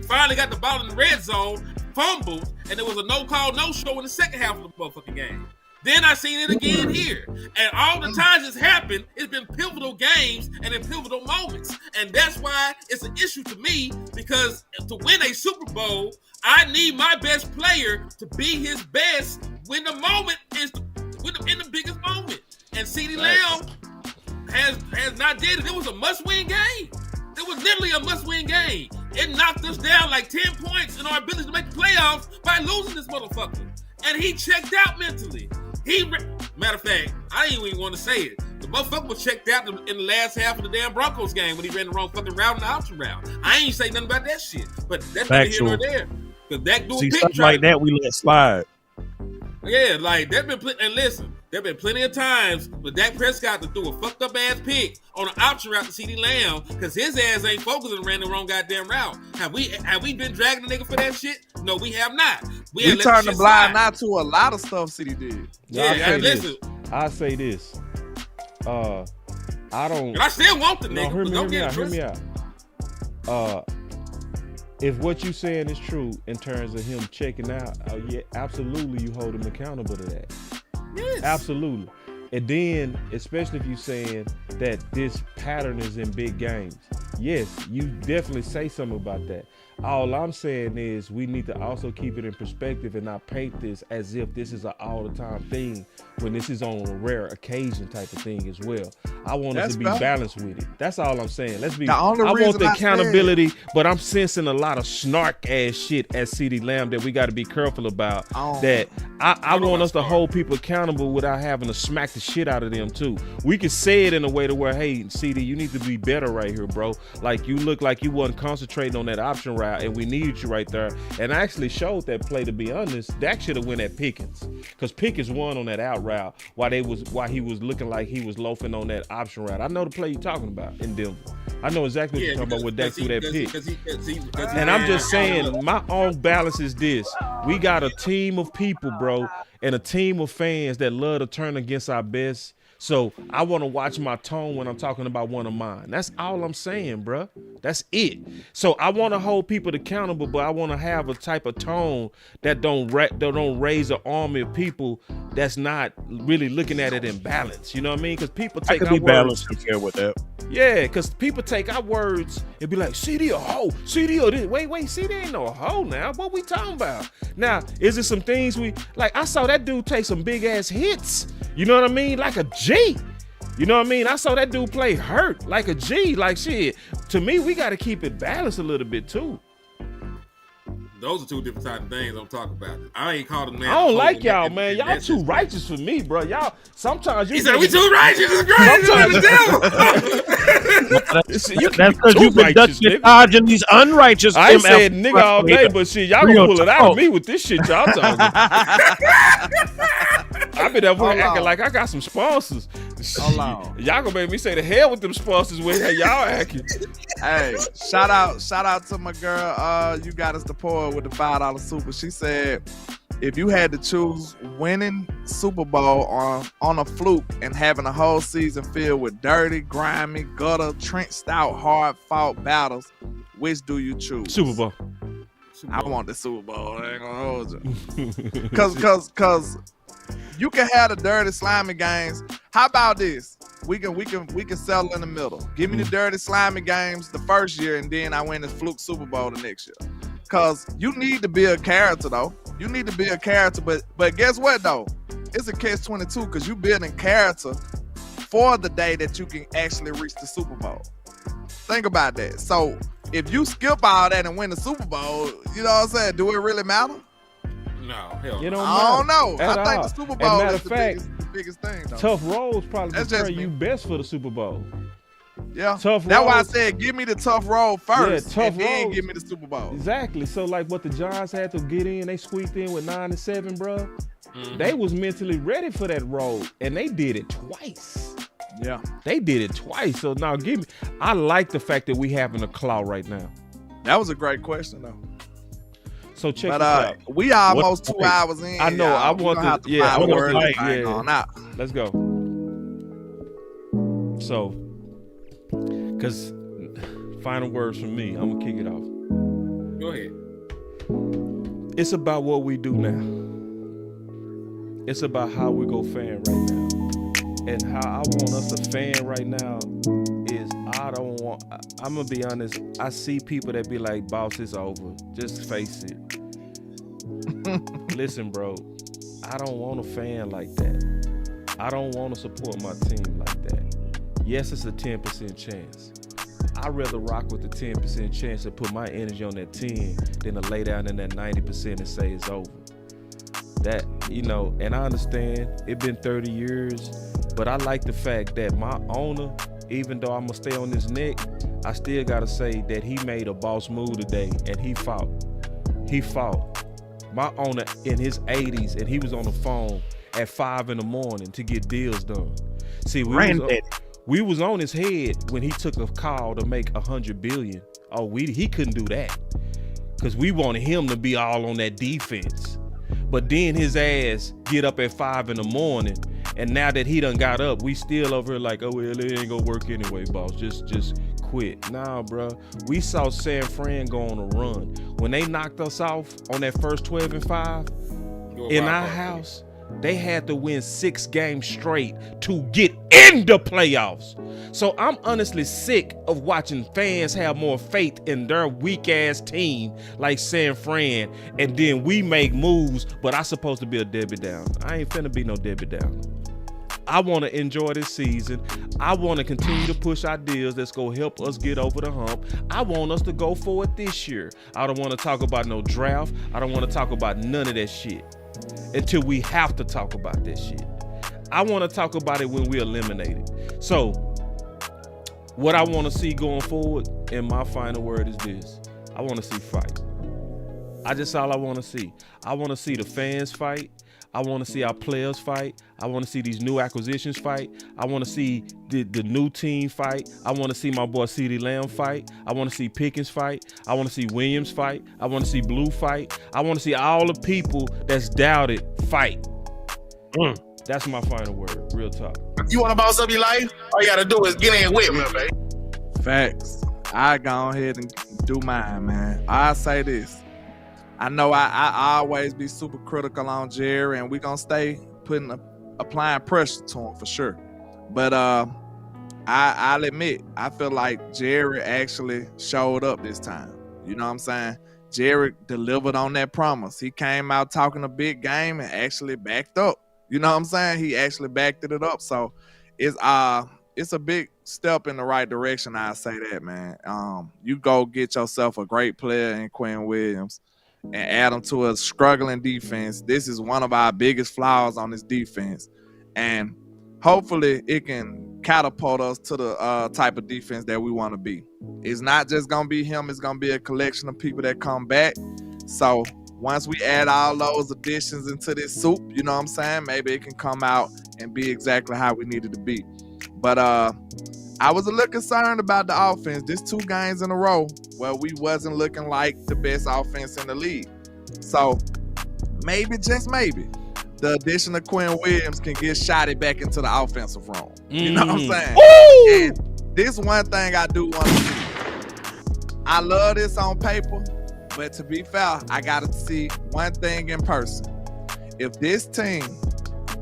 finally got the ball in the red zone, fumbled, and there was a no-call, no-show in the second half of the motherfucking game. Then I seen it again here. And all the times it's happened, it's been pivotal games and in pivotal moments. And that's why it's an issue to me, because to win a Super Bowl, I need my best player to be his best when the moment is in the biggest moment. And CeeDee Lamb has not did it. It was a must-win game. It was literally a must-win game. It knocked us down like 10 points in our ability to make the playoffs by losing this motherfucker. And he checked out mentally. Matter of fact, I didn't even want to say it. The motherfucker was checked out in the last half of the damn Broncos game when he ran the wrong fucking route in the option route. I ain't say nothing about that shit. But that's neither here nor there. Because that dude stuff like that we let slide. Yeah, like there've been plenty of times when Dak Prescott threw a fucked up ass pick on an option route to CeeDee Lamb because his ass ain't focused and ran the wrong goddamn route. Have we been dragging the nigga for that shit? No, we have not. We turned the blind eye to a lot of stuff CeeDee did. Yeah, listen. I say this. I don't. And I still want the nigga. Hear me out. If what you saying is true in terms of him checking out, yeah, absolutely you hold him accountable to that. Yes. Absolutely. And then, especially if you saying that this pattern is in big games, yes, you definitely say something about that. All I'm saying is we need to also keep it in perspective and not paint this as if this is an all-the-time thing when this is on a rare occasion type of thing as well. I want us to be balanced with it. That's all I'm saying. Let's be. I want the accountability, but I'm sensing a lot of snark-ass shit at CeeDee Lamb that we got to be careful about. That I want us to hold people accountable without having to smack the shit out of them too. We can say it in a way to where, hey, CeeDee, you need to be better right here, bro. Like, you look like you wasn't concentrating on that option route, and we needed you right there. And I actually showed that play, to be honest. Dak should have went at Pickens, because Pickens won on that out route while he was looking like he was loafing on that option route. I know the play you're talking about in Denver. I know exactly what you're talking about with Dak through that pick. And I'm just saying, my own balance is this. We got a team of people, bro, and a team of fans that love to turn against our best. So I want to watch my tone when I'm talking about one of mine. That's all I'm saying, bro. That's it. So I want to hold people accountable, but I want to have a type of tone that don't raise an army of people that's not really looking at it in balance. You know what I mean? Because people take our words. I can be balanced and care with that. Yeah, because people take our words and be like, CeeDee a hoe. CeeDee a this. Wait, CeeDee ain't no hoe now. What we talking about? Now, is it some things I saw that dude take some big ass hits. You know what I mean? Like a G. You know what I mean? I saw that dude play hurt like a G. Like, shit. To me, we got to keep it balanced a little bit too. Those are two different types of things I'm talking about. I ain't called them man. I don't like y'all, man. Y'all too righteous for me, bro. Y'all sometimes you. He said we too righteous. It's great. That's because you've been dodging these unrighteous. I said nigga all day, but shit, y'all gonna pull it out of me with this shit y'all talking. I've been up here acting like I got some sponsors. Y'all gonna make me say the hell with them sponsors with y'all acting. Hey, shout out to my girl. You got us the pour with the $5 super. She said, if you had to choose winning Super Bowl on a fluke and having a whole season filled with dirty, grimy, gutter, trenched out, hard-fought battles, which do you choose? Super Bowl. I want the Super Bowl. I ain't gonna hold you. Cause you can have the dirty, slimy games. How about this? We can settle in the middle. Give me the dirty, slimy games the first year, and then I win the fluke Super Bowl the next year. Cause you need to be a character though. You need to be a character, but guess what though? It's a catch-22 because you building character for the day that you can actually reach the Super Bowl. Think about that. So if you skip all that and win the Super Bowl, you know what I'm saying? Do it really matter? No, hell You no. don't I don't matter know. at I think all. the Super And Bowl matter is of the fact, biggest thing though. tough roads probably That's prepare just me. you best for the Super Bowl. Yeah. Tough That's why I roads- said give me the tough road first, tough and then roads. give me the Super Bowl. Exactly. So like what the Giants had to get in, they squeaked in with 9-7, bro. They was mentally ready for that road, and they did it twice. Yeah. They did it twice. So now give me. I like the fact that we having a claw right now. That was a great question though. So check But this out. we almost What- 2 hours in. I know. y'all. I We want gonna have to. Yeah, I find a want word to. to bang Yeah. on out. Let's go. So, because final words from me. I'm gonna kick it off. Go ahead. It's about what we do now. It's about how we go fan right now. And how I want us to fan right now is I'm gonna be honest, I see people that be like, boss, it's over. Just face it. Listen, bro, I don't want a fan like that. I don't want to support my team like that. Yes, it's a 10% chance. I'd rather rock with the 10% chance and put my energy on that 10 than to lay down in that 90% and say it's over. That, and I understand it been 30 years, but I like the fact that my owner, even though I'm gonna stay on his neck, I still gotta say that he made a boss move today and he fought. He fought. My owner in his 80s and he was on the phone at 5 a.m. to get deals done. See, we was on his head when he took a call to make $100 billion. Oh, he couldn't do that because we wanted him to be all on that defense. But then his ass get up at 5 a.m. and now that he done got up, we still over here like, oh well, it ain't gonna work anyway, boss. Just quit. Nah, bro. We saw San Fran go on a run when they knocked us off on that first 12-5 in our house. They had to win 6 games straight to get in the playoffs. So I'm honestly sick of watching fans have more faith in their weak ass team like San Fran, and then we make moves, but I supposed to be a Debbie Down. I ain't finna be no Debbie Down. I want to enjoy this season. I want to continue to push ideas that's going to help us get over the hump. I want us to go forward this year. I don't want to talk about no draft. I don't want to talk about none of that shit until we have to talk about that shit. I want to talk about it when we eliminate it. So what I want to see going forward, and my final word is this: I want to see fight. All I want to see. I want to see the fans fight. I want to see our players fight. I want to see these new acquisitions fight. I want to see the new team fight. I want to see my boy CeeDee Lamb fight. I want to see Pickens fight. I want to see Williams fight. I want to see Blue fight. I want to see all the people that's doubted fight. That's my final word. Real talk. You want to boss up your life? All you got to do is get in with me, baby. Facts. I go ahead and do mine, man. I say this. I know I always be super critical on Jerry, and we gonna stay applying pressure to him for sure. But I'll admit, I feel like Jerry actually showed up this time. You know what I'm saying? Jerry delivered on that promise. He came out talking a big game and actually backed up. You know what I'm saying? He actually backed it up. So it's a big step in the right direction. I say that, man. You go get yourself a great player in Quinn Williams and add them to a struggling defense. This is one of our biggest flaws on this defense. And hopefully it can catapult us to the type of defense that we want to be. It's not just going to be him. It's going to be a collection of people that come back. So once we add all those additions into this soup, you know what I'm saying? Maybe it can come out and be exactly how we need it to be. But I was a little concerned about the offense. This 2 games in a row where we wasn't looking like the best offense in the league. So maybe, just maybe, the addition of Quinn Williams can get shotted back into the offensive room. You know what I'm saying? Woo! And this one thing I do want to see. I love this on paper, but to be fair, I got to see one thing in person. If this team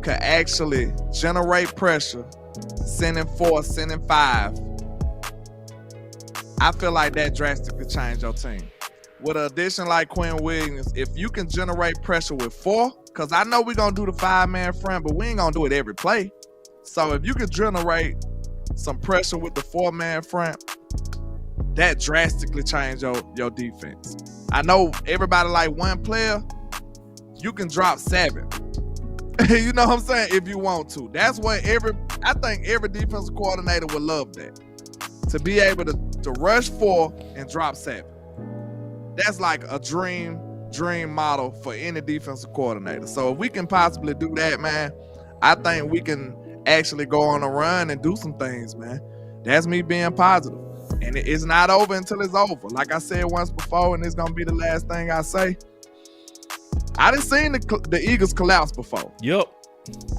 could actually generate pressure, sending 4, sending 5, I feel like that drastically change your team. With an addition like Quinn Williams, if you can generate pressure with 4, because I know we're going to do the 5-man front, but we ain't going to do it every play. So if you can generate some pressure with the 4-man front, that drastically change your defense. I know everybody like one player, you can drop 7. You know what I'm saying? If you want to. That's what I think every defensive coordinator would love that. To be able to rush 4 and drop 7. That's like a dream model for any defensive coordinator. So if we can possibly do that, man, I think we can actually go on a run and do some things, man. That's me being positive. And it's not over until it's over. Like I said once before, and it's going to be the last thing I say. I done seen the Eagles collapse before. Yep.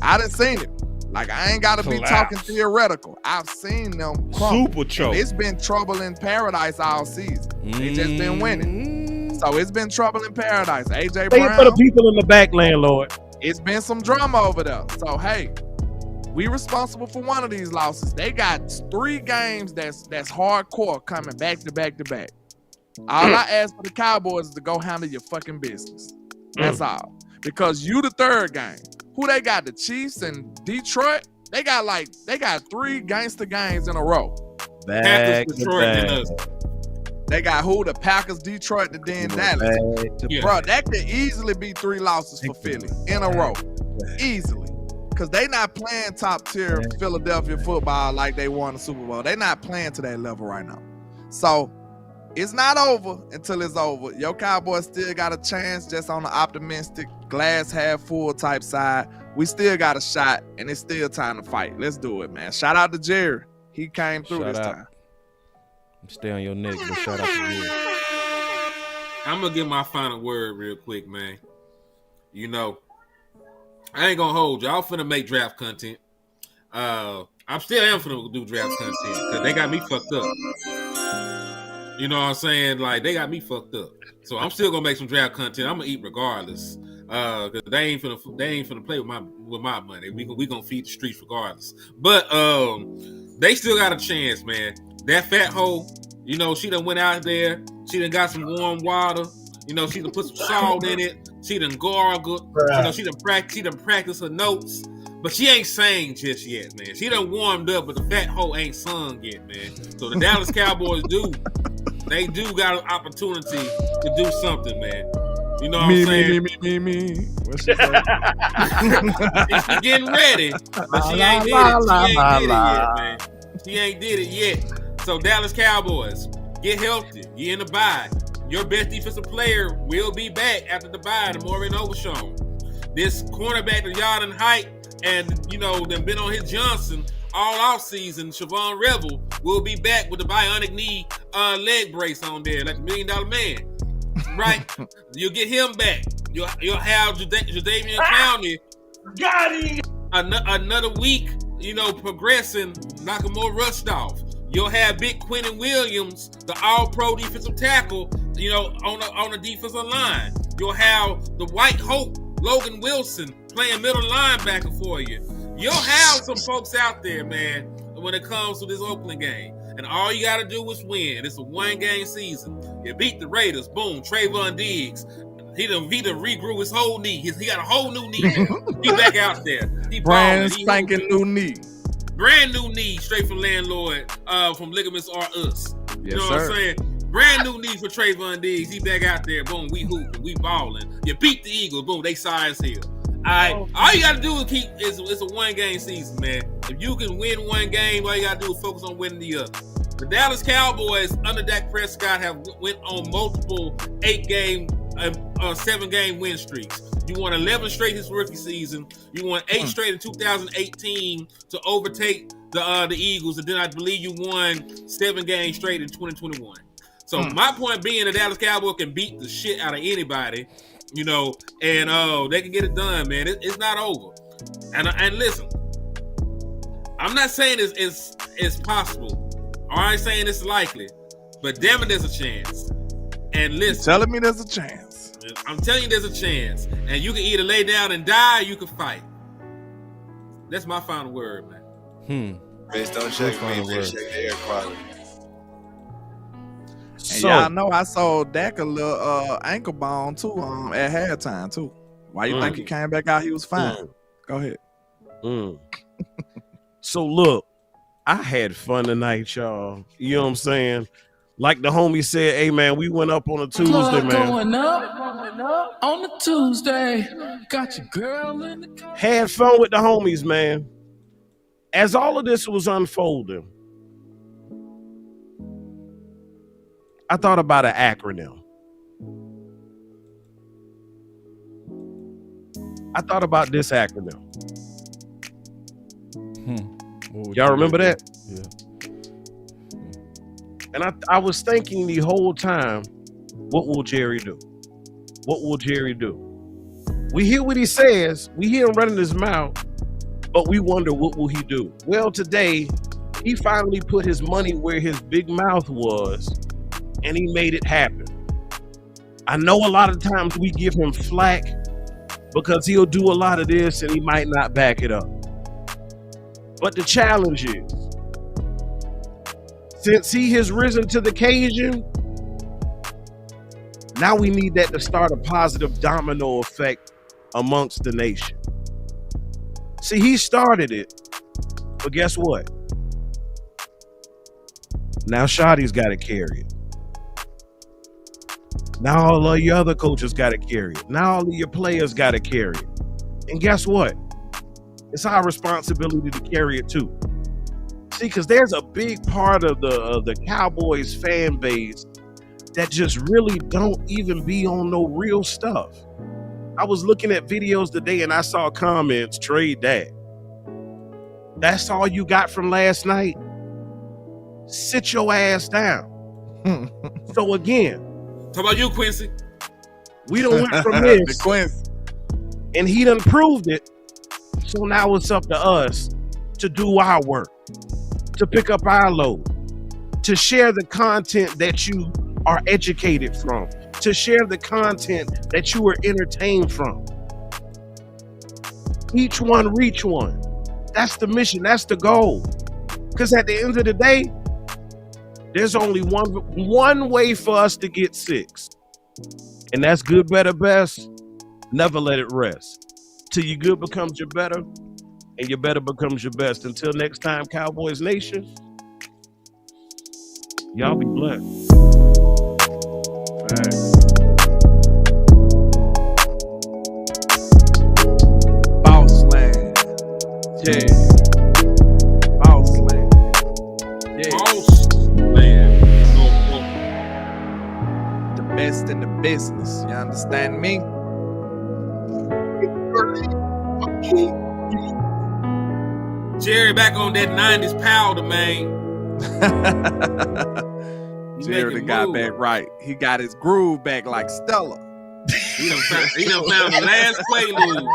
I done seen it. Like, I ain't got to be talking theoretical. I've seen them crumble. Super choke. It's been trouble in paradise all season. They just been winning. So it's been trouble in paradise. AJ Brown. For the people in the back, Landlord. It's been some drama over there. So, hey, we responsible for one of these losses. They got 3 games that's hardcore coming back to back to back. All I ask for the Cowboys is to go handle your fucking business. That's all. Because you the 3rd game. Who they got? The Chiefs and Detroit? They got 3 gangster games in a row. Back to back. They got who? The Packers, Detroit, and then Dallas. Bro, that could easily be 3 losses for Philly in a row. Easily. Because they not playing top tier Philadelphia football like they won the Super Bowl. They not playing to that level right now. So it's not over until it's over. Your Cowboys still got a chance, just on the optimistic, glass half full type side. We still got a shot, and it's still time to fight. Let's do it, man. Shout out to Jerry. He came through this time. Stay on your neck, but shout out to Jerry. I'm going to give my final word real quick, man. You know, I ain't going to hold you. I'm finna make draft content. I'm still finna do draft content because they got me fucked up. You know what I'm saying? Like, they got me fucked up. So I'm still gonna make some draft content. I'm gonna eat regardless. Cause they ain't finna play with my money. We gonna feed the streets regardless. But they still got a chance, man. That fat hoe, you know, she done went out there. She done got some warm water. You know, she done put some salt in it. She done gargled. You know, she done practiced her notes. But she ain't sang just yet, man. She done warmed up, but the fat hoe ain't sung yet, man. So the Dallas Cowboys they do got an opportunity to do something, man. You know what I'm saying? Me. What she say? She's getting ready, but she ain't did it. She ain't did it yet, man. She ain't did it yet. So Dallas Cowboys, get healthy. You in the bye. Your best defensive player will be back after the bye, the Maureen Overshown. This cornerback, the yard and height, and, you know, them been on his Johnson all offseason, Siobhan Revel will be back with the bionic knee leg brace on there, like the $1 Million Man. Right? You'll get him back. You'll have Jadeveon Clowney. Got him! Another week, you know, progressing, knocking more rust off. You'll have Big Quentin Williams, the all-pro defensive tackle, you know, on the defensive line. You'll have the White Hope, Logan Wilson, playing middle linebacker for you. You'll have some folks out there, man, when it comes to this Oakland game. And all you got to do is win. It's a 1-game season. You beat the Raiders. Boom. Trayvon Diggs. He done regrew his whole knee. He got a whole new knee now. He back out there. He brand spanking new knee. Brand new knee straight from Landlord, from Ligaments Are Us. Yes, you know what I'm saying? Brand new knee for Trayvon Diggs. He back out there. Boom. We hooping. We balling. You beat the Eagles. Boom. They size here. All you gotta do is it's a 1-game season, man. If you can win 1 game, all you gotta do is focus on winning the other. The Dallas Cowboys under Dak Prescott have went on multiple 8-game, 7-game win streaks. You won 11 straight his rookie season. You won 8 straight in 2018 to overtake the Eagles, and then I believe you won 7 games straight in 2021. So my point being, the Dallas Cowboys can beat the shit out of anybody, you know, and they can get it done, man. It's not over. And listen, I'm not saying it's possible. I ain't saying it's likely, but damn it, there's a chance. And listen, you're telling me there's a chance. I'm telling you, there's a chance, and you can either lay down and die, or you can fight. That's my final word, man. Chris, don't shake me, man. Shake the air quality. And y'all know I sold Dak a little ankle bone too at halftime too. Why you think he came back out? He was fine. Go ahead. So look, I had fun tonight, y'all. You know what I'm saying? Like the homie said, hey man, we went up on a Tuesday, man. Going up on a Tuesday. Got your girl in the car. Had fun with the homies, man. As all of this was unfolding, I thought about an acronym. I thought about this acronym. Y'all remember that? Yeah. And I was thinking the whole time, what will Jerry do? What will Jerry do? We hear what he says. We hear him running his mouth, but we wonder, what will he do? Well, today, he finally put his money where his big mouth was, and he made it happen. I know a lot of times we give him flack because he'll do a lot of this and he might not back it up. But the challenge is, since he has risen to the occasion, now we need that to start a positive domino effect amongst the nation. See, he started it, but guess what? Now Shotty's got to carry it. Now all of your other coaches got to carry it. Now all of your players got to carry it. And guess what? It's our responsibility to carry it too. See, because there's a big part of the Cowboys fan base that just really don't even be on no real stuff. I was looking at videos today and I saw comments, trade that. That's all you got from last night? Sit your ass down. So again, talk about you, Quincy. We done went from this, and he done proved it. So now it's up to us to do our work, to pick up our load, to share the content that you are educated from, to share the content that you are entertained from. Each one reach one. That's the mission. That's the goal. Because at the end of the day, there's only one way for us to get 6. And that's good, better, best. Never let it rest. Till your good becomes your better and your better becomes your best. Until next time, Cowboys Nation, y'all be blessed. Boss land. Yeah. Boss land. Yeah. Boss land. The best in the business. You understand me? Jerry back on that 90s powder, man. Jerry got back right. He got his groove back like Stella. He done found the last quaalude.